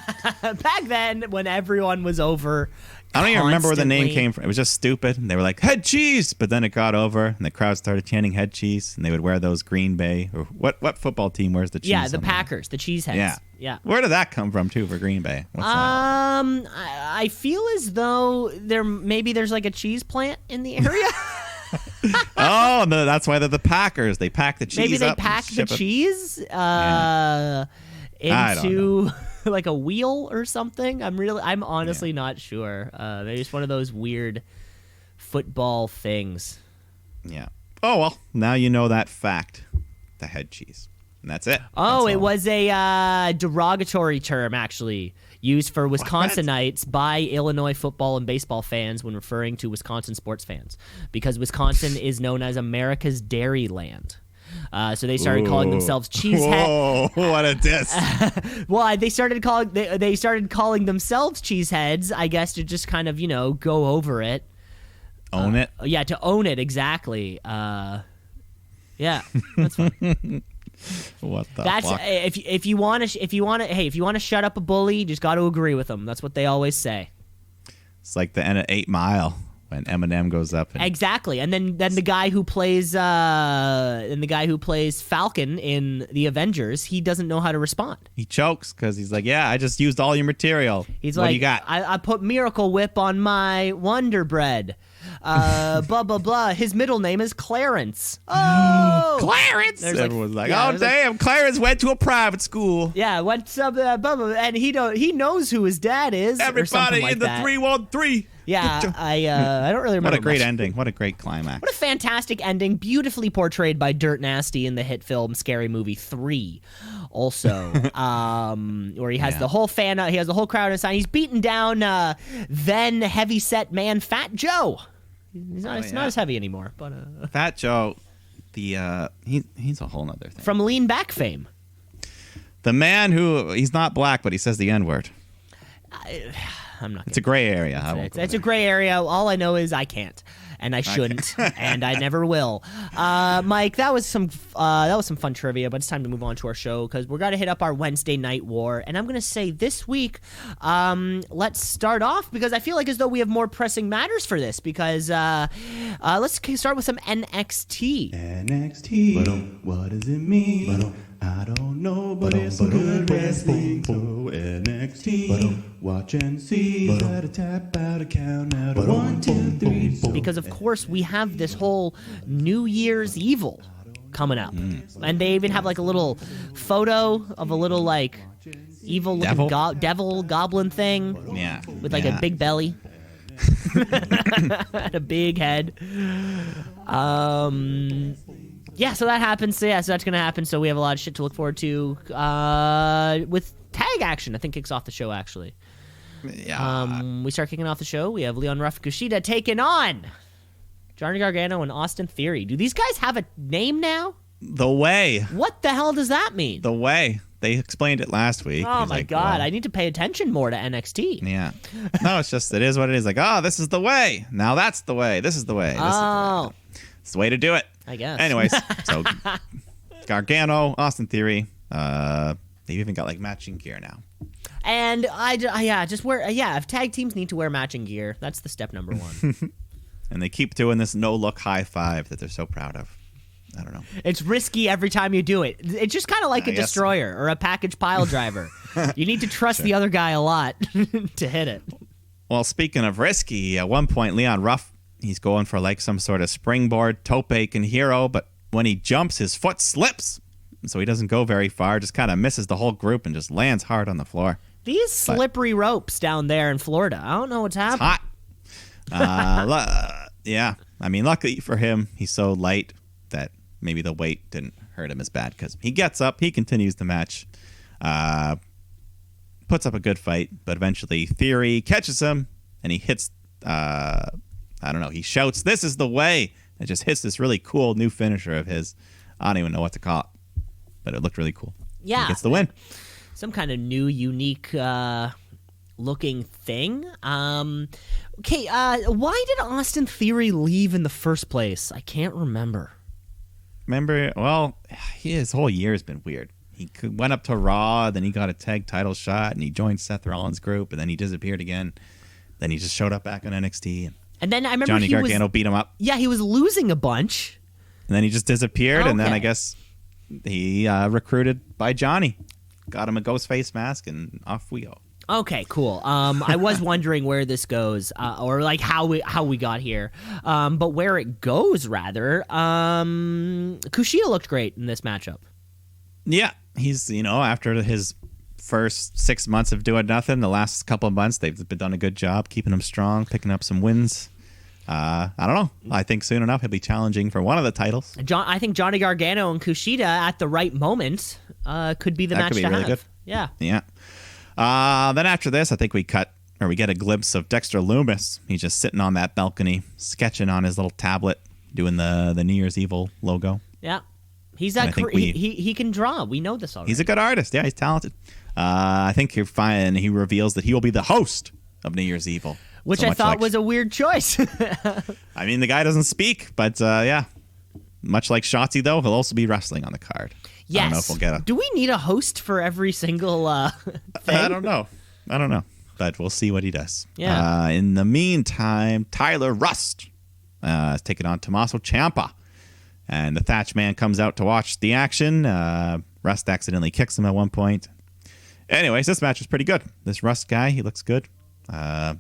Back then, when everyone was over, I don't even remember where the name constantly- came from. It was just stupid. And they were like, Head Cheese! But then it got over, and the crowd started chanting Head Cheese, and they would wear those Green Bay, or what football team wears the cheese? Yeah, the on them? Packers, the Cheeseheads. Yeah. Yeah. Where did that come from, too, for Green Bay? What's that? I feel as though there's like a cheese plant in the area. Oh, no, that's why they're the Packers. They pack the cheese Maybe they up and pack the ship it. cheese I don't into like a wheel or something. I'm honestly not sure. Maybe it's one of those weird football things. Yeah. Oh, well, now you know that fact. The head cheese. And that's it. Oh, That's it all. was a derogatory term, actually, used for Wisconsinites by Illinois football and baseball fans when referring to Wisconsin sports fans, because Wisconsin is known as America's dairy land. So they started calling themselves cheesehead. Whoa, what a diss. Well, they started calling themselves cheeseheads, I guess, to just kind of go over it. Own it. Yeah, to own it exactly. Yeah, that's fine. What the That's fuck? if you want to shut up a bully, you just got to agree with them. That's what they always say. It's like the end of 8 Mile when Eminem goes up. And Exactly, and then the guy who plays Falcon in the Avengers, he doesn't know how to respond. he chokes because he's like, "Yeah, I just used all your material. He's what like, do you got?" I put Miracle Whip on my Wonder Bread. Blah blah blah. His middle name is Clarence. Oh, Clarence. There's like- Everyone's like, yeah, "Oh there's like- damn, Clarence went to a private school." yeah. What's up? Blah, blah, and he knows who his dad is. or something Everybody like in the that. 313. Yeah, I don't really remember. What a great much. ending. What a great climax. What a fantastic ending, beautifully portrayed by Dirt Nasty in the hit film Scary Movie 3. Also, where he has the whole he has the whole crowd inside. He's beating down then heavy-set man Fat Joe. He's not as heavy anymore, but Fat Joe, he's a whole nother thing. from Lean Back fame. The man who, he's not black, but he says the N-word. I'm not. It's a gray area. I won't go It's a there. gray area. All I know is I can't, and I shouldn't, and I never will. Mike, that was some fun trivia, but it's time to move on to our show because we're gonna hit up our Wednesday night war, and I'm gonna say this week, let's start off because I feel like as though we have more pressing matters for this because let's start with some NXT. NXT, what does it mean? I don't know, but it's some good wrestling. So NXT, watch and see. Gotta tap out a count out of 1, 2, 3. Because of course we have this whole New Year's Evil coming up, and they even have like a little photo of a little like evil looking devil goblin thing, Yeah. with like a big belly and a big head. Yeah, so that happens. So that's gonna happen. So we have a lot of shit to look forward to with tag action. I think kicks off the show actually. Yeah. We start kicking off the show. We have Leon Ruff Kushida taking on Johnny Gargano and Austin Theory. Do these guys have a name now? The Way. What the hell does that mean? The Way. They explained it last week. Oh He's my like, god, well, I need to pay attention more to NXT. Yeah. No, it's just, it is what it is. Like, oh, this is the way. Now that's the way. This is the way. This is the Oh, way. It's the way to do it. I guess. Anyways, so Gargano, Austin Theory, they've even got like matching gear now. And if tag teams need to wear matching gear, that's the step number one. And they keep doing this no-look high five that they're so proud of. I don't know. It's risky every time you do it. It's just kind of like a I guess. destroyer or a package pile driver. You need to trust the other guy a lot to hit it. Well, speaking of risky, at one point, Leon Ruff, he's going for like some sort of springboard tope and hero, but when he jumps, his foot slips. So he doesn't go very far, just kind of misses the whole group and just lands hard on the floor. These slippery ropes down there in Florida. I don't know what's happening. Hot. Yeah. I mean, luckily for him, he's so light that maybe the weight didn't hurt him as bad because he gets up, he continues the match, puts up a good fight, but eventually Theory catches him and he hits, he shouts, "This is the way," and just hits this really cool new finisher of his. I don't even know what to call it, but it looked really cool. Yeah. He gets the win. Some kind of new, unique looking thing. Okay, why did Austin Theory leave in the first place? I can't remember. Remember, well, his whole year has been weird. He went up to Raw, then he got a tag title shot, and he joined Seth Rollins' group, and then he disappeared again. Then he just showed up back on NXT. And then I remember Johnny Gargano beat him up, Yeah, he was losing a bunch. and then he just disappeared, and then I Okay. guess he recruited by Johnny. Got him a ghost face mask, and off we go. Okay, cool. I was wondering where this goes, or like how we got here, but where it goes rather. Kushida looked great in this matchup. Yeah, he's, after his first 6 months of doing nothing, the last couple of months, they've been done a good job keeping him strong, picking up some wins. I don't know. I think soon enough he'll be challenging for one of the titles. I think Johnny Gargano and Kushida at the right moment could be the That match could be to really have. good. Yeah. Yeah. Then after this, I think we get a glimpse of Dexter Lumis. He's just sitting on that balcony, sketching on his little tablet, doing the New Year's Evil logo. Yeah. He's And I that think he can draw. We know this already. He's a good artist. Yeah, he's talented. I think you're fine. He reveals that he will be the host of New Year's Evil. Which So I much thought like- was a weird choice. I mean, the guy doesn't speak, but yeah. much like Shotzi, though, he'll also be wrestling on the card. Yes. I don't know if we'll get a... Do we need a host for every single thing? I don't know. But we'll see what he does. Yeah. In the meantime, Tyler Rust is taking on Tommaso Ciampa. And the Thatch Man comes out to watch the action. Rust accidentally kicks him at one point. Anyways, this match was pretty good. This Rust guy, he looks good. But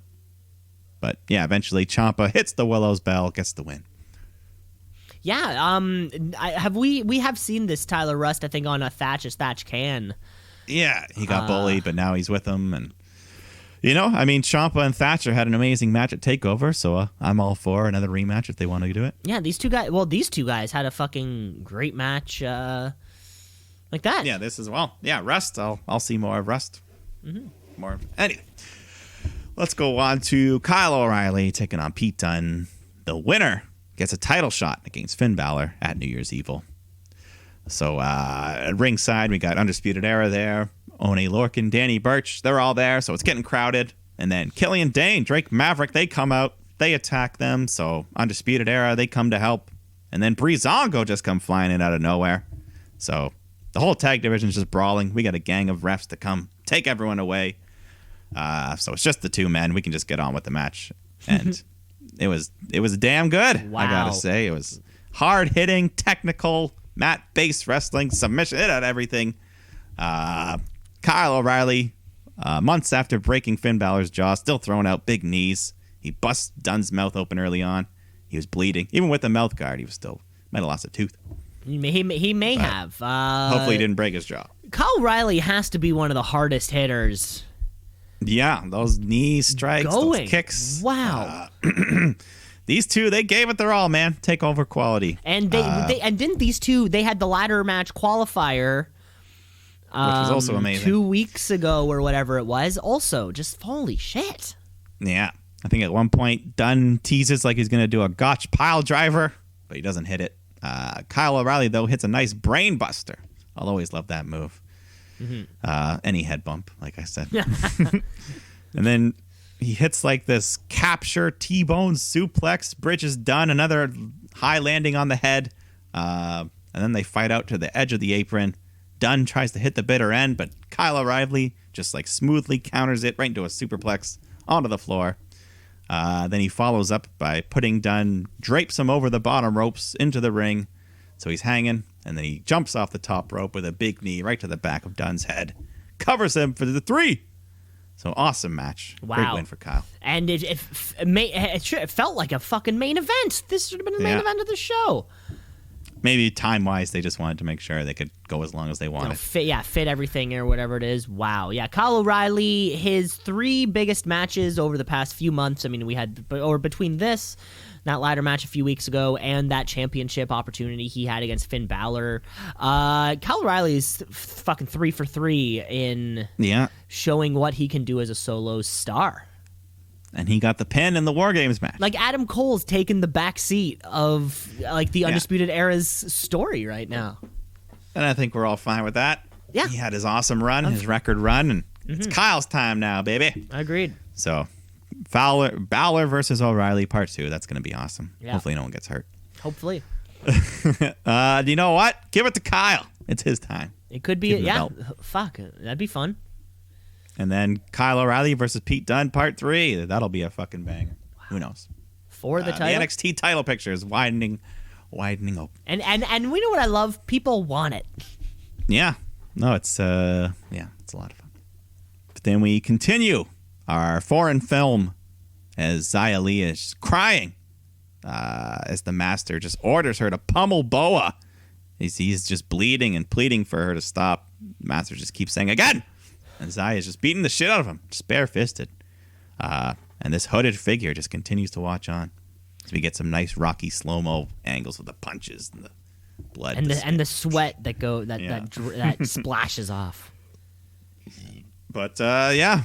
yeah, eventually Ciampa hits the Willow's Bell, gets the win. Yeah, we have seen this Tyler Rust, I think, on a Thatch Can. Yeah, he got bullied, but now he's with him. And, Ciampa and Thatcher had an amazing match at TakeOver, so I'm all for another rematch if they want to do it. Yeah, these two guys had a fucking great match like that. Yeah, this as well. Yeah, Rust, I'll see more of Rust. Mm-hmm. More. Anyway, let's go on to Kyle O'Reilly taking on Pete Dunne. The winner gets a title shot against Finn Balor at New Year's Evil. So at ringside, we got Undisputed Era there. Oney Lorcan, Danny Burch, they're all there, so it's getting crowded. And then Killian Dane, Drake Maverick, they come out. They attack them, so Undisputed Era, they come to help. And then Breezango just come flying in out of nowhere. So the whole tag division is just brawling. We got a gang of refs to come take everyone away. So it's just the two men. We can just get on with the match. And it was damn good. Wow. I gotta say, it was hard hitting, technical, mat-based wrestling, submission. It had everything. Kyle O'Reilly, months after breaking Finn Balor's jaw, still throwing out big knees. He busts Dunn's mouth open early on. He was bleeding. Even with the mouth guard, he was still might have lost a tooth. He may have. Hopefully he didn't break his jaw. Kyle O'Reilly has to be one of the hardest hitters. Yeah, those knee strikes, those kicks. Wow. These two, they gave it their all, man. Take over quality. And and didn't these two, they had the ladder match qualifier, which was also amazing. 2 weeks ago or whatever it was. Also, just holy shit. Yeah. I think at one point, Dunn teases like he's going to do a gotch pile driver, but he doesn't hit it. Kyle O'Reilly, though, hits a nice brain buster. I'll always love that move. Mm-hmm. Any head bump, like I said. And then he hits like this capture T-bone suplex. Bridges Dunn, another high landing on the head. And then they fight out to the edge of the apron. Dunn tries to hit the bitter end, but Kyle O'Reilly just like smoothly counters it right into a superplex onto the floor. Then he follows up by putting Dunn, drapes him over the bottom ropes into the ring. So he's hanging, and then he jumps off the top rope with a big knee right to the back of Dunn's head. Covers him for the 3. So awesome match. Wow. Great win for Kyle. And it felt like a fucking main event. This should have been the main event of the show. Maybe time-wise, they just wanted to make sure they could go as long as they wanted. Fit everything or whatever it is. Wow. Yeah, Kyle O'Reilly, his 3 biggest matches over the past few months. I mean, we had, or between this, that ladder match a few weeks ago, and that championship opportunity he had against Finn Balor. Kyle O'Reilly is fucking 3 for 3 in showing what he can do as a solo star. And he got the pin in the War Games match. Like Adam Cole's taken the back seat of like the Undisputed Era's story right now. And I think we're all fine with that. Yeah. He had his awesome run, his record run, and it's Kyle's time now, baby. Agreed. So Balor versus O'Reilly part 2. That's going to be awesome. Yeah. Hopefully no one gets hurt. Hopefully. You know what? Give it to Kyle. It's his time. It could be, fuck, that'd be fun. And then Kyle O'Reilly versus Pete Dunne, part 3. That'll be a fucking banger. Wow. Who knows? For the title? The NXT title picture is widening open. And we know what I love. People want it. Yeah. No, it's a lot of fun. But then we continue our foreign film as Xia Li is crying as the master just orders her to pummel Boa. He's just bleeding and pleading for her to stop. The master just keeps saying, again! And Xia is just beating the shit out of him, just bare-fisted. And this hooded figure just continues to watch on. So we get some nice rocky slow-mo angles with the punches and the blood. And the sweat that splashes off. But,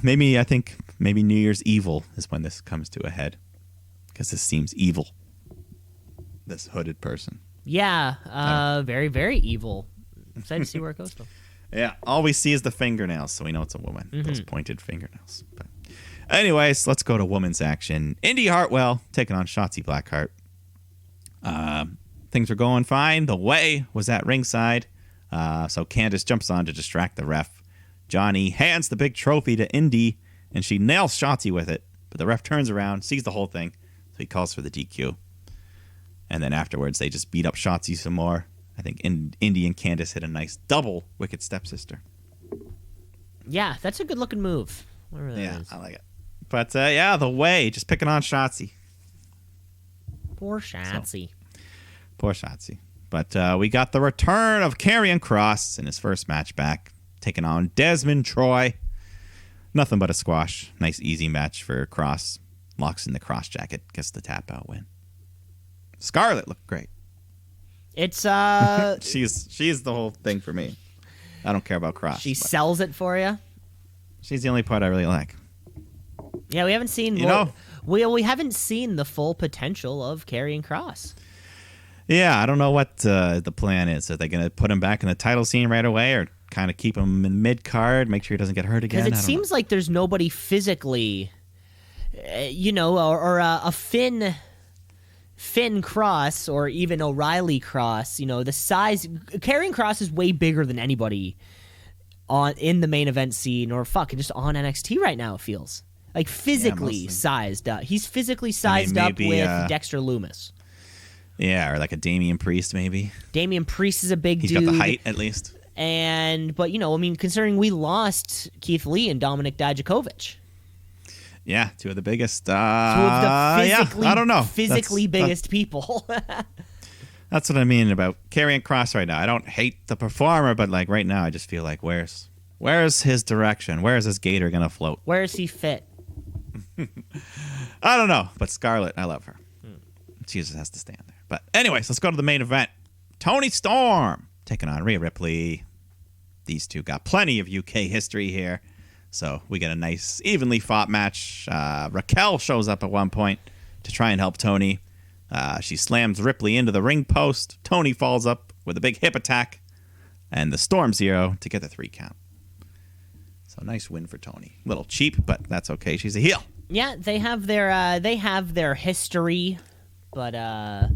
maybe New Year's Evil is when this comes to a head. Because this seems evil. This hooded person. Yeah, very, very evil. I'm excited to see where it goes, though. Yeah, all we see is the fingernails, so we know it's a woman. Those pointed fingernails. But anyways, let's go to women's action. Indy Hartwell taking on Shotzi Blackheart. things were going fine. The Way was at ringside. So Candace jumps on to distract the ref. Johnny hands the big trophy to Indy, and she nails Shotzi with it. But the ref turns around, sees the whole thing, so he calls for the DQ. And then afterwards, they just beat up Shotzi some more. I think Indy and Candace hit a nice double Wicked Stepsister. Yeah, that's a good-looking move. Whatever that is. I like it. But, The Way, just picking on Shotzi. Poor Shotzi. Poor Shotzi. But we got the return of Karrion Kross in his first match back, taking on Desmond Troy. Nothing but a squash. Nice, easy match for Kross. Locks in the cross jacket, gets the tap-out win. Scarlett looked great. It's she's the whole thing for me. I don't care about Kross. She sells it for you. She's the only part I really like. Yeah, we haven't seen we haven't seen the full potential of Karrion Kross. Yeah, I don't know what the plan is. Are they going to put him back in the title scene right away, or kind of keep him in mid-card, make sure he doesn't get hurt again? Because it seems like there's nobody physically, or a Finn Cross or even O'Reilly Cross. The size. Karrion Kross is way bigger than anybody in the main event scene, or just on NXT right now. It feels like physically sized up. He's physically sized up with Dexter Lumis. Yeah, or like a Damian Priest, maybe. Damian Priest is a big dude. He's got the height, at least. But considering we lost Keith Lee and Dominic Dijakovic. Yeah, two of the biggest. Two of the I don't know. Physically biggest people. That's what I mean about Karrion Kross right now. I don't hate the performer, but like right now, I just feel like where's his direction? Where is his gator gonna float? Where is he fit? I don't know, but Scarlett, I love her. She just has to stand there. But anyways, let's go to the main event. Toni Storm taking on Rhea Ripley. These two got plenty of UK history here. So we get a nice, evenly fought match. Raquel shows up at one point to try and help Toni. She slams Ripley into the ring post. Toni falls up with a big hip attack. And the Storm Zero to get the 3 count. So nice win for Toni. A little cheap, but that's okay. She's a heel. Yeah, they have their history. But,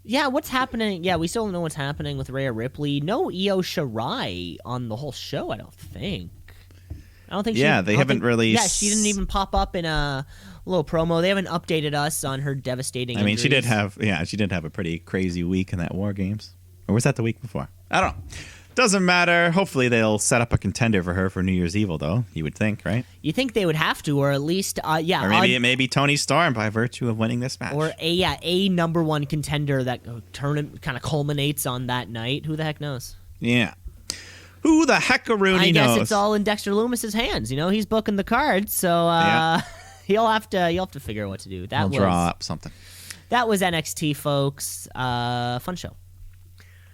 what's happening? Yeah, we still don't know what's happening with Rhea Ripley. No Io Shirai on the whole show, I don't think. They haven't really... Yeah, she didn't even pop up in a little promo. They haven't updated us on her devastating injuries. She did have a pretty crazy week in that War Games. Or was that the week before? I don't know. Doesn't matter. Hopefully they'll set up a contender for her for New Year's Evil, though. You would think, right? You think they would have to, or at least, Or maybe it may be Toni Storm by virtue of winning this match. Or a number one contender that kind of culminates on that night. Who the heck knows? Yeah. Who the heckaroonie knows? I guess it's all in Dexter Lumis's hands. He's booking the cards, so he'll have to figure out what to do. He'll draw up something. That was NXT, folks. Fun show.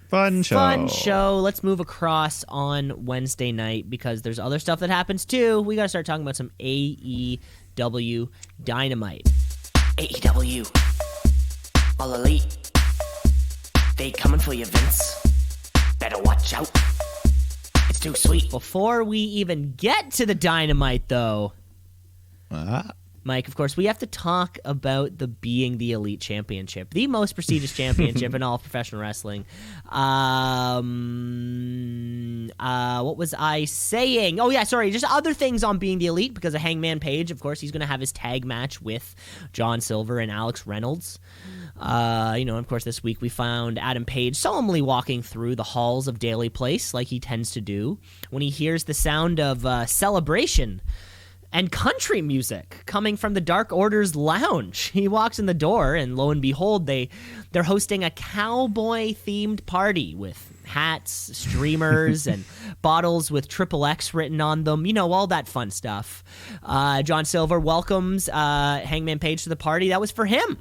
Fun show. Let's move across on Wednesday night because there's other stuff that happens too. We got to start talking about some AEW Dynamite. AEW. All Elite. They coming for you, Vince. Better watch out. It's too sweet. Before we even get to the Dynamite, though, Mike, of course, we have to talk about the Being the Elite Championship, the most prestigious championship in all of professional wrestling. What was I saying? Oh, yeah, sorry. Just other things on Being the Elite because of Hangman Page. Of course, he's going to have his tag match with John Silver and Alex Reynolds. Of course, this week we found Adam Page solemnly walking through the halls of Daly Place like he tends to do when he hears the sound of celebration and country music coming from the Dark Order's lounge. He walks in the door, and lo and behold, they're hosting a cowboy-themed party with hats, streamers, and bottles with XXX written on them. All that fun stuff. John Silver welcomes Hangman Page to the party. That was for him.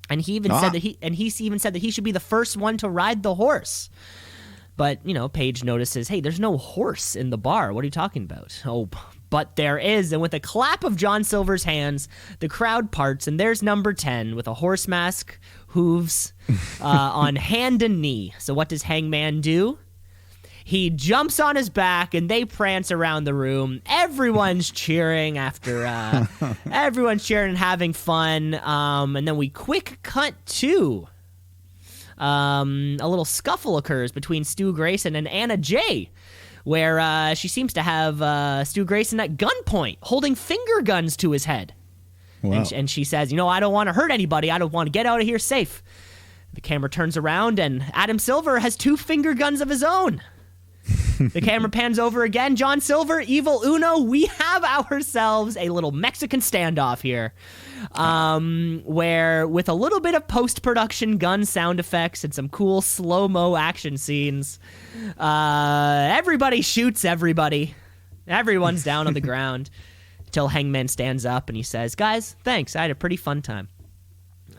And he even said that he should be the first one to ride the horse. But, Page notices, hey, there's no horse in the bar. What are you talking about? Oh, but there is. And with a clap of John Silver's hands, the crowd parts, and there's number 10 with a horse mask, hooves, on hand and knee. So what does Hangman do? He jumps on his back, and they prance around the room. Everyone's cheering everyone's cheering and having fun. And then we quick cut to a little scuffle occurs between Stu Grayson and Anna Jay, where she seems to have Stu Grayson at gunpoint, holding finger guns to his head. Wow. And she says, I don't want to hurt anybody. I don't want to get out of here safe. The camera turns around, and Adam Silver has 2 finger guns of his own. The camera pans over again. John Silver, Evil Uno. We have ourselves a little Mexican standoff here, where with a little bit of post-production gun sound effects and some cool slow-mo action scenes, everybody shoots everybody. Everyone's down on the ground until Hangman stands up and he says, "Guys, thanks. I had a pretty fun time."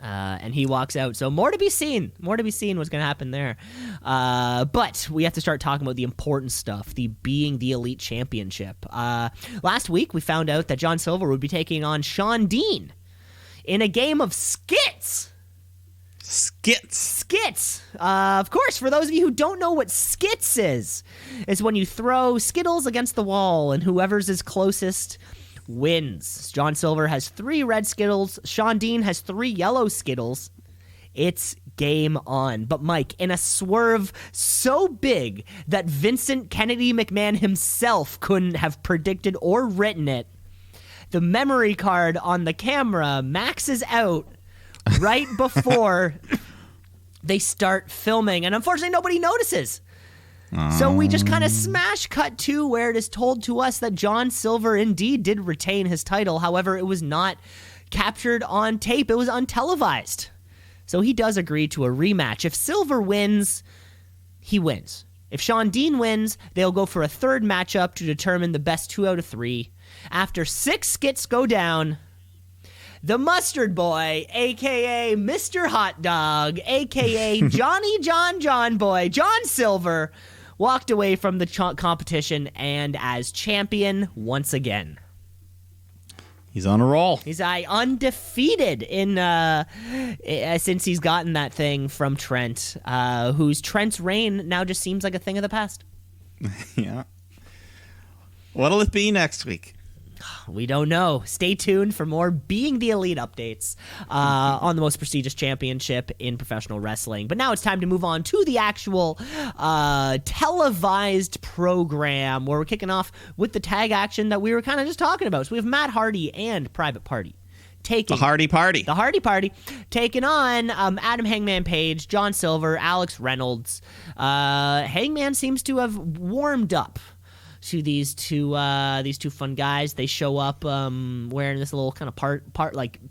And he walks out. So more to be seen. More to be seen what's going to happen there. But we have to start talking about the important stuff, the Being the Elite Championship. Last week, we found out that John Silver would be taking on Sean Dean in a game of skits. Skits. Of course, for those of you who don't know what skits is when you throw Skittles against the wall and whoever's is closest wins. John Silver has 3 red Skittles. Sean Dean has 3 yellow Skittles. It's game on. But Mike, in a swerve so big that Vincent Kennedy McMahon himself couldn't have predicted or written it, the memory card on the camera maxes out right before they start filming. And unfortunately, nobody notices. So we just kind of smash cut to where it is told to us that John Silver indeed did retain his title. However, it was not captured on tape. It was untelevised. So he does agree to a rematch. If Silver wins, he wins. If Sean Dean wins, they'll go for a third matchup to determine the best 2 out of 3. After 6 skits go down, the Mustard Boy, a.k.a. Mr. Hot Dog, a.k.a. Johnny John Boy, John Silver, walked away from the competition and as champion once again. He's on a roll. He's undefeated in since he's gotten that thing from Trent, whose Trent's reign now just seems like a thing of the past. Yeah. What'll it be next week? We don't know. Stay tuned for more Being the Elite updates on the most prestigious championship in professional wrestling. But now it's time to move on to the actual televised program where we're kicking off with the tag action that we were kind of just talking about. So we have Matt Hardy and Private Party taking The Hardy Party. The Hardy Party taking on Adam Hangman Page, John Silver, Alex Reynolds. Hangman seems to have warmed up to these two fun guys. They show up wearing this little kind of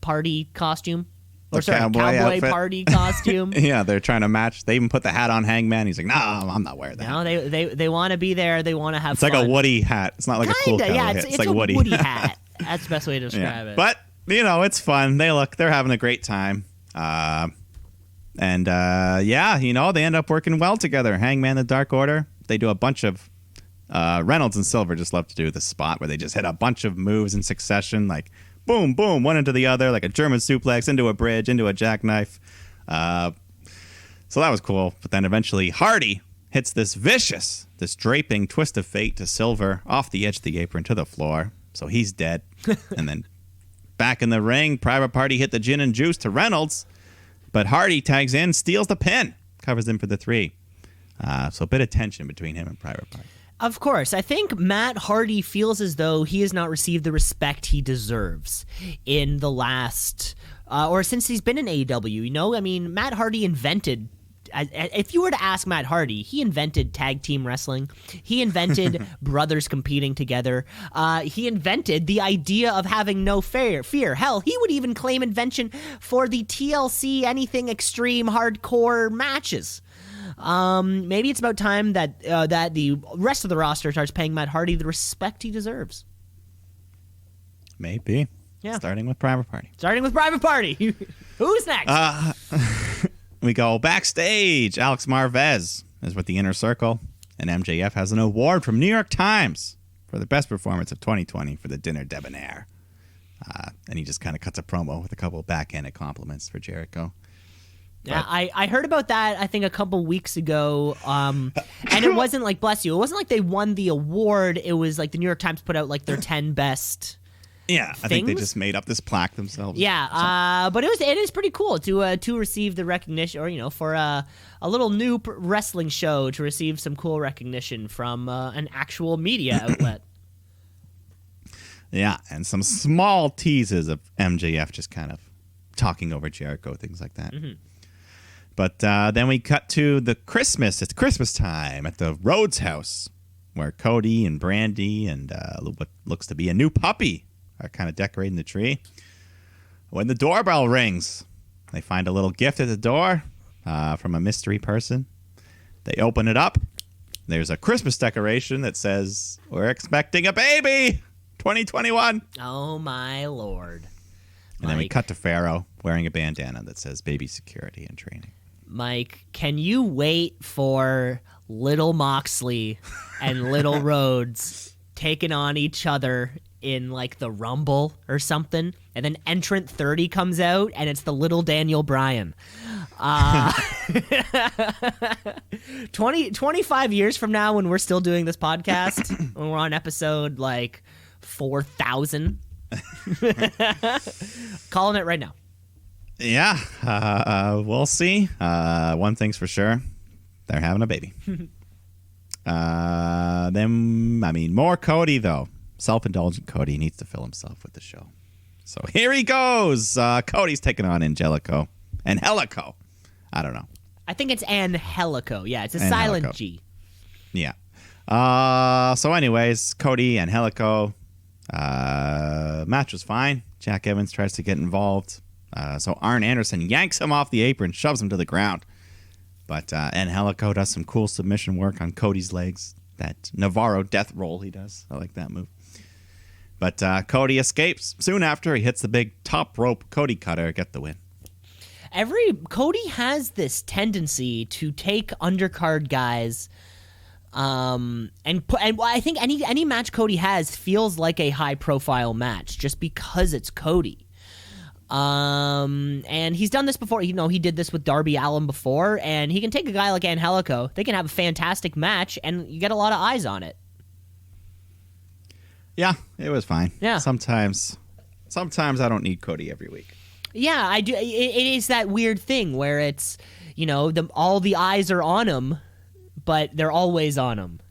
party costume. Cowboy party costume. Yeah, they're trying to match. They even put the hat on Hangman. He's like, "No, I'm not wearing that." No, they want to be there. They want to have It's fun. like a Woody hat. It's not like a cool cowboy hat. It's like a Woody. hat. That's the best way to describe it. But, it's fun. They're having a great time. They end up working well together. Hangman, the Dark Order. They do a bunch of Reynolds and Silver just love to do this spot where they just hit a bunch of moves in succession, like boom, boom, one into the other, like a German suplex, into a bridge, into a jackknife. So that was cool. But then eventually Hardy hits this draping twist of fate to Silver off the edge of the apron to the floor. So he's dead. And then back in the ring, Private Party hit the gin and juice to Reynolds. But Hardy tags in, steals the pin, covers him for the 3. So a bit of tension between him and Private Party. Of course, I think Matt Hardy feels as though he has not received the respect he deserves in the last, or since he's been in AEW. Matt Hardy invented, if you were to ask Matt Hardy, he invented tag team wrestling. He invented brothers competing together. He invented the idea of having no fear. Hell, he would even claim invention for the TLC Anything Extreme hardcore matches. Maybe it's about time that the rest of the roster starts paying Matt Hardy the respect he deserves. Maybe. Yeah. Starting with Private Party. Who's next? We go backstage. Alex Marvez is with the Inner Circle, and MJF has an award from New York Times for the best performance of 2020 for the Dinner Debonair. And he just kind of cuts a promo with a couple of backhanded compliments for Jericho. Yeah, I heard about that, I think, a couple weeks ago, and it wasn't like, bless you, it wasn't like they won the award. It was like the New York Times put out like their 10 best Yeah, I think they things. just made up this plaque themselves. Yeah, but it is pretty cool to receive the recognition, or for a little new wrestling show to receive some cool recognition from an actual media outlet. Yeah, and some small teases of MJF just kind of talking over Jericho, things like that. Mm-hmm. But then we cut to it's Christmas time at the Rhodes house, where Cody and Brandy and what looks to be a new puppy are kind of decorating the tree. When the doorbell rings, they find a little gift at the door from a mystery person. They open it up. There's a Christmas decoration that says, "We're expecting a baby, 2021." Oh my lord! And then we cut to Pharaoh wearing a bandana that says "Baby Security and Training." Mike, can you wait for Little Moxley and Little Rhodes taking on each other in like the Rumble or something? And then Entrant 30 comes out and it's the little Daniel Bryan. 25 years from now, when we're still doing this podcast, when we're on episode like 4,000, calling it right now. Yeah, we'll see. One thing's for sure. They're having a baby. More Cody, though. Self-indulgent Cody needs to fill himself with the show. So here he goes. Cody's taking on Angelico. Angelico. I don't know. I think it's Angelico. Yeah, it's a Angelico. silent G. Yeah. So anyways, Cody, Angelico. Match was fine. Jack Evans tries to get involved. So Arn Anderson yanks him off the apron, shoves him to the ground. But Angelico does some cool submission work on Cody's legs. That Navarro death roll he does. I like that move. But Cody escapes. Soon after, he hits the big top rope Cody cutter, get the win. Cody has this tendency to take undercard guys, and I think any match Cody has feels like a high profile match just because it's Cody. And he's done this before. He did this with Darby Allin before, and he can take a guy like Angelico. They can have a fantastic match, and you get a lot of eyes on it. Yeah, it was fine. Yeah. Sometimes I don't need Cody every week. Yeah, I do. It is that weird thing where it's, all the eyes are on him, but they're always on him.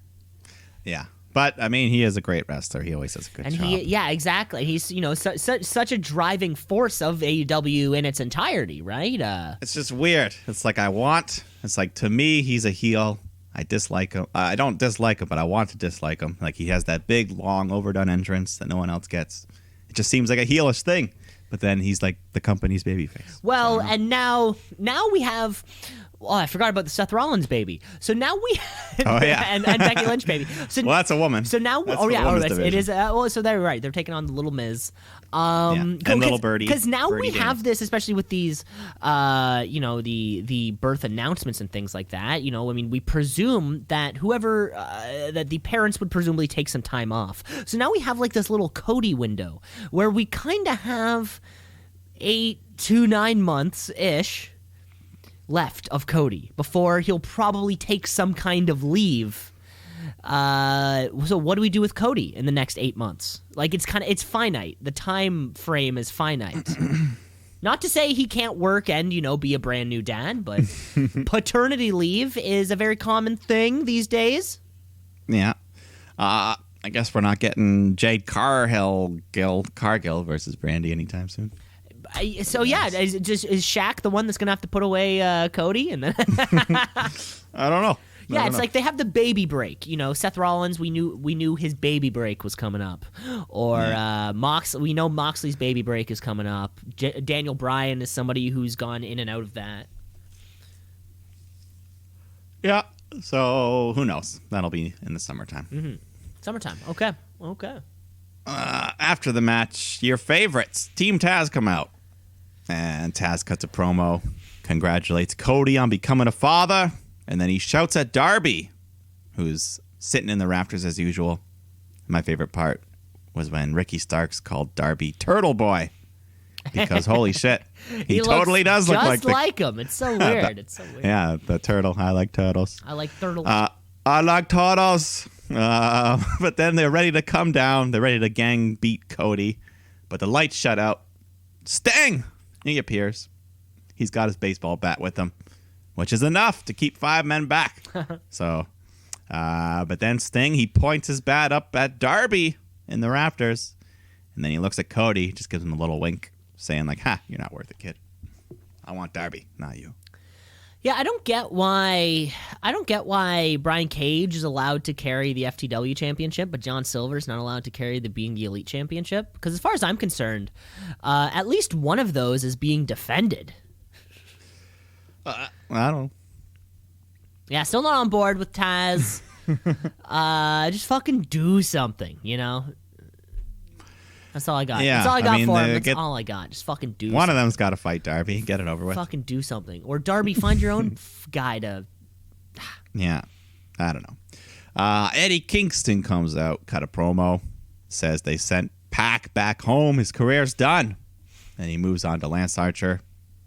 Yeah. But, he is a great wrestler. He always does a good job. Yeah, exactly. He's, such a driving force of AEW in its entirety, right? It's just weird. It's like to me, he's a heel. I dislike him. I don't dislike him, but I want to dislike him. Like, he has that big, long, overdone entrance that no one else gets. It just seems like a heelish thing. But then he's like the company's babyface. Well, and now we have... Oh, I forgot about the Seth Rollins baby. So now we... and Becky Lynch baby. So, well, that's a woman. So now... That's it is... so they're right. They're taking on the Little Miz. And Little Birdie. Because now Birdie we have this, especially with these, the birth announcements and things like that. We presume that whoever... that the parents would presumably take some time off. So now we have like this little Cody window where we kind of have 8 to 9 months-ish left of Cody before he'll probably take some kind of leave. So what do we do with Cody in the next 8 months? Like, it's finite. The time frame is finite. Not to say he can't work and, be a brand new dad, but paternity leave is a very common thing these days. Yeah. I guess we're not getting Jade Cargill versus Brandy anytime soon. Is Shaq the one that's gonna have to put away Cody? And then I don't know. Yeah, it's like they have the baby break. Seth Rollins, we knew his baby break was coming up, or we know Moxley's baby break is coming up. Daniel Bryan is somebody who's gone in and out of that. Yeah. So who knows? That'll be in the summertime. Mm-hmm. Summertime. Okay. After the match, your favorites, Team Taz, come out. And Taz cuts a promo, congratulates Cody on becoming a father, and then he shouts at Darby, who's sitting in the rafters as usual. My favorite part was when Ricky Starks called Darby Turtle Boy, because holy shit, he totally does look like him. It's so weird. Yeah, the turtle. I like turtles. I like turtles. I like turtles. But then they're ready to come down. They're ready to gang beat Cody. But the lights shut out. Sting! He appears. He's got his baseball bat with him, which is enough to keep 5 men back. So, but then Sting, he points his bat up at Darby in the rafters. And then he looks at Cody, just gives him a little wink, saying like, "Ha, you're not worth it, kid. I want Darby, not you." Yeah, I don't get why Brian Cage is allowed to carry the FTW championship, but John Silver's not allowed to carry the Being the Elite championship. Because as far as I'm concerned, at least one of those is being defended. I don't know. Yeah, still not on board with Taz. Just fucking do something, you know? That's all I got. Yeah, That's all I got for him. That's get- all I got. Just fucking do One something. of them's got to fight Darby. Get it over with. Fucking do something. Or Darby, find your own guy to... Yeah, I don't know. Eddie Kingston comes out, cut a promo, says they sent Pac back home. His career's done. And he moves on to Lance Archer,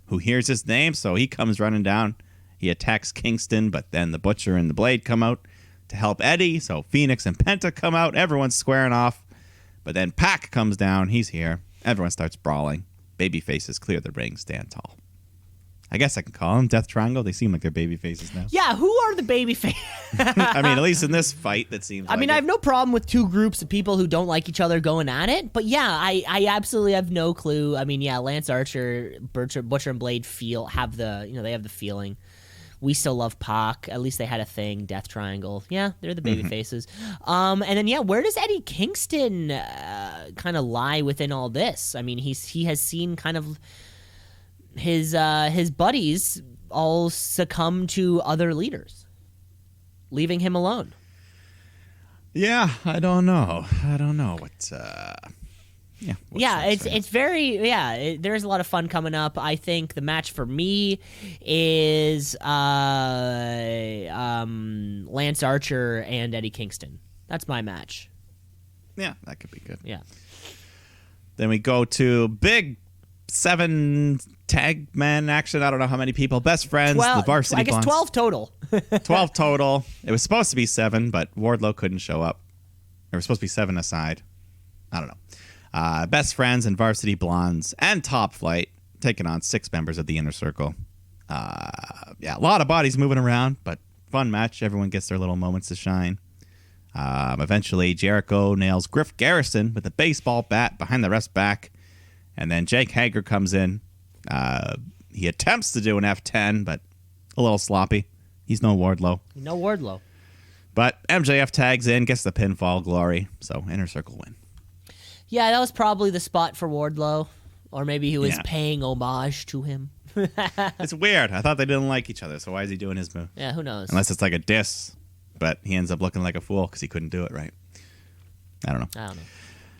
who hears his name, so he comes running down. He attacks Kingston, but then the Butcher and the Blade come out to help Eddie. So Phoenix and Penta come out. Everyone's squaring off. But then Pac comes down. He's here. Everyone starts brawling. Baby faces clear the ring, stand tall. I guess I can call them Death Triangle. They seem like they're baby faces now. Yeah, who are the baby face? I mean, at least in this fight, that seems I mean, I have no problem with two groups of people who don't like each other going at it, but yeah, I absolutely have no clue. I mean, yeah, Lance Archer, Butcher and Blade have the feeling. We still love Pac. At least they had a thing. Death Triangle. Yeah, they're the baby faces. And then yeah, where does Eddie Kingston kind of lie within all this? I mean, he has seen kind of his buddies all succumb to other leaders, leaving him alone. Yeah, I don't know. What? It's very there's a lot of fun coming up. I think the match for me is Lance Archer and Eddie Kingston. That's my match. Yeah, that could be good. Yeah. Then we go to big 7 tag man action. I don't know how many people. Best friends, the varsity I guess Blondes. 12 total. 12 total. It was supposed to be 7, but Wardlow couldn't show up. There was supposed to be 7 aside. I don't know. Best friends and varsity blondes and Top Flight taking on 6 members of the Inner Circle. A lot of bodies moving around, but fun match. Everyone gets their little moments to shine. Eventually, Jericho nails Griff Garrison with a baseball bat behind the ref's back. And then Jake Hager comes in. He attempts to do an F10, but a little sloppy. He's no Wardlow. No Wardlow. But MJF tags in, gets the pinfall glory. So Inner Circle win. Yeah, that was probably the spot for Wardlow. Or maybe he was Yeah. paying homage to him. It's weird. I thought they didn't like each other, so why is he doing his move? Yeah, who knows? Unless it's like a diss, but he ends up looking like a fool because he couldn't do it right. I don't know.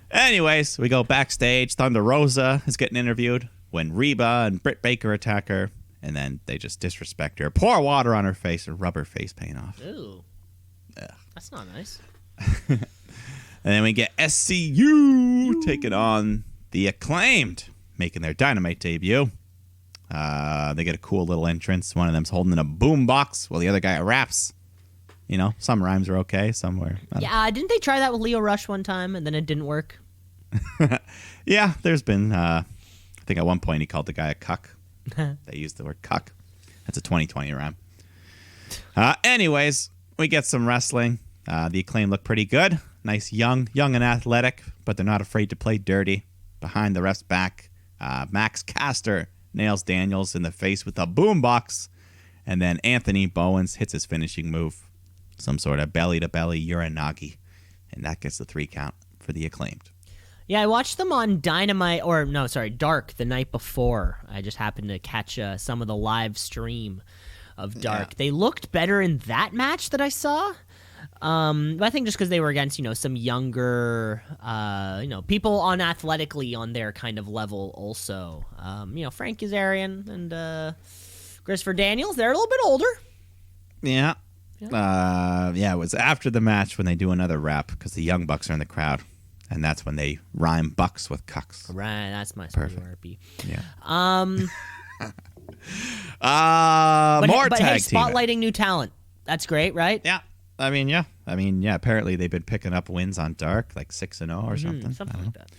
Anyways, we go backstage. Thunder Rosa is getting interviewed when Reba and Britt Baker attack her, and then they just disrespect her. Pour water on her face and rub her face paint off. Ooh. That's not nice. And then we get SCU taking on the Acclaimed, making their Dynamite debut. They get a cool little entrance. One of them's holding a boom box while the other guy raps. You know, some rhymes are okay, some were. Yeah, didn't they try that with Leo Rush one time and then it didn't work? Yeah, there's been, I think at one point he called the guy a cuck. They used the word cuck. That's a 2020 rhyme. Anyways, we get some wrestling. The Acclaim look pretty good. Nice, young and athletic, but they're not afraid to play dirty. Behind the ref's back, Max Caster nails Daniels in the face with a boombox, and then Anthony Bowens hits his finishing move, some sort of belly-to-belly Uranagi, and that gets the 3 count for the Acclaimed. Yeah, I watched them on Dark the night before. I just happened to catch some of the live stream of Dark. Yeah. They looked better in that match that I saw. But I think just because they were against, some younger, people on athletically on their kind of level also. Frank Kazarian and Christopher Daniels, they're a little bit older. Yeah. It was after the match when they do another rap because the Young Bucks are in the crowd. And that's when they rhyme bucks with cucks. Right, that's my Perfect. RP. Yeah. But tag hey, team. spotlighting new talent. That's great, right? Yeah. I mean, apparently they've been picking up wins on Dark, like 6-0 or something. Something like that.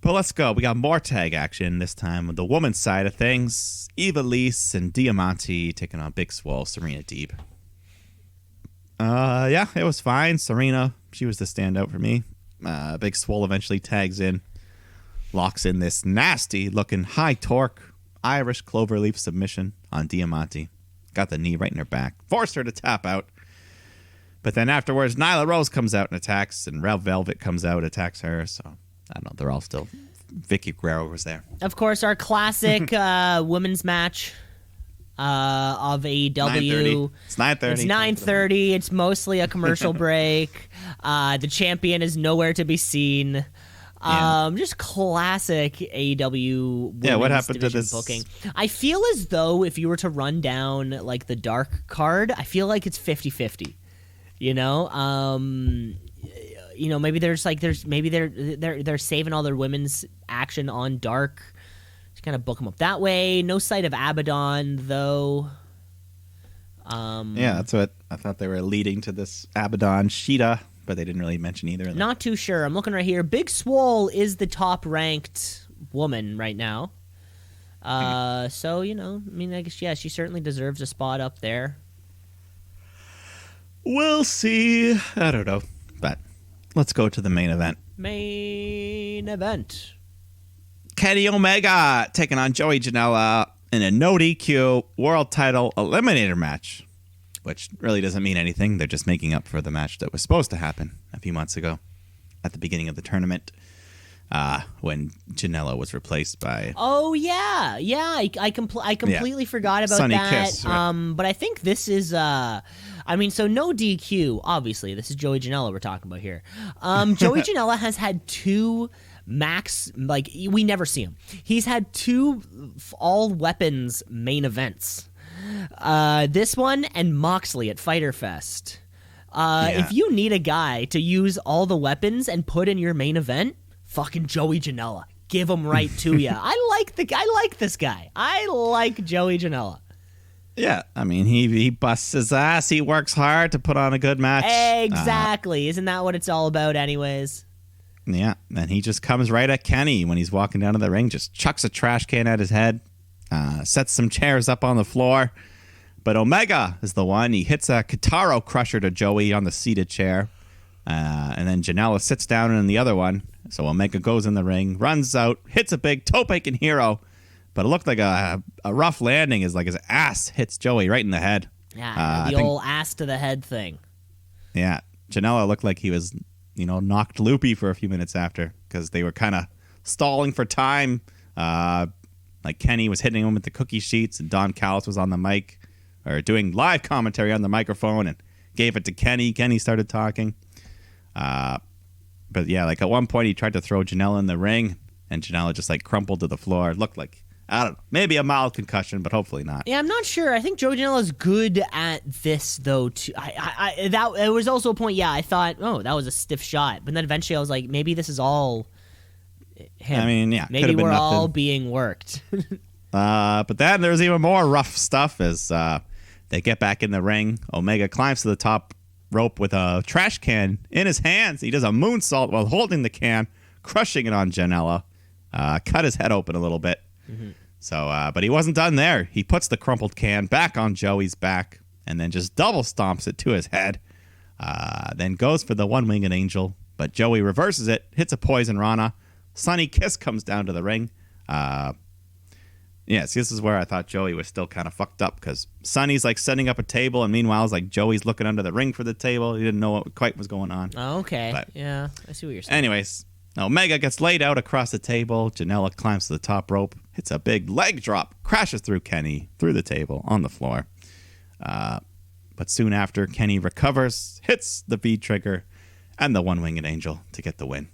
But let's go. We got more tag action this time on the women's side of things. Eva Lise and Diamante taking on Big Swole, Serena Deeb. Yeah, it was fine. Serena, she was the standout for me. Big Swole eventually tags in, locks in this nasty-looking high torque Irish cloverleaf submission on Diamante. Got the knee right in her back, forced her to tap out. But then afterwards, Nyla Rose comes out and attacks, and Red Velvet comes out, attacks her. So I don't know. They're all still. Vicky Guerrero was there. Of course, our classic women's match of AEW. It's 9:30. It's 9:30. It's mostly a commercial break. The champion is nowhere to be seen. Just classic AEW women's what happened to this booking. I feel as though if you were to run down like the dark card, I feel like it's 50-50. You know, maybe they're saving all their women's action on dark. Just kind of book them up that way. No sight of Abaddon though. That's what I thought they were leading to, this Abaddon Sheeta, but they didn't really mention either of them. Not too sure. I'm looking right here. Big Swole is the top ranked woman right now. So I guess she certainly deserves a spot up there. We'll see. I don't know. But let's go to the main event. Main event. Kenny Omega taking on Joey Janela in a no DQ world title eliminator match, which really doesn't mean anything. They're just making up for the match that was supposed to happen a few months ago at the beginning of the tournament when Janela was replaced by... Oh, yeah. Yeah, I completely forgot about Sunny that. Kiss, right? But I think this is... so no DQ, obviously. This is Joey Janela we're talking about here. Joey Janela has had two max... we never see him. He's had two all-weapons main events. This one and Moxley at Fyter Fest. If you need a guy to use all the weapons and put in your main event, fucking Joey Janela. Give him right to you. I like this guy. I like Joey Janela. Yeah, he busts his ass. He works hard to put on a good match. Exactly. Isn't that what it's all about anyways? Yeah, and he just comes right at Kenny when he's walking down to the ring, just chucks a trash can at his head, sets some chairs up on the floor. But Omega is the one. He hits a Kitaro crusher to Joey on the seated chair. And then Janela sits down in the other one. So Omega goes in the ring, runs out, hits a big toe-picking hero. But it looked like a rough landing, as like his ass hits Joey right in the head. Yeah, old ass to the head thing. Yeah, Janela looked like he was, knocked loopy for a few minutes after, because they were kind of stalling for time. Like Kenny was hitting him with the cookie sheets, and Don Callis was on the mic, or doing live commentary on the microphone, and gave it to Kenny. Kenny started talking. But yeah, like at one point he tried to throw Janela in the ring, and Janela just like crumpled to the floor. It looked like, I don't know, maybe a mild concussion, but hopefully not. Yeah, I'm not sure. I think Joey Janela's good at this though. Too. It was also a point. Yeah, I thought, oh, that was a stiff shot, but then eventually I was like, maybe this is all him. Maybe we're all being worked. But then there's even more rough stuff as they get back in the ring. Omega climbs to the top rope with a trash can in his hands. He does a moonsault while holding the can, crushing it on Janela. Cut his head open a little bit. Mm-hmm. So, but he wasn't done there. He puts the crumpled can back on Joey's back and then just double stomps it to his head. Then goes for the one-winged angel, but Joey reverses it, hits a poison Rana. Sunny Kiss comes down to the ring. Yeah, see, this is where I thought Joey was still kind of fucked up, because Sonny's like setting up a table, and meanwhile, it's like Joey's looking under the ring for the table. He didn't know what quite was going on. Oh, okay. But yeah, I see what you're saying. Anyways, Omega gets laid out across the table. Janela climbs to the top rope, hits a big leg drop, crashes through Kenny, through the table, on the floor. But soon after, Kenny recovers, hits the V trigger, and the one-winged angel to get the win.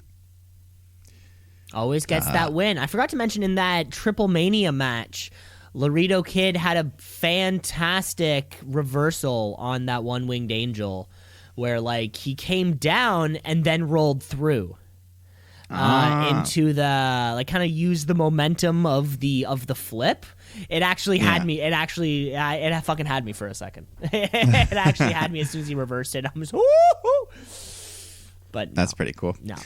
Always gets that win. I forgot to mention in that Triple Mania match, Laredo Kid had a fantastic reversal on that one-winged angel where, like, he came down and then rolled through into the, like, kind of used the momentum of the flip. It actually had me. It fucking had me for a second. It actually had me as soon as he reversed it. I'm just, woo-hoo! But no. That's pretty cool. No.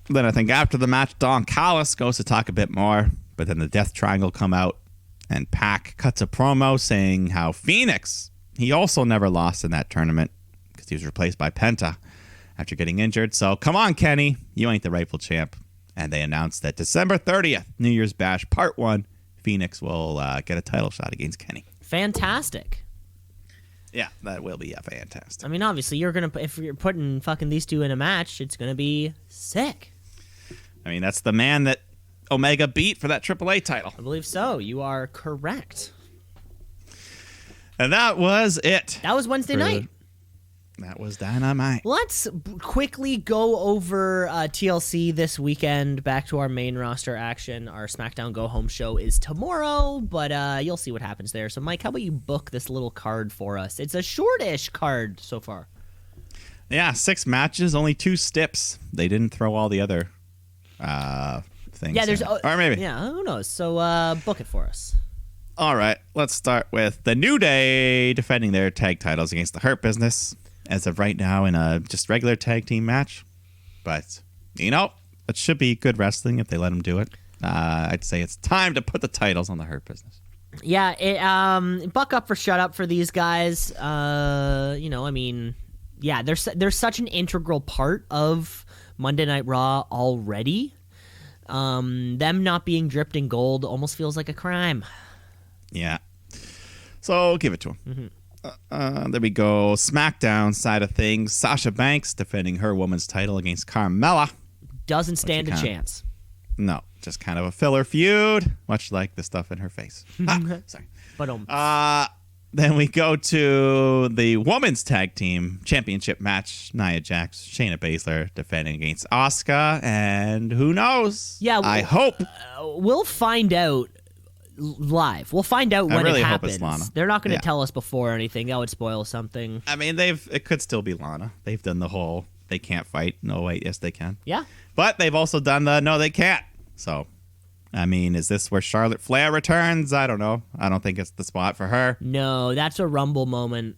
Then I think after the match, Don Callis goes to talk a bit more, but then the Death Triangle come out, and Pac cuts a promo saying how Phoenix, he also never lost in that tournament because he was replaced by Penta after getting injured. So come on, Kenny, you ain't the rightful champ. And they announced that December 30th, New Year's Bash Part 1, Phoenix will get a title shot against Kenny. Fantastic. Yeah, that will be fantastic. I mean, obviously, if you're putting fucking these two in a match, it's gonna be sick. I mean, that's the man that Omega beat for that AAA title. I believe so. You are correct. And that was it. That was Wednesday night. That was Dynamite. Let's quickly go over TLC this weekend. Back to our main roster action. Our SmackDown Go Home show is tomorrow, but you'll see what happens there. So, Mike, how about you book this little card for us? It's a shortish card so far. Yeah, 6 matches, only 2 stips. They didn't throw all the other things. Yeah, there's in. Or maybe. Yeah, who knows? So book it for us. All right, let's start with the New Day defending their tag titles against the Hurt Business. As of right now, in a just regular tag team match. But, you know, it should be good wrestling if they let them do it. I'd say it's time to put the titles on the Hurt Business. Yeah, buck up for shut up for these guys. You know, I mean, yeah, they're such an integral part of Monday Night Raw already. Them not being dripped in gold almost feels like a crime. Yeah. So give it to them. Mm-hmm. There we go. SmackDown side of things. Sasha Banks defending her woman's title against Carmella. Doesn't stand a chance. No, just kind of a filler feud, much like the stuff in her face. Sorry. But Then we go to the women's tag team championship match. Nia Jax, Shayna Baszler defending against Asuka, and who knows? Yeah, I hope we'll find out live. We'll find out when really it hope it's happens. Lana. They're not going to Yeah. tell us before or anything. That would spoil something. I mean, it could still be Lana. They've done the whole they can't fight. No, wait, yes they can. Yeah. But they've also done the no, they can't. So, I mean, is this where Charlotte Flair returns? I don't know. I don't think it's the spot for her. No, that's a Rumble moment.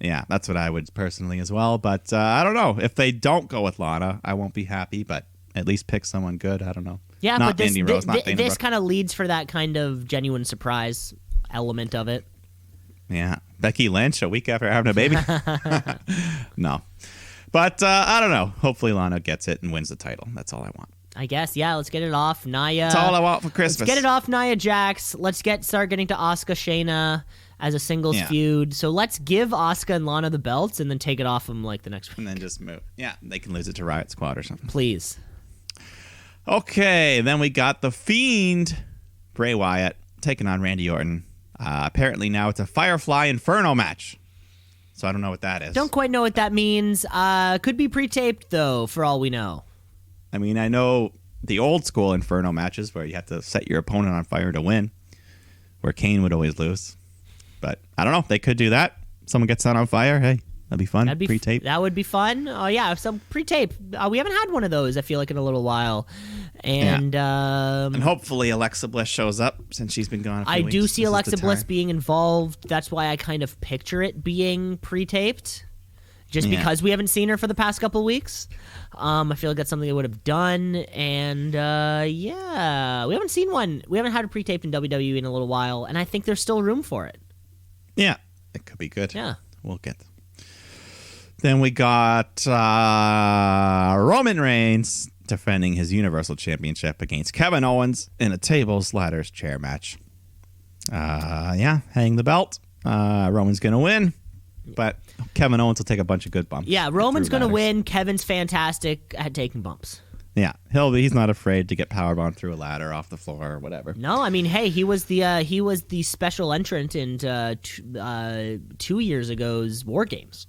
Yeah, that's what I would personally as well. But I don't know. If they don't go with Lana, I won't be happy. But at least pick someone good. I don't know. Yeah, not but Mandy Rose, not Dana this Brooke. kind of leads for that kind of genuine surprise element of it. Yeah, Becky Lynch a week after having a baby. No, but I don't know. Hopefully Lana gets it and wins the title. That's all I want. I guess, yeah, let's get it off. Nia. That's all I want for Christmas. Let's get it off Nia Jax. Let's start getting to Asuka Shayna as a singles feud. So let's give Asuka and Lana the belts and then take it off them like the next week. And then just move. Yeah, they can lose it to Riot Squad or something. Please. Okay, then we got The Fiend, Bray Wyatt, taking on Randy Orton. Apparently now it's a Firefly Inferno match. So I don't know what that is. Don't quite know what that means. Could be pre-taped, though, for all we know. I mean, I know the old school Inferno matches where you have to set your opponent on fire to win, where Kane would always lose. But I don't know. They could do that. Someone gets set on fire. Hey, that'd be fun. Pre-tape. That would be fun. Oh, yeah, some pre-tape. We haven't had one of those, I feel like, in a little while. And and hopefully Alexa Bliss shows up since she's been gone a few I weeks. do see This is Alexa the Bliss time. being involved. That's why I kind of picture it being pre-taped. Just Yeah. because we haven't seen her for the past couple of weeks. I feel like that's something they would have done. And, yeah, we haven't seen one. We haven't had a pre-taped in WWE in a little while. And I think there's still room for it. Yeah, it could be good. Yeah. We'll get them. Then we got Roman Reigns defending his Universal Championship against Kevin Owens in a tables, ladders, chair match. Hang the belt. Roman's going to win, but Kevin Owens will take a bunch of good bumps. Yeah, Roman's through going to ladders. win. Kevin's fantastic at taking bumps. Yeah, he's not afraid to get powerbombed through a ladder, off the floor, or whatever. No, I mean, hey, he was the special entrant in 2 years ago's War Games.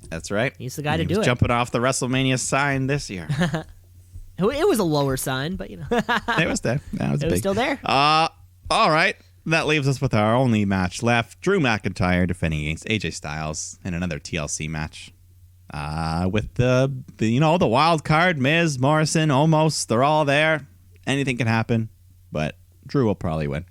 That's right. He's the guy to He do was it. jumping off the WrestleMania sign this year. It was a lower sign, but you know, It was there. That was it big. was still there. All right. That leaves us with our only match left. Drew McIntyre defending against AJ Styles in another TLC match. With the wild card, Miz, Morrison, Omos, they're all there. Anything can happen, but Drew will probably win.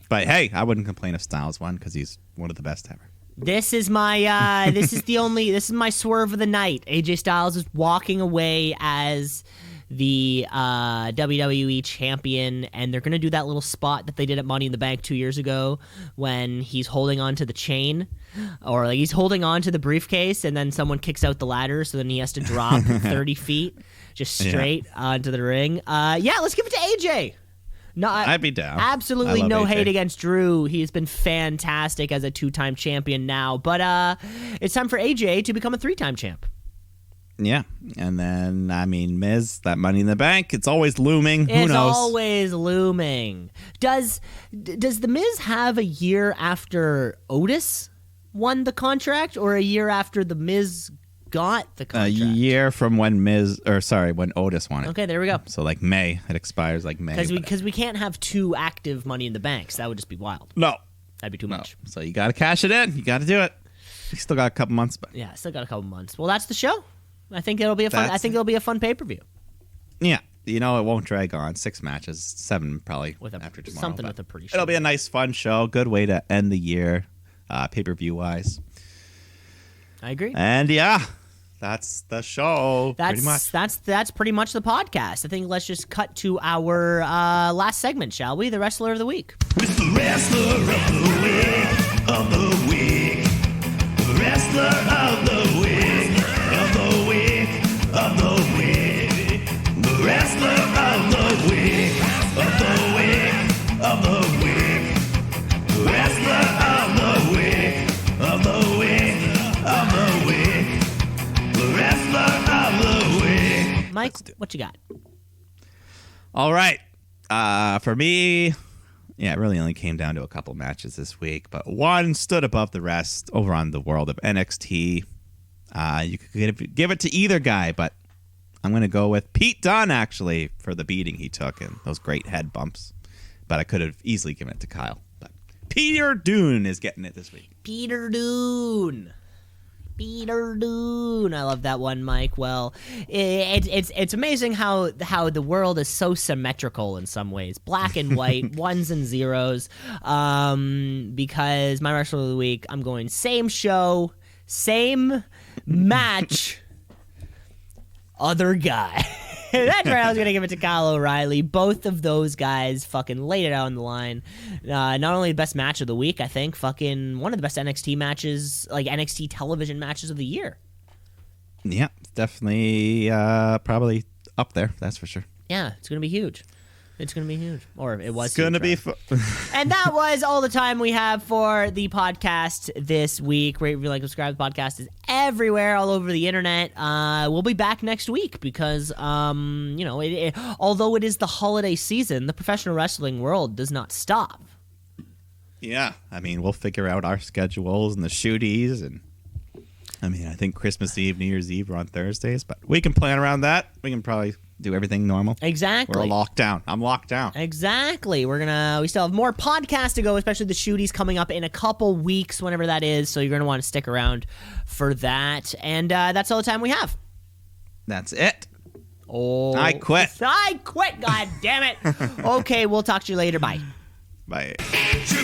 But hey, I wouldn't complain if Styles won because he's one of the best ever. This is my this is my swerve of the night. AJ Styles is walking away as the WWE champion, and they're gonna do that little spot that they did at Money in the Bank 2 years ago when he's holding on to the chain, or like he's holding on to the briefcase, and then someone kicks out the ladder, so then he has to drop 30 feet just straight onto the ring. Let's give it to AJ. No, I'd be down. Absolutely I love no AJ. hate against Drew. He's been fantastic as a 2-time champion now, but it's time for AJ to become a 3-time champ. Yeah, and then I mean, Miz, that Money in the Bank, it's always looming. Who It's knows? always looming. Does the Miz have a year after Otis won the contract, or a year after the Miz got the A contract? year from when when Otis won it. Okay, there we go. So like May, it expires like May. Because we can't have 2 active Money in the Banks. That would just be wild. No, That'd be too much. So you got to cash it in. You got to do it. You still got a couple months, but Yeah, still got a couple months. Well, that's the show. I think it'll be a fun. It'll be a fun pay-per-view. yeah, it won't drag on. 6 matches, 7 probably after tomorrow. Something but with a pretty. It'll be a nice, fun show. Good way to end the year, pay-per-view wise. I agree. And yeah, that's the show. Pretty much. That's pretty much the podcast. I think let's just cut to our last segment, shall we? The wrestler of the week. It's the wrestler of the week, of the week. The wrestler of the week, of the week, of the week. The wrestler of the week, of the week, of the week. The wrestler of the week, of the week, of the week. The wrestler of the week. Mike, what you got? All right. For me, yeah, it really only came down to a couple matches this week, but one stood above the rest over on the world of NXT. You could give it to either guy, but I'm going to go with Pete Dunne, actually, for the beating he took and those great head bumps. But I could have easily given it to Kyle. But Peter Doone is getting it this week. Peter Doone. Peter Doone. I love that one, Mike. Well, it's amazing how the world is so symmetrical in some ways, black and white, ones and zeros. Because my wrestler of the week, I'm going same show, same match, other guy. That's right. I was gonna give it to Kyle O'Reilly. Both of those guys fucking laid it out on the line. Not only the best match of the week, I think fucking one of the best NXT matches, like NXT television matches of the year. Yeah, it's definitely probably up there. That's for sure. Yeah, it's gonna be huge. It's going to be huge. Or it was. It's going to be fun. And that was all the time we have for the podcast this week. Rate, review, like, subscribe. The podcast is everywhere, all over the internet. We'll be back next week because, although it is the holiday season, the professional wrestling world does not stop. Yeah. I mean, we'll figure out our schedules and the shooties. And I mean, I think Christmas Eve, New Year's Eve are on Thursdays, but we can plan around that. We can probably do everything normal. Exactly. We're locked down. I'm locked down. Exactly. We still have more podcasts to go, especially the shooties coming up in a couple weeks, whenever that is. So you're going to want to stick around for that. And that's all the time we have. That's it. Oh, I quit. God damn it. Okay, we'll talk to you later. Bye. Bye. True